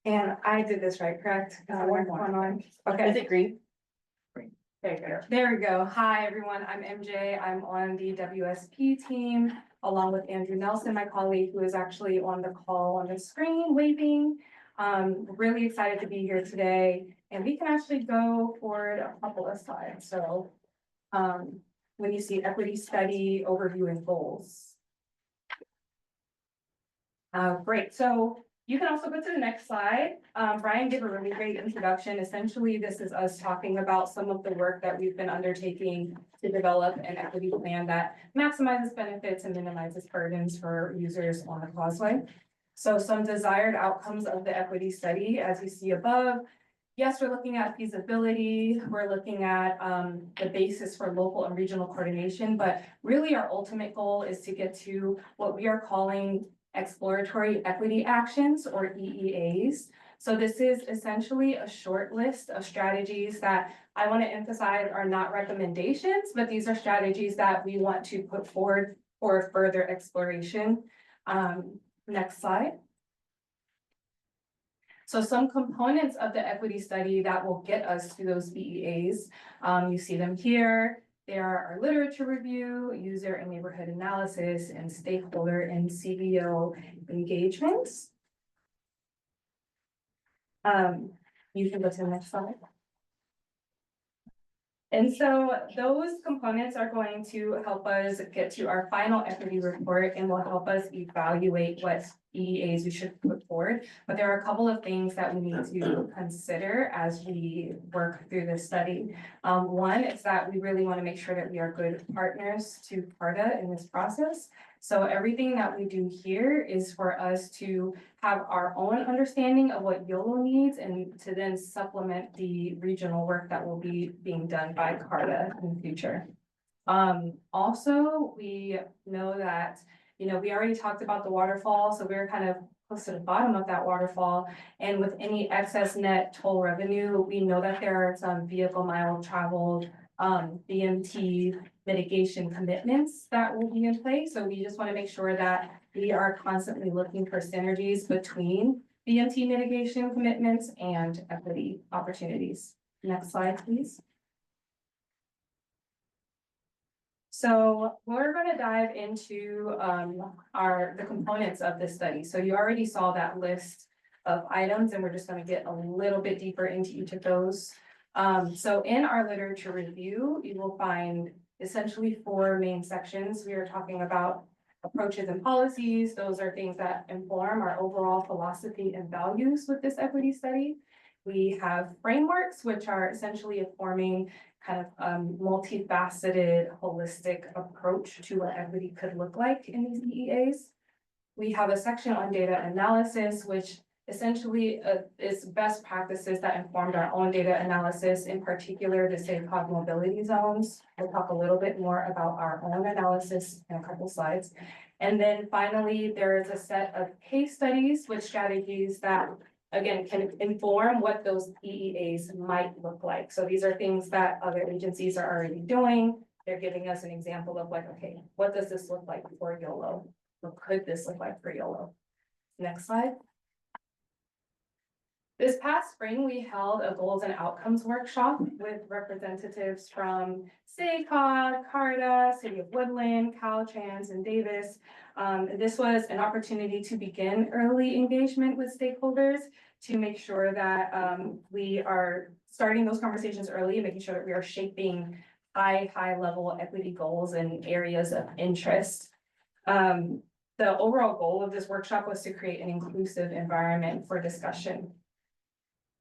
And I did this right, correct? One on. Okay. Is it green? There you go. There we go. Hi, everyone. I'm MJ. I'm on the WSP team, along with Andrew Nelson, my colleague, who is actually on the call on the screen waving. Really excited to be here today. And we can actually go forward a couple of slides. So when you see equity study overview and goals. Great. So you can also go to the next slide. Brian gave a really great introduction. Essentially, this is us talking about some of the work that we've been undertaking to develop an equity plan that maximizes benefits and minimizes burdens for users on the causeway. So some desired outcomes of the equity study, as you see above. Yes, we're looking at feasibility. We're looking at the basis for local and regional coordination, but really our ultimate goal is to get to what we are calling exploratory equity actions, or EEAs. So this is essentially a short list of strategies that I want to emphasize are not recommendations, but these are strategies that we want to put forward for further exploration. Next slide. So some components of the equity study that will get us to those EEAs, you see them here. There are our literature review, user and neighborhood analysis, and stakeholder and CBO engagements. You can go to the next slide. And so those components are going to help us get to our final equity report and will help us evaluate what EEAs we should put forward. But there are a couple of things that we need to consider as we work through this study. One is that we really want to make sure that we are good partners to CARDA in this process. So everything that we do here is for us to have our own understanding of what Yolo needs and to then supplement the regional work that will be being done by CARDA in the future. Also, we know that, we already talked about the waterfall, so we're kind of close to the bottom of that waterfall. And with any excess net toll revenue, we know that there are some vehicle mile traveled, BMT mitigation commitments that will be in place. So we just want to make sure that we are constantly looking for synergies between BMT mitigation commitments and equity opportunities. Next slide, please. So we're going to dive into the components of this study. So you already saw that list of items, and we're just going to get a little bit deeper into each of those. So in our literature review, you will find essentially 4 main sections. We are talking about approaches and policies. Those are things that inform our overall philosophy and values with this equity study. We have frameworks, which are essentially informing kind of multifaceted, holistic approach to what equity could look like in these EEAs. We have a section on data analysis, which essentially is best practices that informed our own data analysis, in particular the safe harbor mobility zones. We'll talk a little bit more about our own analysis in a couple slides. And then finally, there is a set of case studies with strategies that, again, can inform what those EEAs might look like. So these are things that other agencies are already doing. They're giving us an example of like, okay, what does this look like for Yolo? What could this look like for Yolo? Next slide. This past spring, we held a goals and outcomes workshop with representatives from SACOG, CARTA, City of Woodland, Caltrans, and Davis. This was an opportunity to begin early engagement with stakeholders to make sure that we are starting those conversations early and making sure that we are shaping high level equity goals and areas of interest. The overall goal of this workshop was to create an inclusive environment for discussion.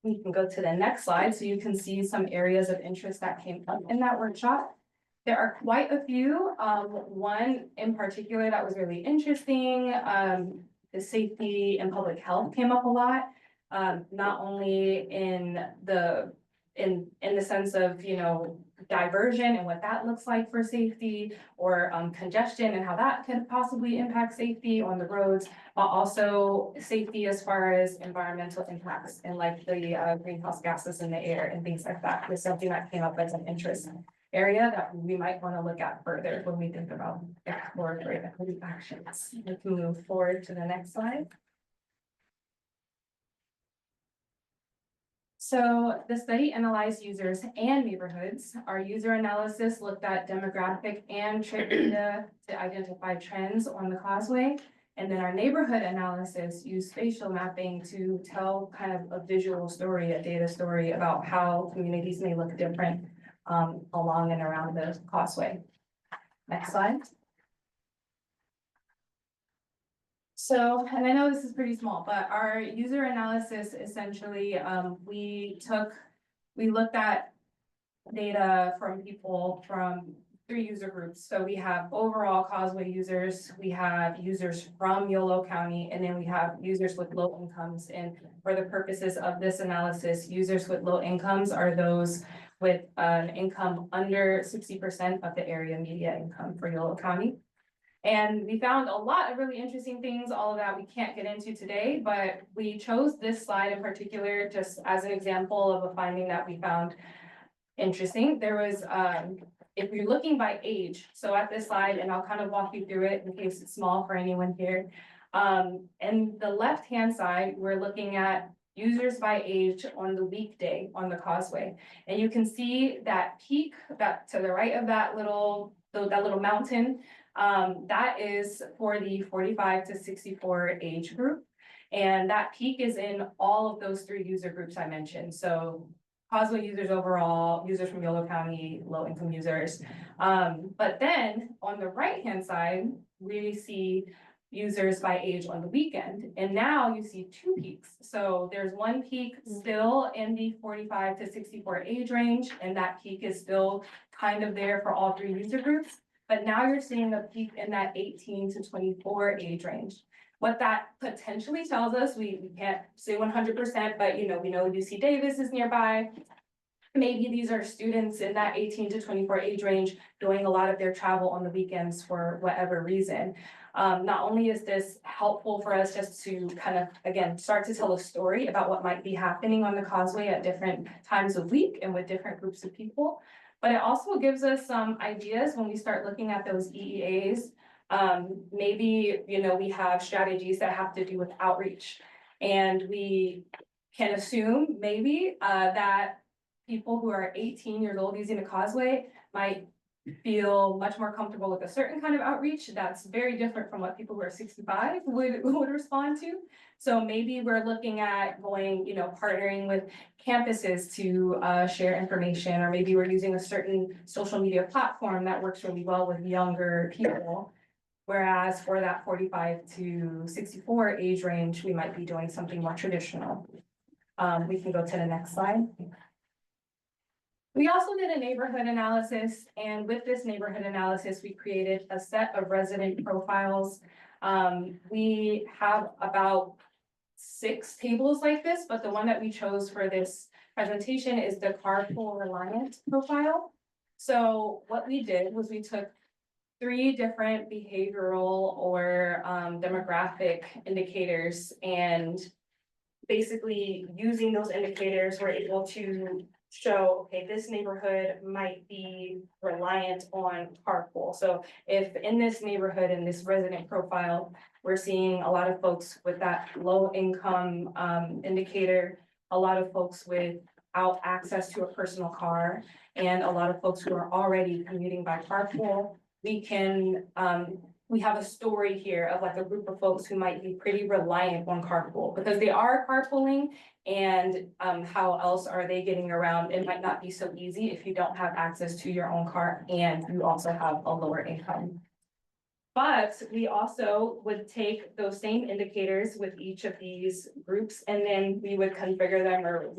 We can go to the next slide so you can see some areas of interest that came up in that workshop. There are quite a few. One in particular that was really interesting, the safety and public health came up a lot. Not only in the sense of, you know, diversion and what that looks like for safety, or congestion and how that could possibly impact safety on the roads, but also safety as far as environmental impacts and like the greenhouse gases in the air and things like that was something that came up as an interest area that we might want to look at further when we think about exploratory equity actions. We can move forward to the next slide. So the study analyzed users and neighborhoods. Our user analysis looked at demographic and trip data to identify trends on the causeway. And then our neighborhood analysis used spatial mapping to tell kind of a visual story, a data story about how communities may look different along and around the causeway. Next slide. So, and I know this is pretty small, but our user analysis essentially, we looked at data from people from 3 user groups. So we have overall causeway users, we have users from Yolo County, and then we have users with low incomes. And for the purposes of this analysis, users with low incomes are those with an income under 60% of the area median income for Yolo County. And we found a lot of really interesting things, all of that we can't get into today, but we chose this slide in particular just as an example of a finding that we found interesting. There was, if you're looking by age, so at this slide, and I'll kind of walk you through it in case it's small for anyone here. And the left-hand side, we're looking at users by age on the weekday on the causeway. And you can see that peak, that to the right of that little mountain, that is for the 45 to 64 age group. And that peak is in all of those 3 user groups I mentioned. So causeway users overall, users from Yolo County, low income users. But then on the right-hand side, we see users by age on the weekend. And now you see 2 peaks. So there's one peak still in the 45 to 64 age range, and that peak is still kind of there for all 3 user groups. But now you're seeing the peak in that 18 to 24 age range. What that potentially tells us, we can't say 100%, but you know, we know UC Davis is nearby. Maybe these are students in that 18 to 24 age range doing a lot of their travel on the weekends for whatever reason. Not only is this helpful for us just to kind of, again, start to tell a story about what might be happening on the causeway at different times of week and with different groups of people, but it also gives us some ideas when we start looking at those EEAs. Maybe, you know, we have strategies that have to do with outreach, and we can assume maybe that people who are 18 years old using the causeway might feel much more comfortable with a certain kind of outreach that's very different from what people who are 65 would respond to. So maybe we're looking at going, you know, partnering with campuses to share information, or maybe we're using a certain social media platform that works really well with younger people. Whereas for that 45 to 64 age range, we might be doing something more traditional. We can go to the next slide. We also did a neighborhood analysis, and with this neighborhood analysis, we created a set of resident profiles. We have about 6 tables like this, but the one that we chose for this presentation is the carpool reliant profile. So what we did was we took 3 different behavioral or demographic indicators, and basically using those indicators, we're able to show, okay, this neighborhood might be reliant on carpool. So if in this neighborhood, in this resident profile, we're seeing a lot of folks with that low income indicator, a lot of folks without access to a personal car, and a lot of folks who are already commuting by carpool. We can, we have a story here of like a group of folks who might be pretty reliant on carpool because they are carpooling. And how else are they getting around? It might not be so easy if you don't have access to your own car and you also have a lower income. But we also would take those same indicators with each of these groups, and then we would configure them or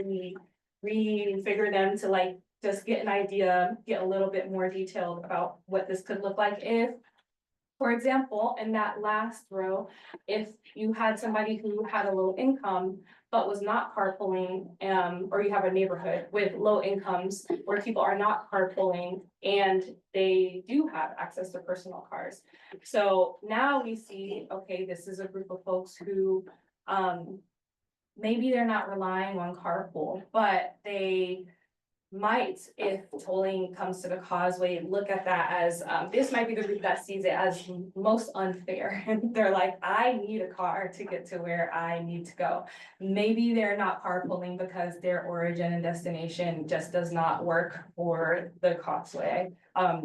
refigure them to like just get an idea, get a little bit more detailed about what this could look like if, for example, in that last row, if you had somebody who had a low income but was not carpooling, or you have a neighborhood with low incomes where people are not carpooling and they do have access to personal cars. So now we see, okay, this is a group of folks who, maybe they're not relying on carpool, but they might, if tolling comes to the causeway, look at that as, this might be the group that sees it as most unfair. And they're like, I need a car to get to where I need to go. Maybe they're not carpooling because their origin and destination just does not work for the causeway,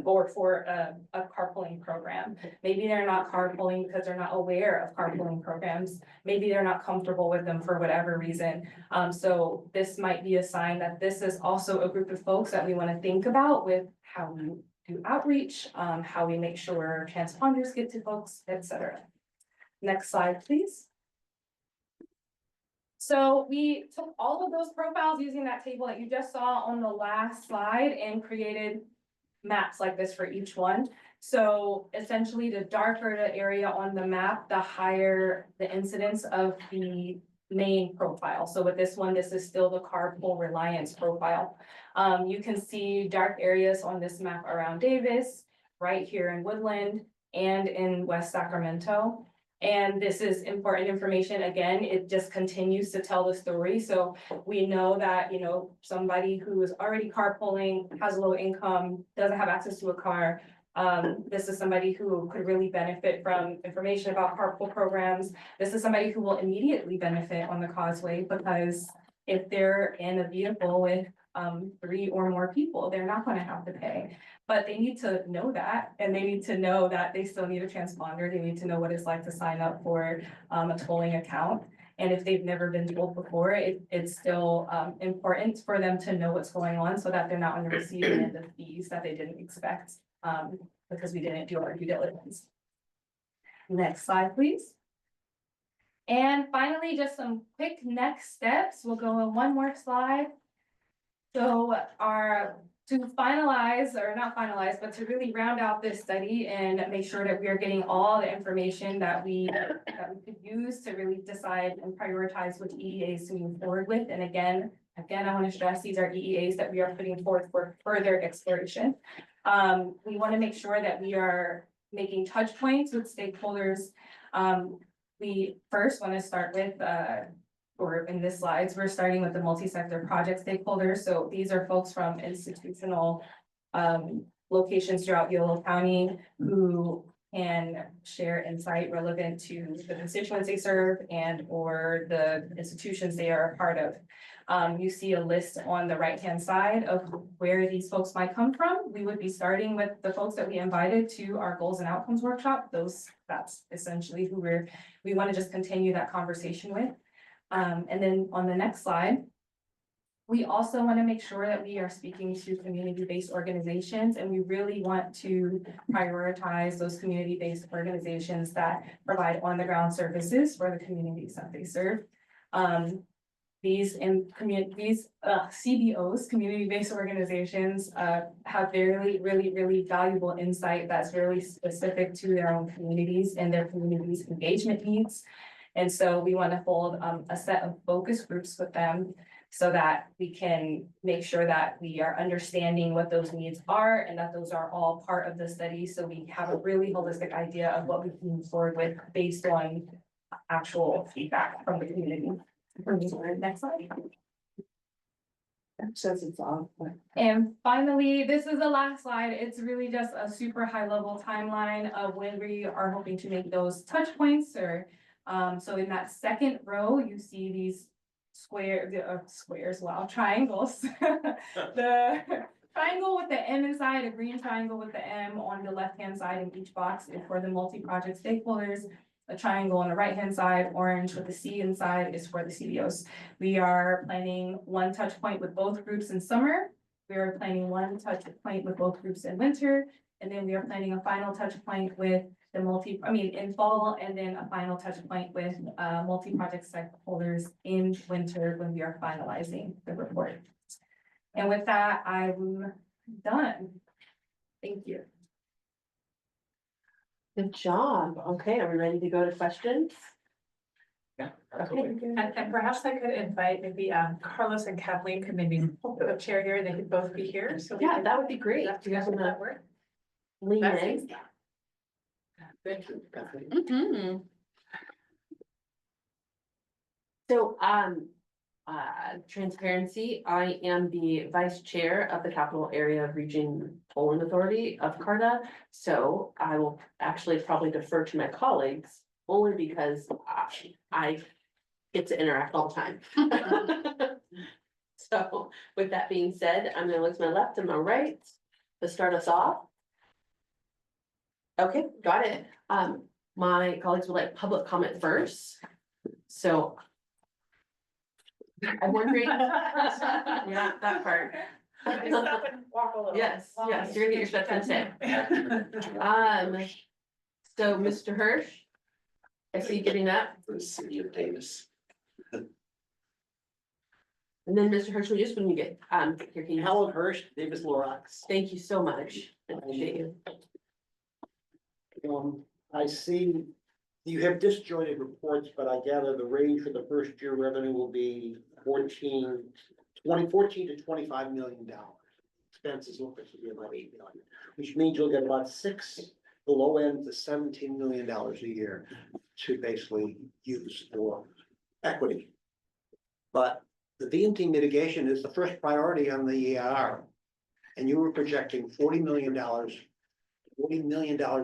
or for a carpooling program. Maybe they're not carpooling because they're not aware of carpooling programs. Maybe they're not comfortable with them for whatever reason. So this might be a sign that this is also a group of folks that we want to think about with how we do outreach, how we make sure transponders get to folks, etc. Next slide, please. So we took all of those profiles using that table that you just saw on the last slide and created maps like this for each one. So essentially, the darker the area on the map, the higher the incidence of the main profile. So with this one, this is still the carpool reliance profile. You can see dark areas on this map around Davis, right here in Woodland, and in West Sacramento. And this is important information. Again, it just continues to tell the story. So we know that, you know, somebody who is already carpooling, has low income, doesn't have access to a car. This is somebody who could really benefit from information about carpool programs. This is somebody who will immediately benefit on the causeway because if they're in a vehicle with 3 or more people, they're not going to have to pay. But they need to know that, and they need to know that they still need a transponder. They need to know what it's like to sign up for a tolling account. And if they've never been told before, it's still important for them to know what's going on so that they're not on the receiving end of fees that they didn't expect because we didn't do our due diligence. Next slide, please. And finally, just some quick next steps. We'll go on one more slide. So to finalize, or not finalize, but to really round out this study and make sure that we are getting all the information that we could use to really decide and prioritize which EEAs to move forward with. And again, I want to stress these are EEAs that we are putting forth for further exploration. We want to make sure that we are making touch points with stakeholders. We first want to start with or in this slides, we're starting with the multi-sector project stakeholders. So these are folks from institutional locations throughout Yolo County who can share insight relevant to the constituents they serve and or the institutions they are a part of. You see a list on the right-hand side of where these folks might come from. We would be starting with the folks that we invited to our goals and outcomes workshop. That's essentially who we want to just continue that conversation with. And then on the next slide, we also want to make sure that we are speaking to community-based organizations, and we really want to prioritize those community-based organizations that provide on-the-ground services for the communities that they serve. These CBOs, community-based organizations, have really valuable insight that's really specific to their own communities and their communities' engagement needs. And so we want to hold a set of focus groups with them so that we can make sure that we are understanding what those needs are and that those are all part of the study. So we have a really holistic idea of what we can move forward with based on actual feedback from the community. Next slide. That says it's off. And finally, this is the last slide. It's really just a super high level timeline of when we are hoping to make those touch points or so in that second row, you see these squares, wow, triangles. The triangle with the M inside, a green triangle with the M on the left-hand side in each box is for the multi-project stakeholders. A triangle on the right-hand side, orange with the C inside, is for the CDOs. We are planning one touch point with both groups in summer. We are planning one touch point with both groups in winter. And then we are planning a final touch point with the in fall, and then a final touch point with multi-project stakeholders in winter when we are finalizing the report. And with that, I'm done. Thank you. Good job. Okay, are we ready to go to questions? Yeah. Okay. And perhaps I could invite maybe Carlos and Kathleen could maybe hold the chair here, they could both be here, so. Yeah, that would be great. Do you guys want that work? Lean in. Thank you, Kathleen. Mm-hmm. So, transparency, I am the vice chair of the Capital Area Region Polling Authority of CARTA. So I will actually probably defer to my colleagues only because I get to interact all the time. So with that being said, I'm gonna look to my left and my right to start us off. Okay, got it. My colleagues would like public comment first. So I'm wondering. Yeah, that part. Yes, yes, you're gonna get your steps in today. So Mr. Hirsch, I see you getting up. For the city of Davis. And then Mr. Hirsch, just when you get, here, can you? Helen Hirsch, Davis Lorax. Thank you so much. I appreciate you. I see you have disjointed reports, but I gather the range for the first year revenue will be 14 to 25 million dollars. Expenses look like to be about 8 million, which means you'll get about the low end to $17 million a year to basically use for equity. But the VMT mitigation is the first priority on the EIR. And you were projecting $40 million a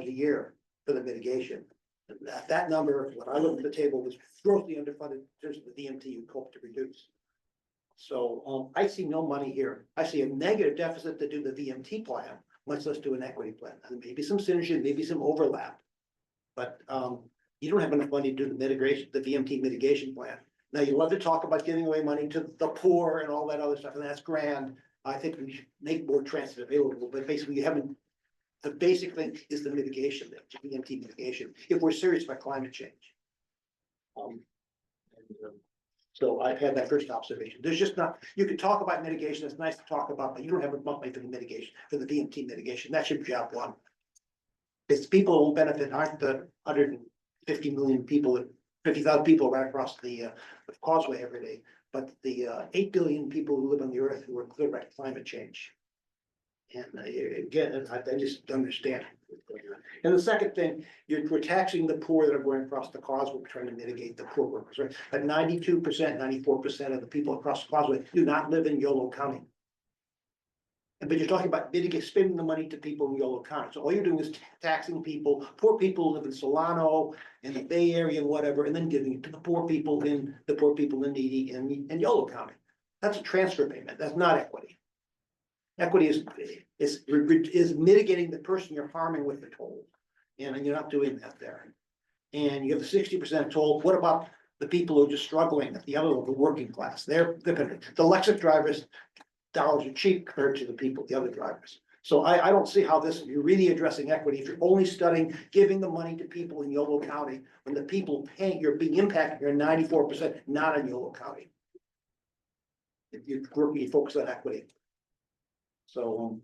year for the mitigation. And that number, when I looked at the table, was grossly underfunded in terms of the VMT you hope to reduce. So I see no money here. I see a negative deficit to do the VMT plan, much less do an equity plan. And maybe some synergy, maybe some overlap. But you don't have enough money to do the mitigation, the VMT mitigation plan. Now, you love to talk about giving away money to the poor and all that other stuff, and that's grand. I think we should make more transit available, but basically you haven't, the basic thing is the mitigation, the VMT mitigation, if we're serious about climate change. So I've had that first observation. There's just not, you can talk about mitigation, it's nice to talk about, but you don't have enough money for the mitigation, for the VMT mitigation. That should be job one. It's people who will benefit aren't the 150 million people, 50,000 people right across the causeway every day, but the 8 billion people who live on the earth who are clear about climate change. And again, I just understand. And the second thing, we're taxing the poor that are going across the causeway, we're trying to mitigate the poor workers, right? But 92%, 94% of the people across the causeway do not live in Yolo County. But you're talking about spending the money to people in Yolo County. So all you're doing is taxing people, poor people who live in Solano, in the Bay Area and whatever, and then giving it to the poor people in needy in Yolo County. That's a transfer payment. That's not equity. Equity is mitigating the person you're harming with the toll. And you're not doing that there. And you have the 60% toll. What about the people who are just struggling at the working class? The Lexus drivers dollars are cheap compared to the people, the other drivers. So I don't see how you're really addressing equity if you're only studying giving the money to people in Yolo County when the people paying, you're being impacted, you're 94% not in Yolo County. If you focus on equity. So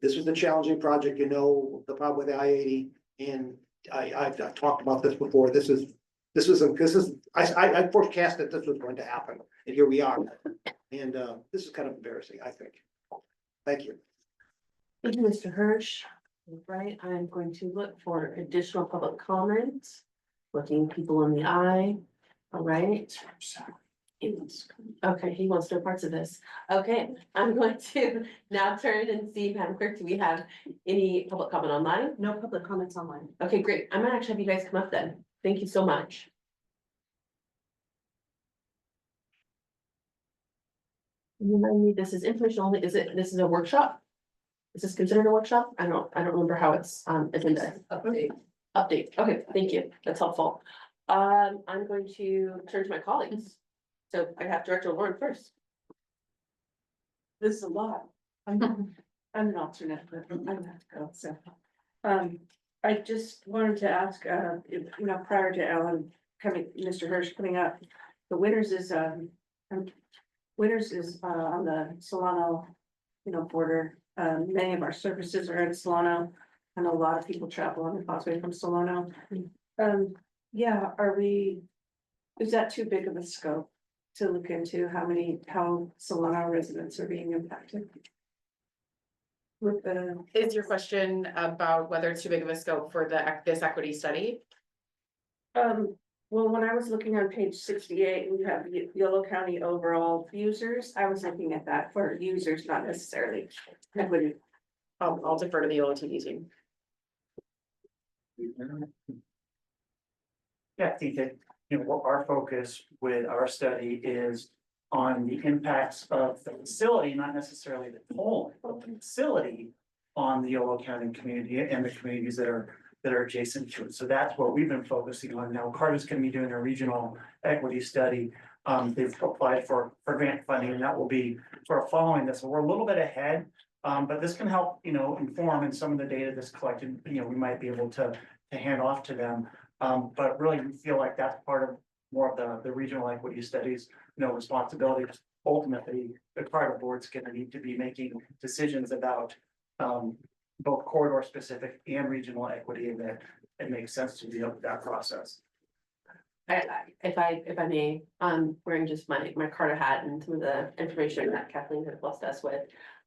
this is the challenging project, the problem with the I-80, and I've talked about this before. I forecast that this was going to happen, and here we are. And this is kind of embarrassing, I think. Thank you. Thank you, Mr. Hirsch. Right, I'm going to look for additional public comments, looking people in the eye. All right. Okay, he wants to know parts of this. Okay, I'm going to now turn and see, Madam Clerk, do we have any public comment online? No public comments online. Okay, great. I'm gonna actually have you guys come up then. Thank you so much. Remind me, this is information only, this is a workshop? Is this considered a workshop? I don't remember how it's agenda. Update, okay, thank you, that's helpful. I'm going to turn to my colleagues. So I have Director Lauren first. This is a lot. I'm an alternate, but I'm gonna have to go, so. I just wanted to ask, if, prior to Mr. Hirsch coming up, the Winners is on the Solano, border. Many of our services are in Solano, and a lot of people travel on the causeway from Solano. Yeah, is that too big of a scope to look into how Solano residents are being impacted? With the, Is your question about whether it's too big of a scope for this equity study? well, when I was looking on page 68, we have Yolo County overall users. I was looking at that for users, not necessarily equity. I'll defer to the YoloTD team. Yeah, I think that, what our focus with our study is on the impacts of the facility, not necessarily the tolling, but the facility on the Yolo County community and the communities that are adjacent to it. So that's what we've been focusing on. Now, Carter's gonna be doing a regional equity study. They've applied for grant funding, and that will be sort of following this. So we're a little bit ahead, but this can help, inform, and some of the data that's collected, we might be able to hand off to them. But really, we feel like that's part of more of the regional equity studies, responsibility. Ultimately, the Carter board's gonna need to be making decisions about both corridor specific and regional equity, and that it makes sense to deal with that process. If I may, wearing just my Carter hat and some of the information that Kathleen has blessed us with.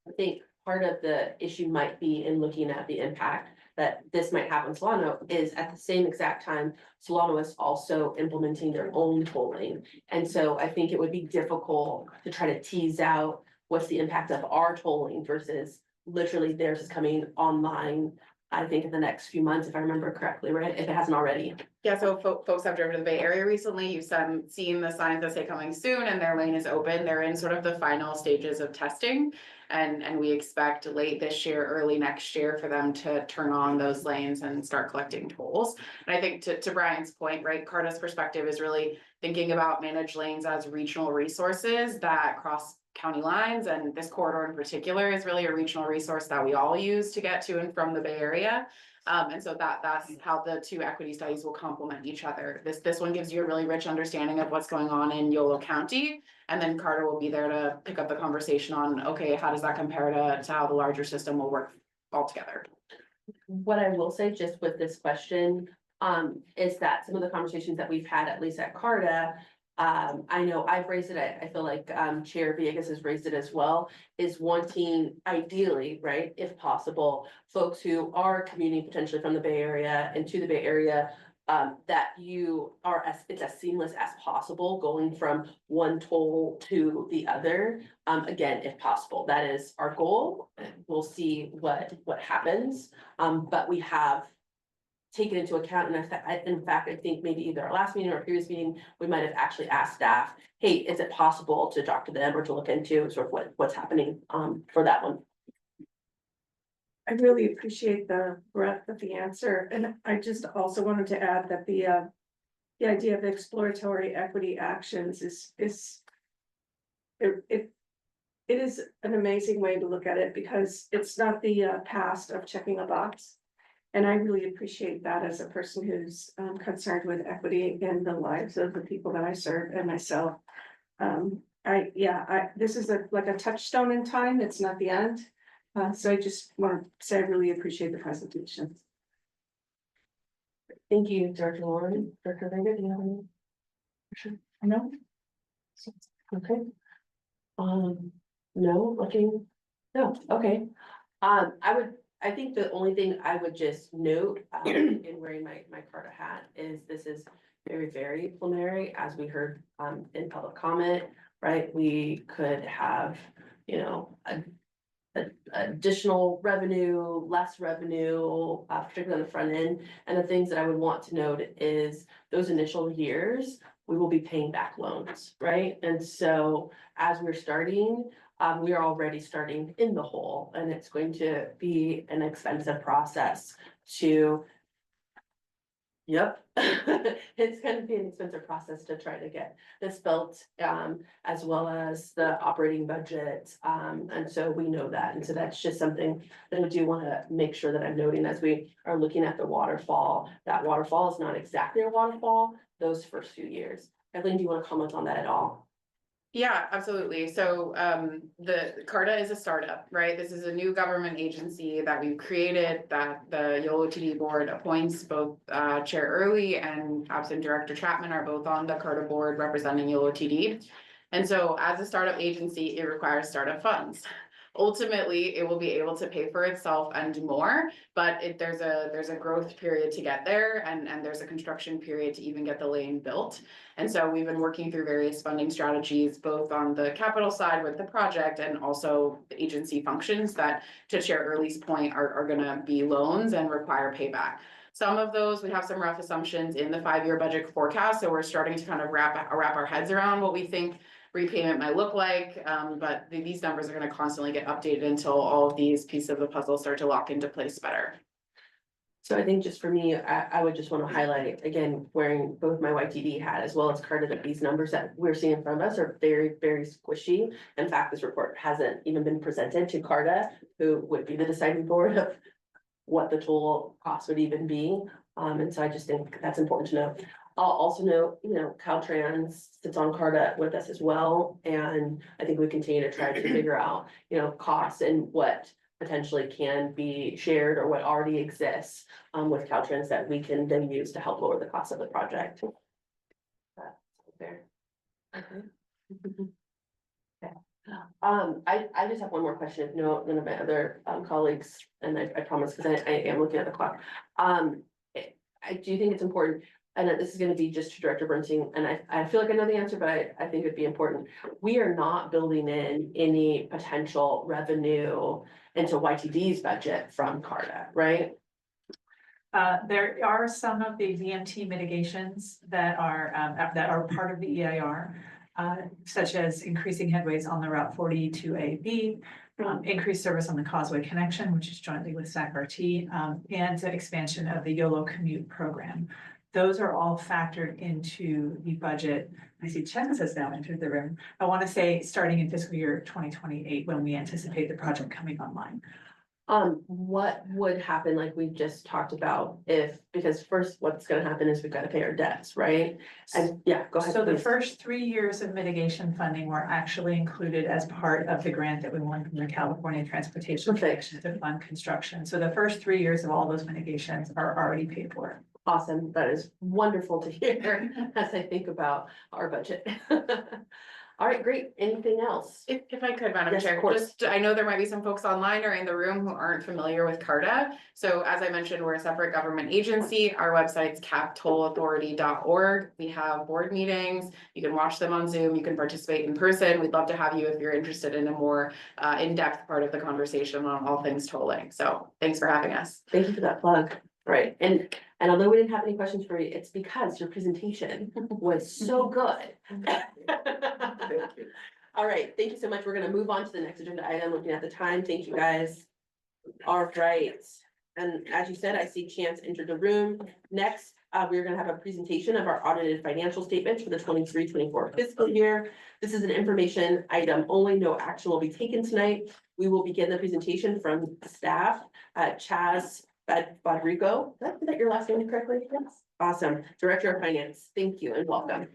I think part of the issue might be in looking at the impact that this might have in Solano is at the same exact time, Solano is also implementing their own tolling. And so I think it would be difficult to try to tease out what's the impact of our tolling versus literally theirs is coming online, I think in the next few months, if I remember correctly, right? If it hasn't already. Yeah, so folks have driven to the Bay Area recently. You've seen the signs that say coming soon, and their lane is open. They're in sort of the final stages of testing. And we expect late this year, early next year for them to turn on those lanes and start collecting tolls. And I think to Brian's point, right, Carta's perspective is really thinking about managed lanes as regional resources that cross county lines, and this corridor in particular is really a regional resource that we all use to get to and from the Bay Area. And so that's how the two equity studies will complement each other. This one gives you a really rich understanding of what's going on in Yolo County. And then Carter will be there to pick up the conversation on, okay, how does that compare to how the larger system will work all together? What I will say just with this question, is that some of the conversations that we've had, at least at Carta, I know I've raised it, I feel like, Chair Villegas has raised it as well, is wanting ideally, right, if possible, folks who are commuting potentially from the Bay Area into the Bay Area, that it's as seamless as possible going from one toll to the other. Again, if possible, that is our goal. We'll see what happens, but we have taken into account, and in fact, I think maybe either our last meeting or a previous meeting, we might have actually asked staff, hey, is it possible to talk to them or to look into sort of what's happening for that one? I really appreciate the breadth of the answer, and I just also wanted to add that the idea of exploratory equity actions is it is an amazing way to look at it, because it's not the past of checking a box. And I really appreciate that as a person who's concerned with equity in the lives of the people that I serve and myself. This is like a touchstone in time. It's not the end. So I just want to say I really appreciate the presentation. Thank you, Director Lauren. Director Vega, do you have any? Sure. No. Okay. No, looking, no, okay. I think the only thing I would just note, in wearing my Carta hat, is this is very, very preliminary, as we heard, in public comment, right? We could have, additional revenue, less revenue, particularly on the front end. And the things that I would want to note is those initial years, we will be paying back loans, right? And so as we're starting, we are already starting in the hole, and it's going to be an expensive process to. Yep, it's gonna be an expensive process to try to get this built, as well as the operating budget. And so we know that, and so that's just something that I do wanna make sure that I'm noting as we are looking at the waterfall. That waterfall is not exactly a waterfall those first few years. Kathleen, do you wanna comment on that at all? Yeah, absolutely. So the CARTA is a startup, right? This is a new government agency that we've created that the YoloTD board appoints. Both Chair Early and absent Director Chapman are both on the CARTA board representing YoloTD. And so as a startup agency, it requires startup funds. Ultimately, it will be able to pay for itself and more, but there's a growth period to get there, and there's a construction period to even get the lane built. And so we've been working through various funding strategies, both on the capital side with the project and also the agency functions that, to Chair Early's point, are gonna be loans and require payback. Some of those, we have some rough assumptions in the 5-year budget forecast, so we're starting to kind of wrap our heads around what we think repayment might look like, but these numbers are gonna constantly get updated until all of these pieces of the puzzle start to lock into place better. So I think just for me, I would just want to highlight, again, wearing both my YTD hat as well as CARTA, that these numbers that we're seeing in front of us are very, very squishy. In fact, this report hasn't even been presented to CARTA, who would be the deciding board of what the total cost would even be. And so I just think that's important to know. I'll also note, Caltrans sits on CARTA with us as well, and I think we continue to try to figure out, costs and what potentially can be shared or what already exists with Caltrans that we can then use to help lower the cost of the project. That's fair. Okay. I just have one more question, if none of my other colleagues, and I promise, because I am looking at the clock. I do think it's important, and this is gonna be just to Director Bernstein, and I feel like I know the answer, but I think it'd be important. We are not building in any potential revenue into YTD's budget from CARTA, right? There are some of the VMT mitigations that are part of the EIR, such as increasing headways on the Route 42AB, increased service on the Causeway Connection, which is jointly with SAC-RT, and the expansion of the Yolo commute program. Those are all factored into the budget. I see Chen has now entered the room. I want to say starting in fiscal year 2028, when we anticipate the project coming online. What would happen, like we just talked about, because first, what's gonna happen is we've got to pay our debts, right? And yeah, go ahead. So the please. first 3 years of mitigation funding were actually included as part of the grant that we won from the California Transportation Commission to fund construction. So the first 3 years of all those mitigations are already paid for. Awesome, that is wonderful to hear as I think about our budget. All right, great. Anything else? If I could, Madam Yes, of Chair, course. just, I know there might be some folks online or in the room who aren't familiar with CARTA. So as I mentioned, we're a separate government agency. Our website's captollauthority.org. We have board meetings. You can watch them on Zoom. You can participate in person. We'd love to have you if you're interested in a more in-depth part of the conversation on all things tolling. So thanks for having us. Thank you for that plug. Right, and although we didn't have any questions for you, it's because your presentation was so good. All right, thank you so much. We're gonna move on to the next agenda item, looking at the time. Thank you, guys. All right, and as you said, I see Chance entered the room. Next, we're gonna have a presentation of our audited financial statements for the 23-24 fiscal year. This is an information item only, no action will be taken tonight. We will begin the presentation from staff, Chaz Rodrigo. Did I say that your last name correctly? Yes. Awesome. Director of Finance. Thank you and welcome.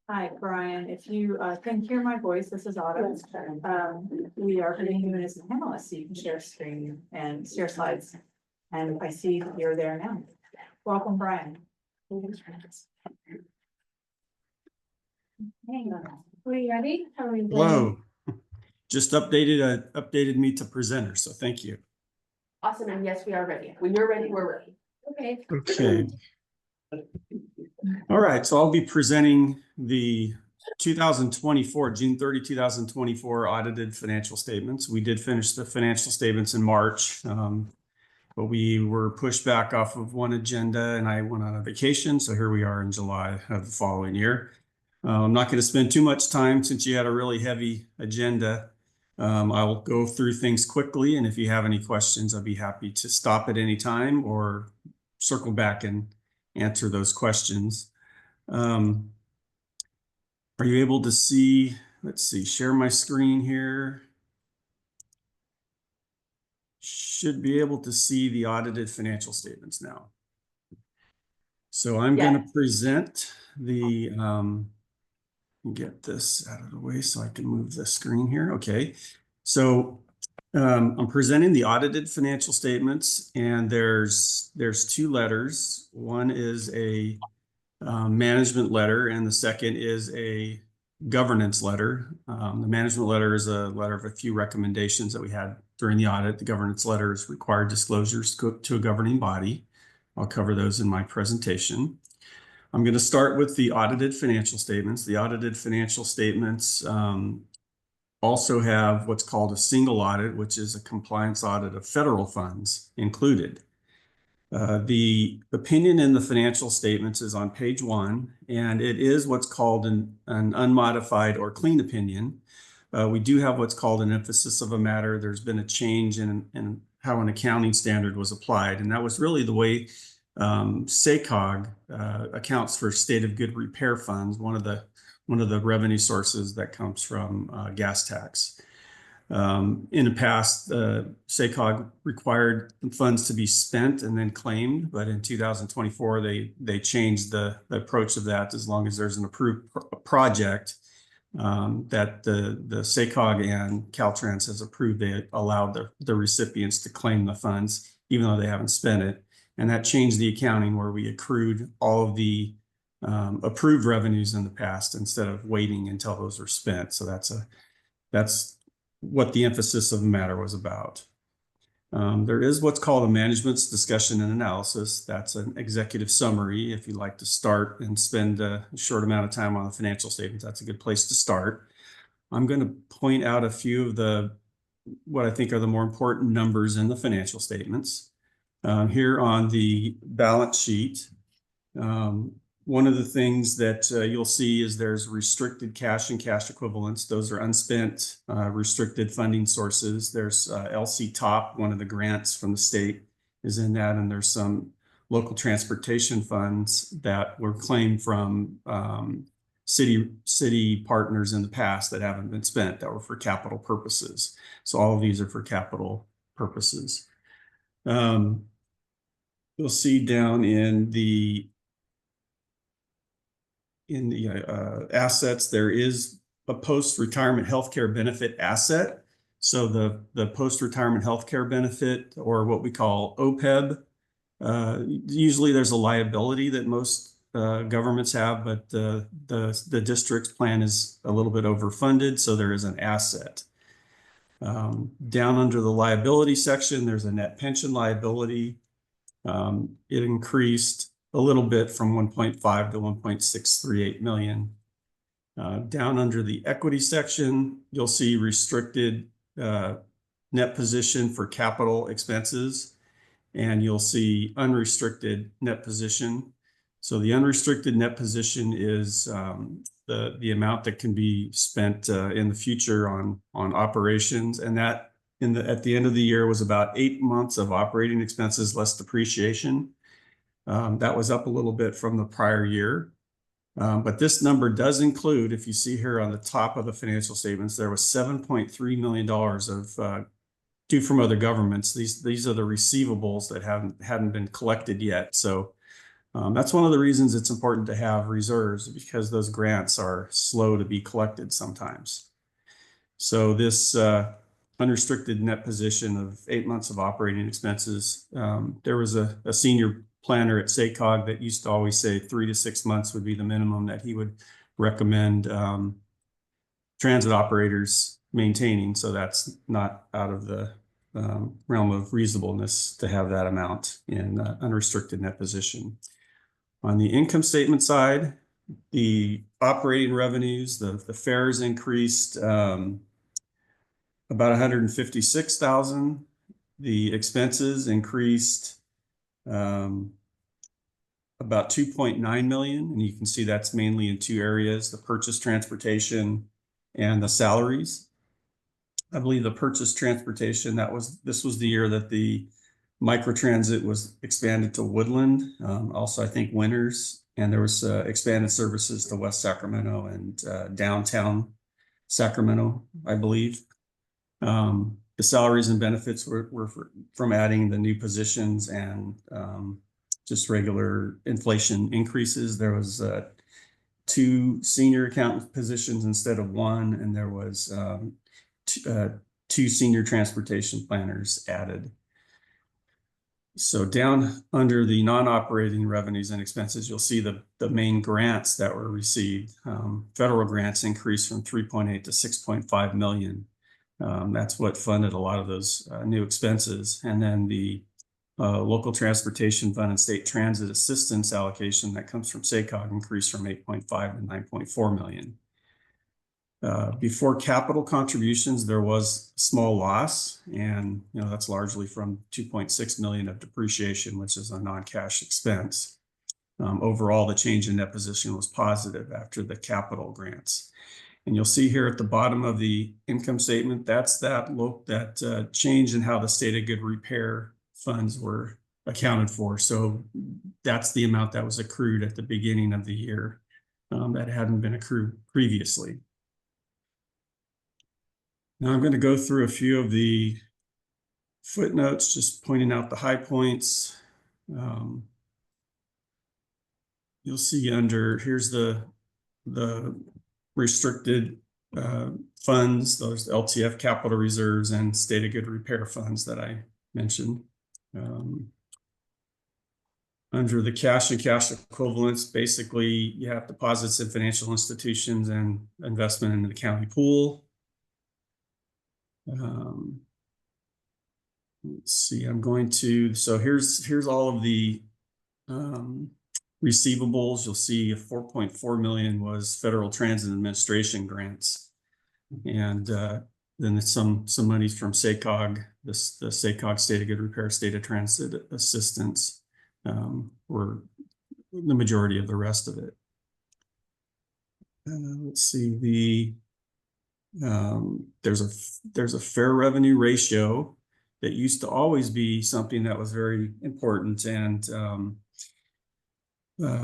Hi, Brian. If you can hear my voice, this is Autumn. We are putting you in as a panelist, so you can share screen and share slides. And I see that you're there now. Welcome, Brian. Hang on. Are you ready? How are you doing? Hello. Just updated me to presenter, so thank you. Awesome, and yes, we are ready. When you're ready, we're ready. Okay. Okay. All right, so I'll be presenting the 2024, June 30, 2024 audited financial statements. We did finish the financial statements in March, but we were pushed back off of one agenda and I went on a vacation. So here we are in July of the following year. I'm not going to spend too much time since you had a really heavy agenda. I will go through things quickly, and if you have any questions, I'd be happy to stop at any time or circle back and answer those questions. Are you able to see, let's see, share my screen here. Should be able to see the audited financial statements now. So I'm going to present the, get this out of the way so I can move the screen here. Okay. So I'm presenting the audited financial statements, and there's two letters. One is a management letter, and the second is a governance letter. The management letter is a letter of a few recommendations that we had during the audit. The governance letter is required disclosures to a governing body. I'll cover those in my presentation. I'm going to start with the audited financial statements. The audited financial statements also have what's called a single audit, which is a compliance audit of federal funds included. The opinion in the financial statements is on page 1, and it is what's called an unmodified or clean opinion. We do have what's called an emphasis of a matter. There's been a change in how an accounting standard was applied, and that was really the way SACOG accounts for state of good repair funds, one of the revenue sources that comes from gas tax. In the past, SACOG required funds to be spent and then claimed, but in 2024, they changed the approach of that. As long as there's an approved project that the SACOG and Caltrans has approved, they allowed the recipients to claim the funds, even though they haven't spent it. And that changed the accounting, where we accrued all of the approved revenues in the past instead of waiting until those were spent. So that's what the emphasis of the matter was about. There is what's called a management's discussion and analysis. That's an executive summary. If you'd like to start and spend a short amount of time on the financial statements, that's a good place to start. I'm going to point out a few of what I think are the more important numbers in the financial statements. Here on the balance sheet, one of the things that you'll see is there's restricted cash and cash equivalents. Those are unspent restricted funding sources. There's LC TOP, one of the grants from the state is in that, and there's some local transportation funds that were claimed from city partners in the past that haven't been spent, that were for capital purposes. So all of these are for capital purposes. You'll see down in the assets, there is a post-retirement healthcare benefit asset. So the post-retirement healthcare benefit, or what we call OPEB, usually there's a liability that most governments have, but the district's plan is a little bit overfunded, so there is an asset. Down under the liability section, there's a net pension liability. It increased a little bit from 1.5 to 1.638 million. Down under the equity section, you'll see restricted net position for capital expenses, and you'll see unrestricted net position. So the unrestricted net position is the amount that can be spent in the future on operations, and that at the end of the year was about 8 months of operating expenses less depreciation. That was up a little bit from the prior year. But this number does include, if you see here on the top of the financial statements, there was $7.3 million of due from other governments. These are the receivables that hadn't been collected yet. So that's one of the reasons it's important to have reserves, because those grants are slow to be collected sometimes. So this unrestricted net position of 8 months of operating expenses, there was a senior planner at SACOG that used to always say 3 to 6 months would be the minimum that he would recommend transit operators maintaining. So that's not out of the realm of reasonableness to have that amount in unrestricted net position. On the income statement side, the operating revenues, the fares increased about 156,000. The expenses increased about 2.9 million, and you can see that's mainly in two areas, the purchase transportation and the salaries. I believe the purchase transportation, this was the year that the microtransit was expanded to Woodland. Also, I think Winters, and there was expanded services to West Sacramento and downtown Sacramento, I believe. The salaries and benefits were from adding the new positions and just regular inflation increases. There was 2 senior accountant positions instead of 1, and there was 2 senior transportation planners added. So down under the non-operating revenues and expenses, you'll see the main grants that were received. Federal grants increased from 3.8 to 6.5 million. That's what funded a lot of those new expenses. And then the local transportation fund and state transit assistance allocation that comes from SACOG increased from 8.5 to 9.4 million. Before capital contributions, there was a small loss, and that's largely from 2.6 million of depreciation, which is a non-cash expense. Overall, the change in net position was positive after the capital grants. And you'll see here at the bottom of the income statement, that's that change in how the state of good repair funds were accounted for. So that's the amount that was accrued at the beginning of the year that hadn't been accrued previously. Now I'm going to go through a few of the footnotes, just pointing out the high points. You'll see here's the restricted funds, those LTF capital reserves and state of good repair funds that I mentioned. Under the cash and cash equivalents, basically you have deposits in financial institutions and investment in the county pool. Let's see, so here's all of the receivables. You'll see 4.4 million was Federal Transit Administration grants. And then some monies from SACOG, the SACOG State of Good Repair, State of Transit Assistance were the majority of the rest of it. Let's see, there's a fair revenue ratio that used to always be something that was very important, and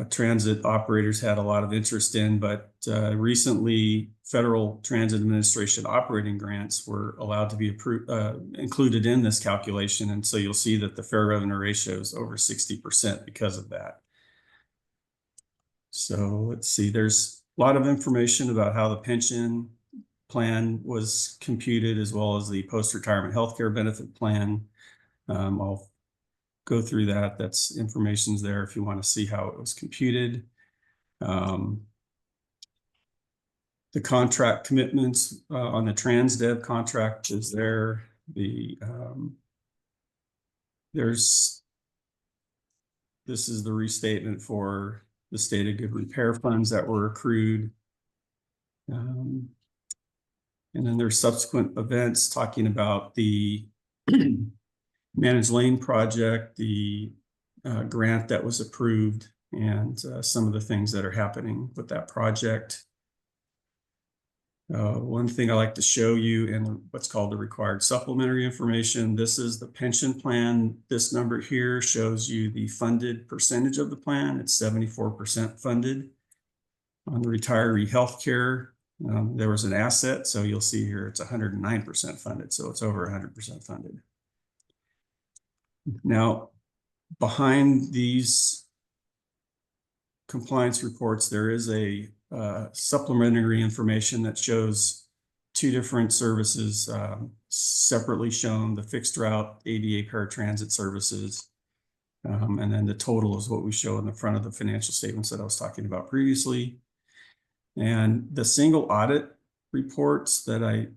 transit operators had a lot of interest in, but recently Federal Transit Administration operating grants were allowed to be included in this calculation. And so you'll see that the fair revenue ratio is over 60% because of that. So let's see, there's a lot of information about how the pension plan was computed, as well as the post-retirement healthcare benefit plan. I'll go through that. That's information's there if you want to see how it was computed. The contract commitments on the TransDev contract is there. This is the restatement for the state of good repair funds that were accrued. And then there's subsequent events talking about the managed lane project, the grant that was approved, and some of the things that are happening with that project. One thing I like to show you in what's called the required supplementary information, this is the pension plan. This number here shows you the funded percentage of the plan. It's 74% funded. On the retiree healthcare, there was an asset, so you'll see here it's 109% funded, so it's over 100% funded. Now, behind these compliance reports, there is a supplementary information that shows 2 different services separately shown, the fixed route ADA paratransit services. And then the total is what we show in the front of the financial statements that I was talking about previously. And the single audit reports that I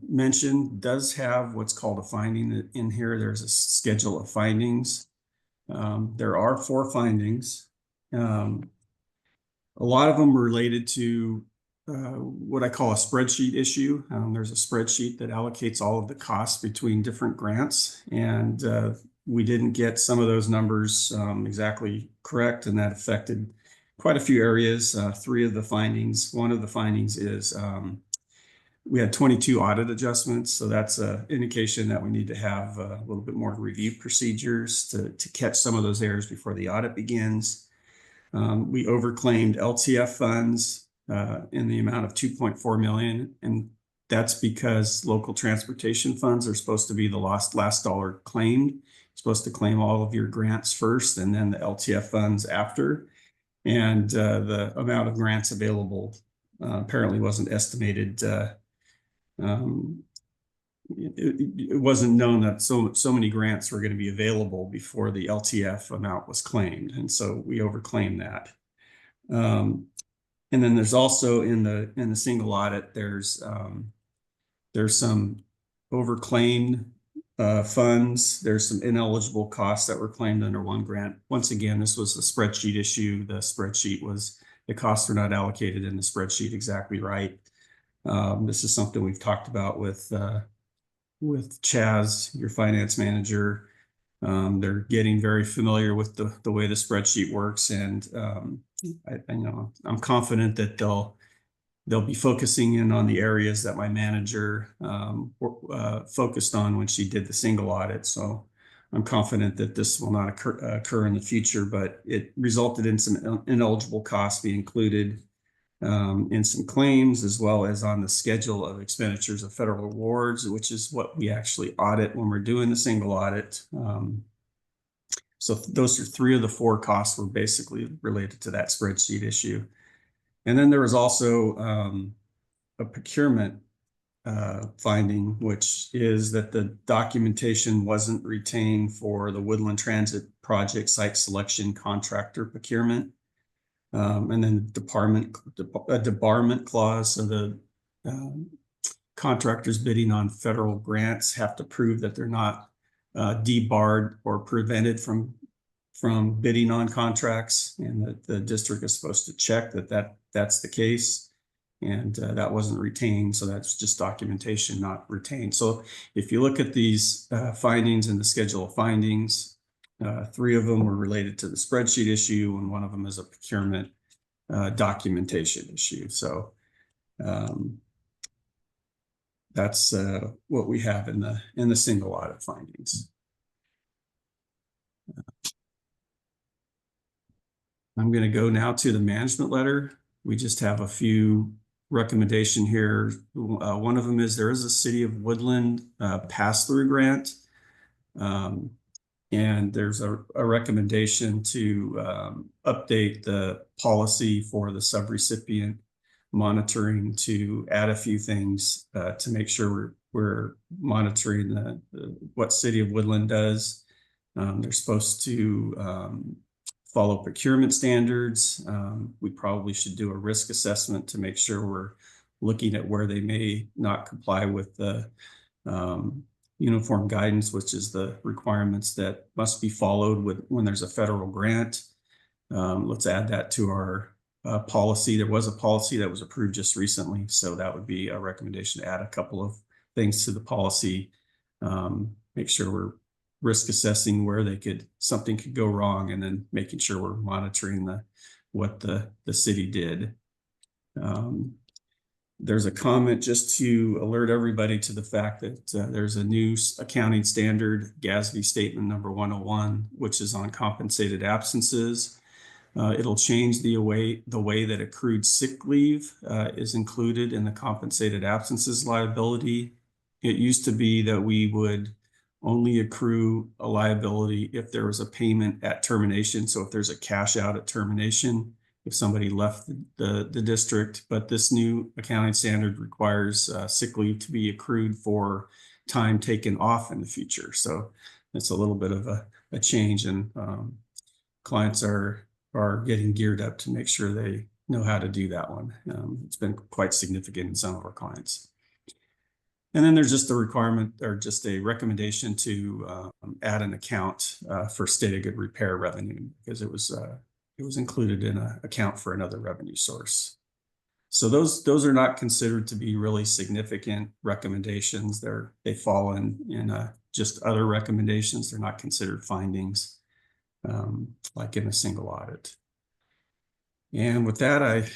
mentioned does have what's called a finding in here. There's a schedule of findings. There are 4 findings. A lot of them related to what I call a spreadsheet issue. There's a spreadsheet that allocates all of the costs between different grants, and we didn't get some of those numbers exactly correct, and that affected quite a few areas. Three of the findings. One of the findings is we had 22 audit adjustments, so that's an indication that we need to have a little bit more review procedures to catch some of those errors before the audit begins. We overclaimed LTF funds in the amount of 2.4 million, and that's because local transportation funds are supposed to be the last dollar claimed. You're supposed to claim all of your grants first and then the LTF funds after. And the amount of grants available apparently wasn't estimated. It wasn't known that so many grants were going to be available before the LTF amount was claimed, and so we overclaimed that. And then there's also in the single audit, there's some overclaimed funds. There's some ineligible costs that were claimed under one grant. Once again, this was a spreadsheet issue. The spreadsheet was, the costs were not allocated in the spreadsheet exactly right. This is something we've talked about with Chaz, your finance manager. They're getting very familiar with the way the spreadsheet works, and I'm confident that they'll be focusing in on the areas that my manager focused on when she did the single audit. So I'm confident that this will not occur in the future, but it resulted in some ineligible costs being included in some claims, as well as on the schedule of expenditures of federal awards, which is what we actually audit when we're doing the single audit. So those are three of the four costs were basically related to that spreadsheet issue. And then there was also a procurement finding, which is that the documentation wasn't retained for the Woodland Transit Project site selection contractor procurement. And then debarment clause. So the contractors bidding on federal grants have to prove that they're not debarred or prevented from bidding on contracts, and that the district is supposed to check that's the case. And that wasn't retained, so that's just documentation not retained. So if you look at these findings in the schedule of findings, three of them were related to the spreadsheet issue, and one of them is a procurement documentation issue. So that's what we have in the single audit findings. I'm going to go now to the management letter. We just have a few recommendation here. One of them is there is a City of Woodland pass-through grant. And there's a recommendation to update the policy for the subrecipient monitoring to add a few things to make sure we're monitoring what City of Woodland does. They're supposed to follow procurement standards. We probably should do a risk assessment to make sure we're looking at where they may not comply with the uniform guidance, which is the requirements that must be followed when there's a federal grant. Let's add that to our policy. There was a policy that was approved just recently, so that would be a recommendation to add a couple of things to the policy. Make sure we're risk assessing where something could go wrong, and then making sure we're monitoring what the city did. There's a comment just to alert everybody to the fact that there's a new accounting standard, GASB statement number 101, which is on compensated absences. It'll change the way that accrued sick leave is included in the compensated absences liability. It used to be that we would only accrue a liability if there was a payment at termination. So if there's a cash out at termination, if somebody left the district, but this new accounting standard requires sick leave to be accrued for time taken off in the future. So it's a little bit of a change, and clients are getting geared up to make sure they know how to do that one. It's been quite significant in some of our clients. And then there's just a requirement, or just a recommendation to add an account for state of good repair revenue, because it it was included in an account for another revenue source. So those are not considered to be really significant recommendations. They fall in just other recommendations. They're not considered findings, like in a single audit. And with that, I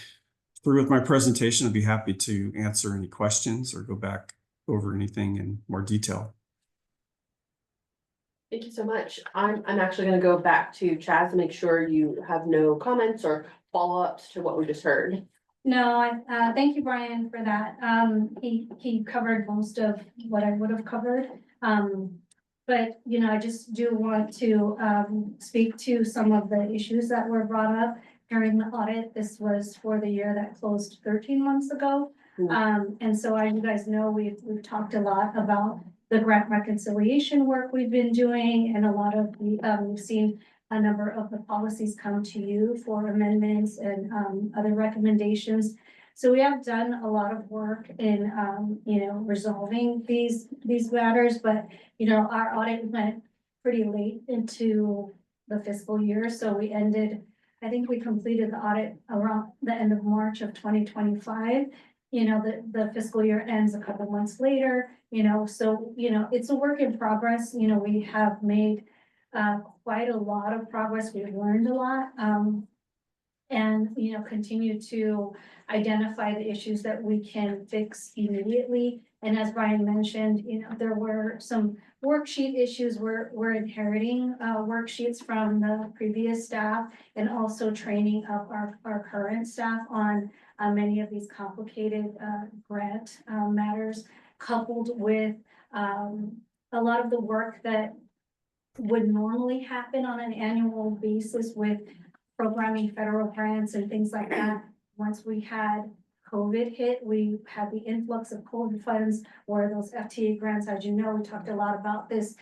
through with my presentation. I'd be happy to answer any questions or go back over anything in more detail. Thank you so much. I'm actually gonna go back to Chaz to make sure you have no comments or follow-ups to what we just heard. No, thank you, Brian, for that. He covered most of what I would have covered. But, you know, I just do want to, speak to some of the issues that were brought up during the audit. This was for the year that closed 13 months ago. And so as you guys know, we've talked a lot about the grant reconciliation work we've been doing, and a lot of the, we've seen a number of the policies come to you for amendments and other recommendations. So we have done a lot of work in, you know, resolving these matters, but, you know, our audit went pretty late into the fiscal year. So we ended, I think we completed the audit around the end of March of 2025. You know, the fiscal year ends a couple months later, you know, so, you know, it's a work in progress. You know, we have made quite a lot of progress. We've learned a lot, and, you know, continue to identify the issues that we can fix immediately. And as Brian mentioned, you know, there were some worksheet issues. We're inheriting worksheets from the previous staff, and also training of our current staff on many of these complicated grant matters, coupled with a lot of the work that would normally happen on an annual basis with programming federal grants and things like that. Once we had COVID hit, we had the influx of COVID funds, or those FTA grants. As you know, we talked a lot about this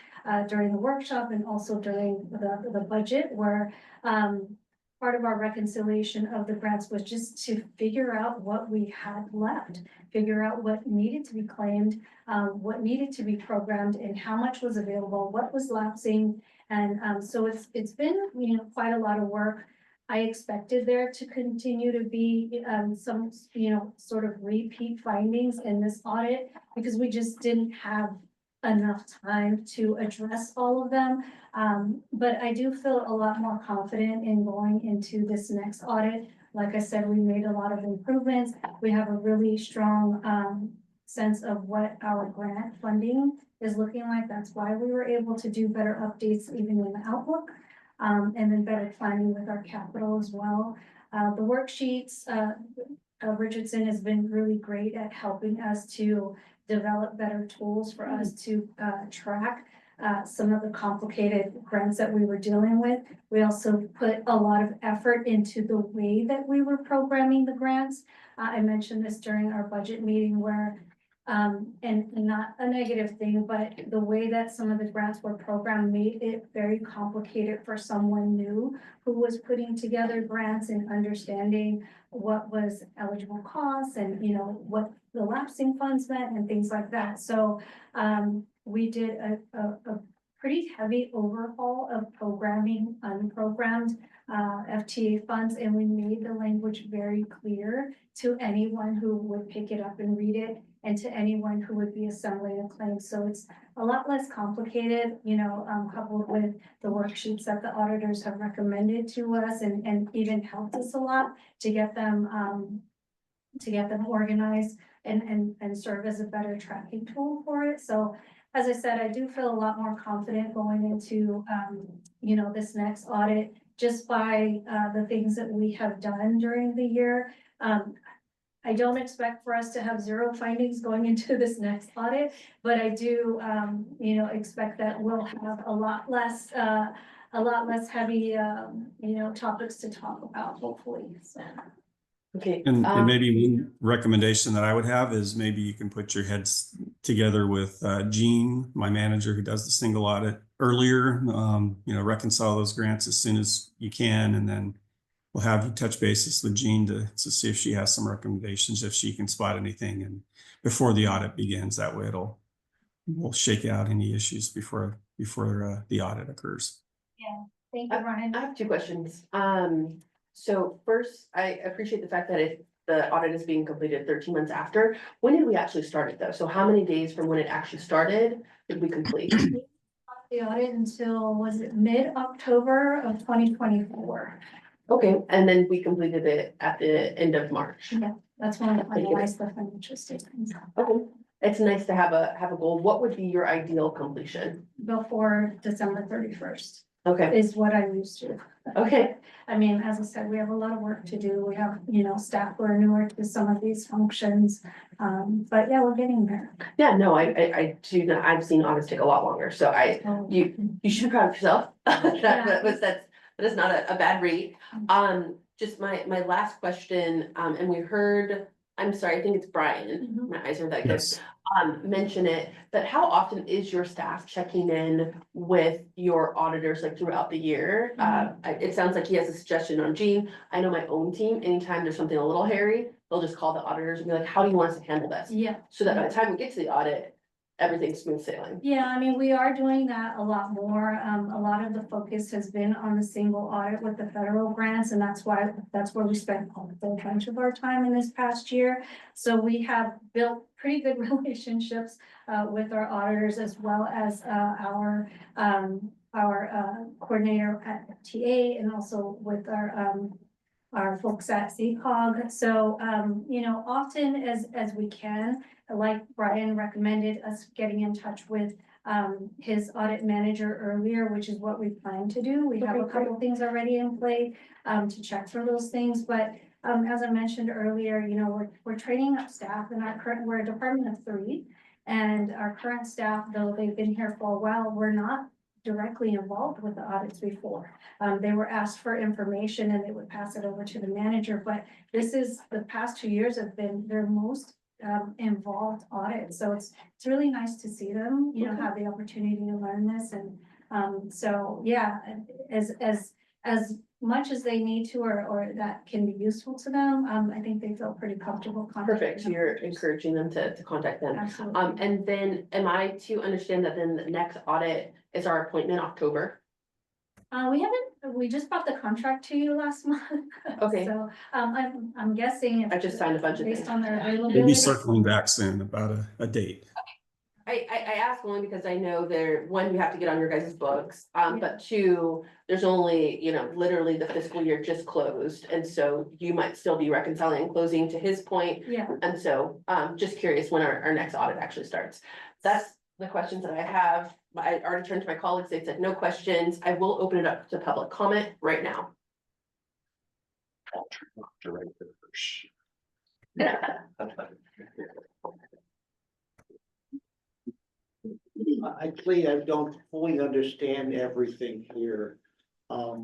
during the workshop, and also during the budget, where part of our reconciliation of the grants was just to figure out what we had left, figure out what needed to be claimed, what needed to be programmed, and how much was available, what was lapsing. And so it's been, you know, quite a lot of work. I expected there to continue to be some, you know, sort of repeat findings in this audit, because we just didn't have enough time to address all of them. But I do feel a lot more confident in going into this next audit. Like I said, we made a lot of improvements. We have a really strong sense of what our grant funding is looking like. That's why we were able to do better updates even in the outlook, and then better planning with our capital as well. The worksheets, Richardson has been really great at helping us to develop better tools for us to track some of the complicated grants that we were dealing with. We also put a lot of effort into the way that we were programming the grants. I mentioned this during our budget meeting, where and not a negative thing, but the way that some of the grants were programmed made it very complicated for someone new who was putting together grants and understanding what was eligible costs, and, you know, what the lapsing funds meant and things like that. So we did a pretty heavy overhaul of programming unprogrammed FTA funds, and we made the language very clear to anyone who would pick it up and read it, and to anyone who would be assembling a claim. So it's a lot less complicated, you know, coupled with the worksheets that the auditors have recommended to us, and even helped us a lot to get them organized and serve as a better tracking tool for it. So as I said, I do feel a lot more confident going into, you know, this next audit, just by the things that we have done during the year. I don't expect for us to have zero findings going into this next audit, but I do, you know, expect that we'll have a lot less heavy, you know, topics to talk about, hopefully, so. Okay. And maybe one recommendation that I would have is maybe you can put your heads together with Jean, my manager, who does the single audit earlier, you know, reconcile those grants as soon as you can, and then we'll have you touch bases with Jean to see if she has some recommendations, if she can spot anything, and before the audit begins. That way we'll shake out any issues before the audit occurs. Yeah, thank you, Ryan. I have two questions. So first, I appreciate the fact that the audit is being completed 13 months after. When did we actually start it though? So how many days from when it actually started did we complete? The audit until, was it mid-October of 2024? Okay, and then we completed it at the end of March. Yeah, that's when I Thank you. finalized the financial statements Okay, it's nice to have a goal. What would be your ideal completion? before December 31st. Okay, Is what I'm used to. okay, I mean, as I said, we have a lot of work to do. We have, staff who are newer to some of these functions. But yeah, we're getting there. yeah, no, I do not, I've seen audits take a lot longer, so you should be proud of yourself. That is not a bad rate. Just my last question, and we heard, I'm sorry, I think it's Brian, my eyes are that good. Yes. Mention it, but how often is your staff checking in with your auditors like throughout the year? It sounds like he has a suggestion on Gene. I know my own team, anytime there's something a little hairy, they'll just call the auditors and be like, how do you want us to handle this? Yeah. So that by the time we get to the audit, everything's smooth sailing. Yeah, I mean, we are doing that a lot more. A lot of the focus has been on the single audit with the federal grants, and that's where we spent a whole bunch of our time in this past year. So we have built pretty good relationships with our auditors as well as our coordinator at FTA and also with our folks at CCOG. So, often as we can, like Brian recommended us getting in touch with his audit manager earlier, which is what we plan to do. We have a couple things already in play to check for those things, but as I mentioned earlier, we're training up staff and we're a department of 3, and our current staff, though they've been here for a while, we're not directly involved with the audits before. They were asked for information and they would pass it over to the manager, but the past 2 years have been their most involved audit. So it's really nice to see them, have the opportunity to learn this. And so, yeah, as much as they need to, or that can be useful to them, I think they feel pretty comfortable. Perfect, so you're encouraging them to contact them. Absolutely. And then am I to understand that then the next audit is our appointment October? We just brought the contract to you last month. Okay. So, I'm guessing. I just signed a bunch of Based things. on their We'll availability. be circling back soon about a date. I ask only because I know one, you have to get on your guys' books, but 2, there's only, literally the fiscal year just closed. And so you might still be reconciling and closing to his point. Yeah. And so, just curious when our next audit actually starts. That's the questions that I have. I already turned to my colleagues. They said no questions. I will open it up to public comment right now. Actually, I don't fully understand everything here. I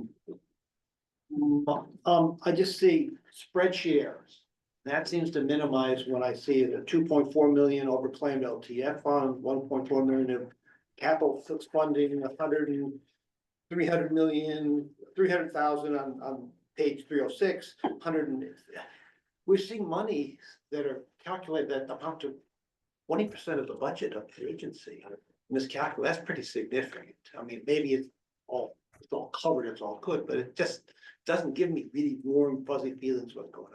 just see spreadsheet errors. That seems to minimize when I see the 2.4 million overclaimed LTF fund, 1.4 million of capital funding, 300,000 on page 306, 100. We're seeing money that are calculated that amount to 20% of the budget of the agency. Miscalculate, that's pretty significant. I mean, maybe it's all covered, it's all good, but it just doesn't give me really warm, fuzzy feelings what's going on.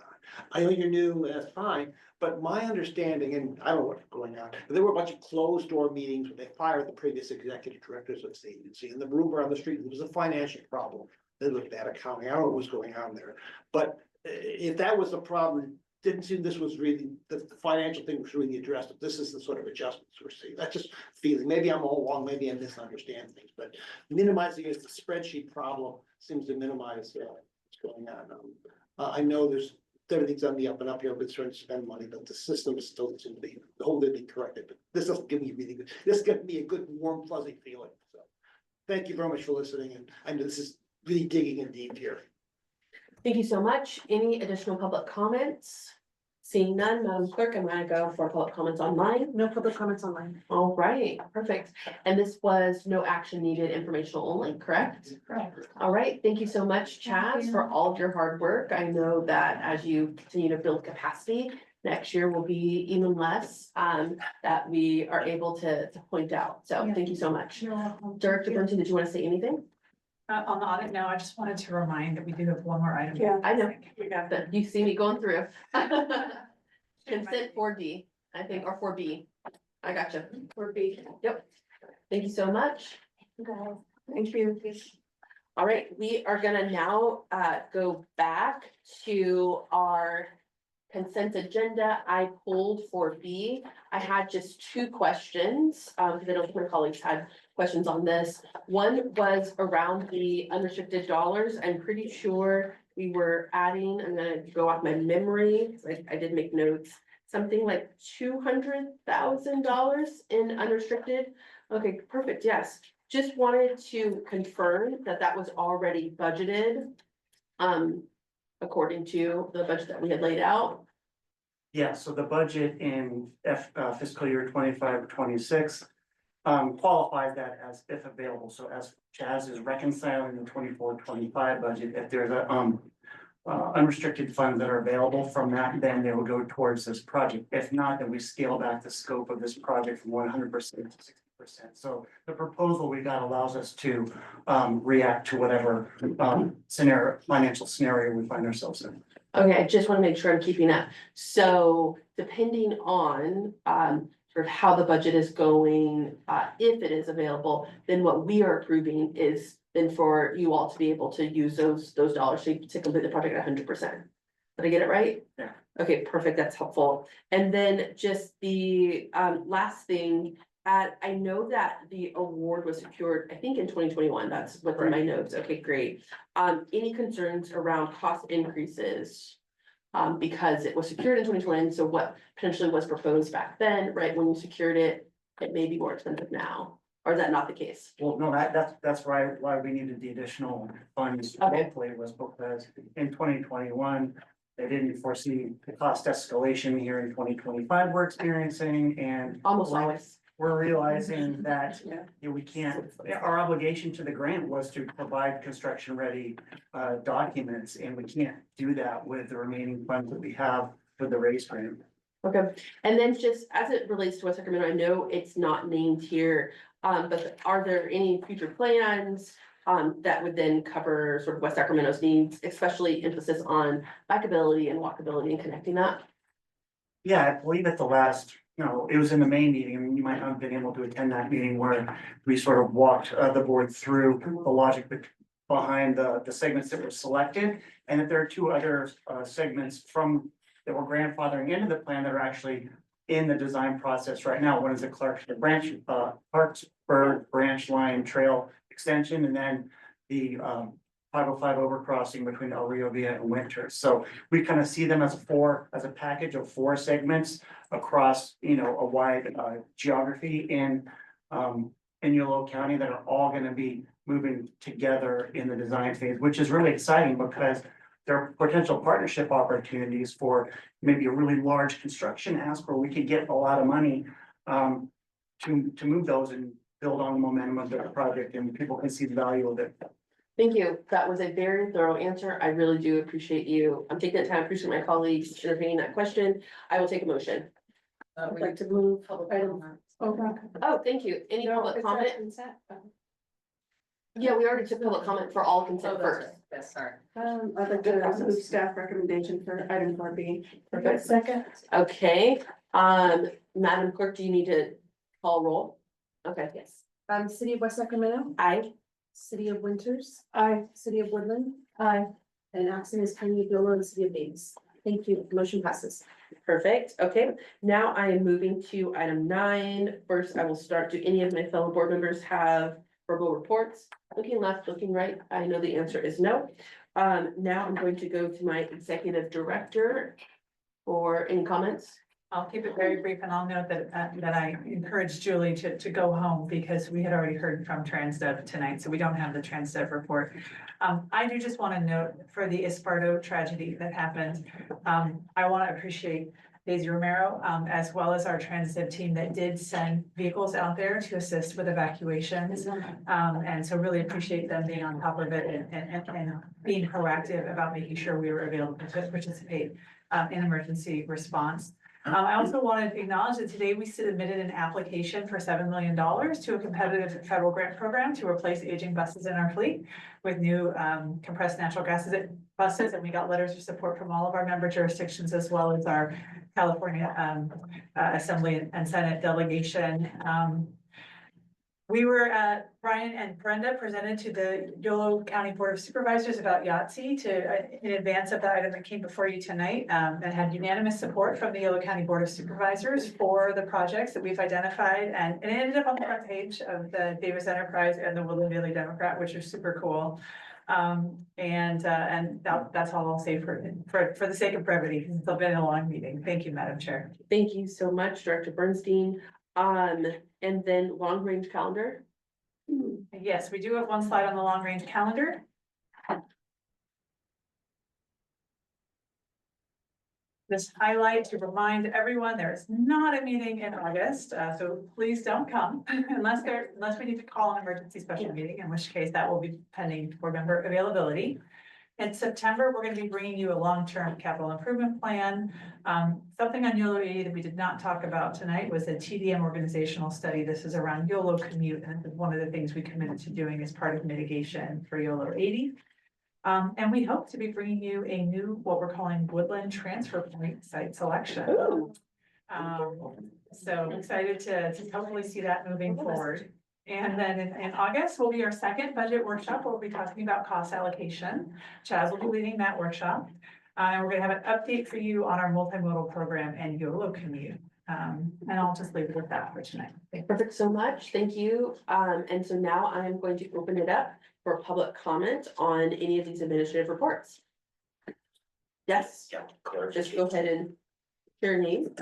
I know you're new, that's fine, but my understanding, and I don't know what's going on, but there were a bunch of closed door meetings where they fired the previous executive directors of the agency, and the rumor on the street, there was a financial problem. They looked at accounting, I don't know what was going on there, but if that was the problem, didn't seem this was really, the financial thing was really addressed, but this is the sort of adjustments we're seeing. That's just feeling, maybe I'm all wrong, maybe I misunderstand things, but minimizing is the spreadsheet problem seems to minimize what's going on. I know everything's on the up and up here, but trying to spend money, but the system is still seems to be, the whole thing corrected, but this doesn't give me really good, this gives me a good warm fuzzy feeling, so. Thank you very much for listening, and I know this is really digging in deep here. Thank you so much. Any additional public comments? Seeing none, Madam Clerk, I'm gonna go for public comments online. No public comments online. All right, perfect. And this was no action needed, informational only, correct? Correct. All right, thank you so much, Chaz, for all of your hard work. I know that as you continue to build capacity, next year will be even less that we are able to point out. So thank you so much. You're welcome. Director Brinton, did you want to say anything? On the audit, no, I just wanted to remind that we do have one more item. Yeah. I know, we got that. You see me going through. Consent 4D, I think, or 4B. I gotcha. 4B. Yep. Thank you so much. Thank you. All right, we are gonna now go back to our consent agenda. I pulled 4B. I had just two questions, because I know my colleagues had questions on this. One was around the unrestricted dollars. I'm pretty sure we were adding, I'm gonna go off my memory, I did make notes, something like $200,000 in unrestricted. Okay, perfect, yes. Just wanted to confirm that that was already budgeted, according to the budget that we had laid out. Yeah, so the budget in fiscal year 25-26 qualifies that as if available. So as Chaz is reconciling the 24-25 budget, if there's a unrestricted funds that are available from that, then they will go towards this project. If not, then we scale back the scope of this project from 100% to 60%. So the proposal we got allows us to react to whatever financial scenario we find ourselves in. Okay, I just want to make sure I'm keeping up. So depending on sort of how the budget is going, if it is available, then what we are approving is then for you all to be able to use those dollars to complete the project at 100%. Did I get it right? Yeah. Okay, perfect. That's helpful. And then just the last thing, I know that the award was secured, I think in 2021. That's what's in my notes. Okay, great. Any concerns around cost increases? Because it was secured in 2020, so what potentially was proposed back then, right, when you secured it, it may be more expensive now, or is that not the case? Well, no, that's why we needed the additional funds. Okay. Hopefully it was because in 2021, they didn't foresee the cost escalation here in 2025 we're experiencing, and Almost always. we're realizing that we can't, our obligation to the grant was to provide construction ready documents, and we can't do that with the remaining funds that we have for the raise grant. Okay, and then just as it relates to West Sacramento, I know it's not named here, but are there any future plans that would then cover sort of West Sacramento's needs, especially emphasis on bikeability and walkability and connecting that? Yeah, I believe at the last, it was in the May meeting, and you might not have been able to attend that meeting where we sort of walked the board through the logic behind the segments that were selected. And that there are two other segments that were grandfathering into the plan that are actually in the design process right now. One is the Clarksburg branch line trail extension, and then the 505 overcrossing between El Rio Villa and Winter. So we kind of see them as a package of 4 segments across, a wide geography in Yolo County that are all going to be moving together in the design phase, which is really exciting because there are potential partnership opportunities for maybe a really large construction ask where we could get a lot of money to move those and build on the momentum of the project, and people can see the value of it. Thank you. That was a very thorough answer. I really do appreciate you. I'm taking the time, appreciate my colleagues entertaining that question. I will take a motion. I'd like to move item. Oh, thank you. Any public comment? Yeah, we already took public comment for all consent first. Yes, sorry. I'd like to move staff recommendation for item 4B. Perfect. Second. Okay, Madam Clerk, do you need to call roll? Okay, yes. City of West Sacramento, Aye. City of Winters, Aye. City of Woodland, Aye. and absent is County of Yolo and City of Davis. Thank you. Motion passes. Perfect. Okay, now I am moving to item 9. First, I will start. Do any of my fellow board members have verbal reports? Looking left, looking right. I know the answer is no. Now I'm going to go to my executive director for any comments. I'll keep it very brief, and I'll note that I encourage Julie to go home because we had already heard from TransDev tonight, so we don't have the TransDev report. I do just want to note for the Esparto tragedy that happened, I want to appreciate Daisy Romero, as well as our TransDev team that did send vehicles out there to assist with evacuations. And so really appreciate them being on top of it and being proactive about making sure we were available to participate in emergency response. I also wanted to acknowledge that today we submitted an application for $7 million to a competitive federal grant program to replace aging buses in our fleet with new compressed natural gases buses, and we got letters of support from all of our member jurisdictions as well as our California Assembly and Senate delegation. We were, Brian and Brenda presented to the Yolo County Board of Supervisors about YATSE in advance of the item that came before you tonight, and had unanimous support from the Yolo County Board of Supervisors for the projects that we've identified, and it ended up on the front page of the Davis Enterprise and the Woodland Daily Democrat, which are super cool. And that's all I'll say for the sake of brevity, because it's been a long meeting. Thank you, Madam Chair. Thank you so much, Director Bernstein. And then long range calendar. Yes, we do have one slide on the long range calendar. This highlight to remind everyone there is not a meeting in August, so please don't come unless we need to call an emergency special meeting, in which case that will be pending board member availability. In September, we're going to be bringing you a long-term capital improvement plan. Something on Yolo 80 that we did not talk about tonight was a TDM organizational study. This is around Yolo commute, and one of the things we committed to doing as part of mitigation for Yolo 80. And we hope to be bringing you a new, what we're calling Woodland Transfer Point site selection. So excited to hopefully see that moving forward. And then in August will be our second budget workshop. We'll be talking about cost allocation. Chaz will be leading that workshop. And we're gonna have an update for you on our multimodal program and Yolo commute. And I'll just leave it with that for tonight. Perfect so much. Thank you. And so now I'm going to open it up for public comment on any of these administrative reports. Yes, Yeah, just go ahead and share your name.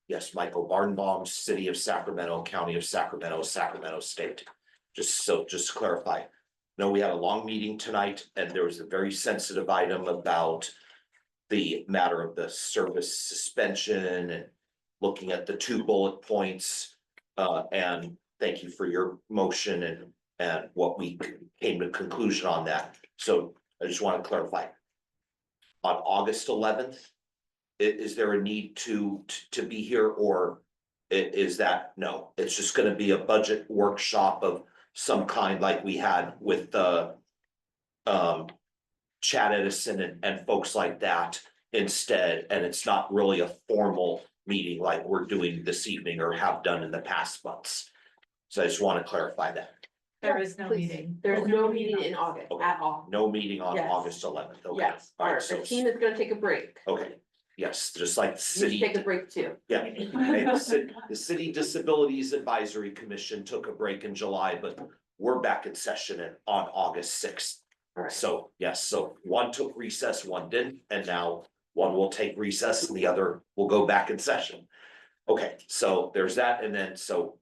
Yes, Michael Barnbaum, City of Sacramento, County of Sacramento, Sacramento State. Just to clarify. No, we had a long meeting tonight and there was a very sensitive item about the matter of the service suspension and looking at the 2 bullet points. And thank you for your motion and what we came to conclusion on that. So I just want to clarify. On August 11th, is there a need to be here, or is that, no, it's just gonna be a budget workshop of some kind like we had with the Chad Edison and folks like that instead, and it's not really a formal meeting like we're doing this evening or have done in the past months. So I just want to clarify that. There is no meeting. There's no meeting in August at all. No meeting on Yes. August 11th. Okay. Yes, All right, our so, team is gonna take a break. okay, yes, just like the You city. should take a break too. Yeah, and the City Disabilities Advisory Commission took a break in July, but we're back in session on August 6th. All right. So, yes, so one took recess, one didn't, and now one will take recess and the other will go back in session. Okay, so there's that, and then so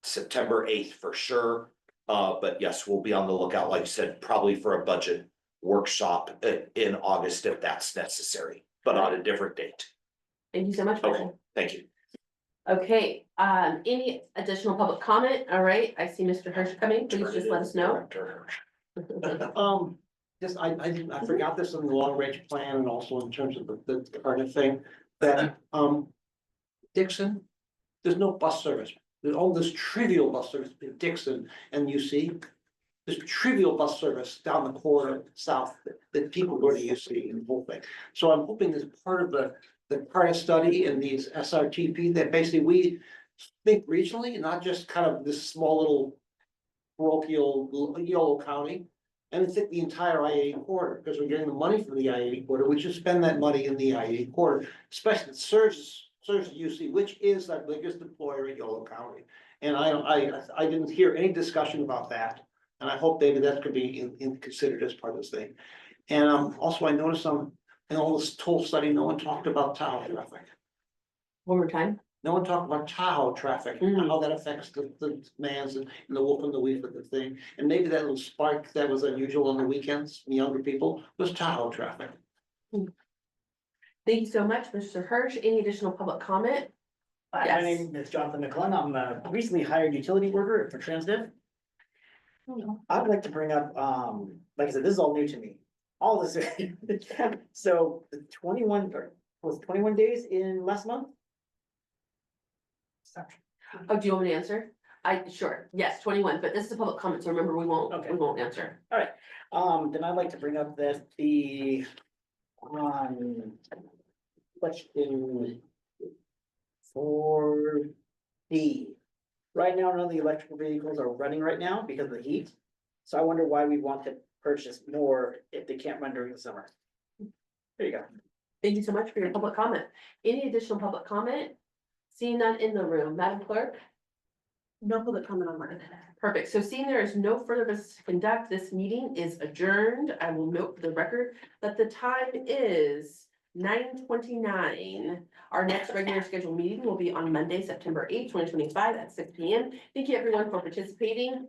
September 8th for sure. But yes, we'll be on the lookout, like I said, probably for a budget workshop in August if that's necessary, but on a different date. Thank you so much. Okay, Michael. thank you. Okay, any additional public comment? All right, I see Mr. Hirsch coming. Please just let us know. Just, I forgot this in the long range plan and also in terms of the kind of thing that, Dixon, there's no bus service. There's all this trivial bus service in Dixon and UC. There's trivial bus service down the corridor south that people go to UC and the whole thing. So I'm hoping as part of the part of study in these SRTP that basically we think regionally, not just kind of this small little parochial Yolo County. And I think the entire I-80 corridor, because we're getting the money from the I-80 corridor, we should spend that money in the I-80 corridor, especially it serves UC, which is our biggest employer in Yolo County. And I didn't hear any discussion about that. And I hope maybe that could be considered as part of this thing. And also I noticed in all this toll study, no one talked about Tahoe traffic. One more time. No one talked about Tahoe traffic, how that affects the demands and the wolf and the weave of the thing. And maybe that little spark that was unusual on the weekends, the younger people, was Tahoe traffic. Thank you so much, Mr. Hirsch. Any additional public comment? Hi, my name is Jonathan McClellan. I'm a recently hired utility worker for Transdev. I would like to bring up, like I said, this is all new to me. All this. So the was 21 days in last month? Oh, do you want me to answer? Sure, yes, 21, but this is a public comment, so remember, we won't answer. All right, then I'd like to bring up that the, question for D. Right now, none of the electrical vehicles are running right now because of the heat. So I wonder why we want to purchase more if they can't run during the summer. There you go. Thank you so much for your public comment. Any additional public comment? Seeing none in the room, Madam Clerk? No public comment on mine. Perfect. So seeing there is no further business to conduct, this meeting is adjourned. I will note for the record that the time is 9:29. Our next regular scheduled meeting will be on Monday, September 8th, 2025 at 6 p.m. Thank you everyone for participating.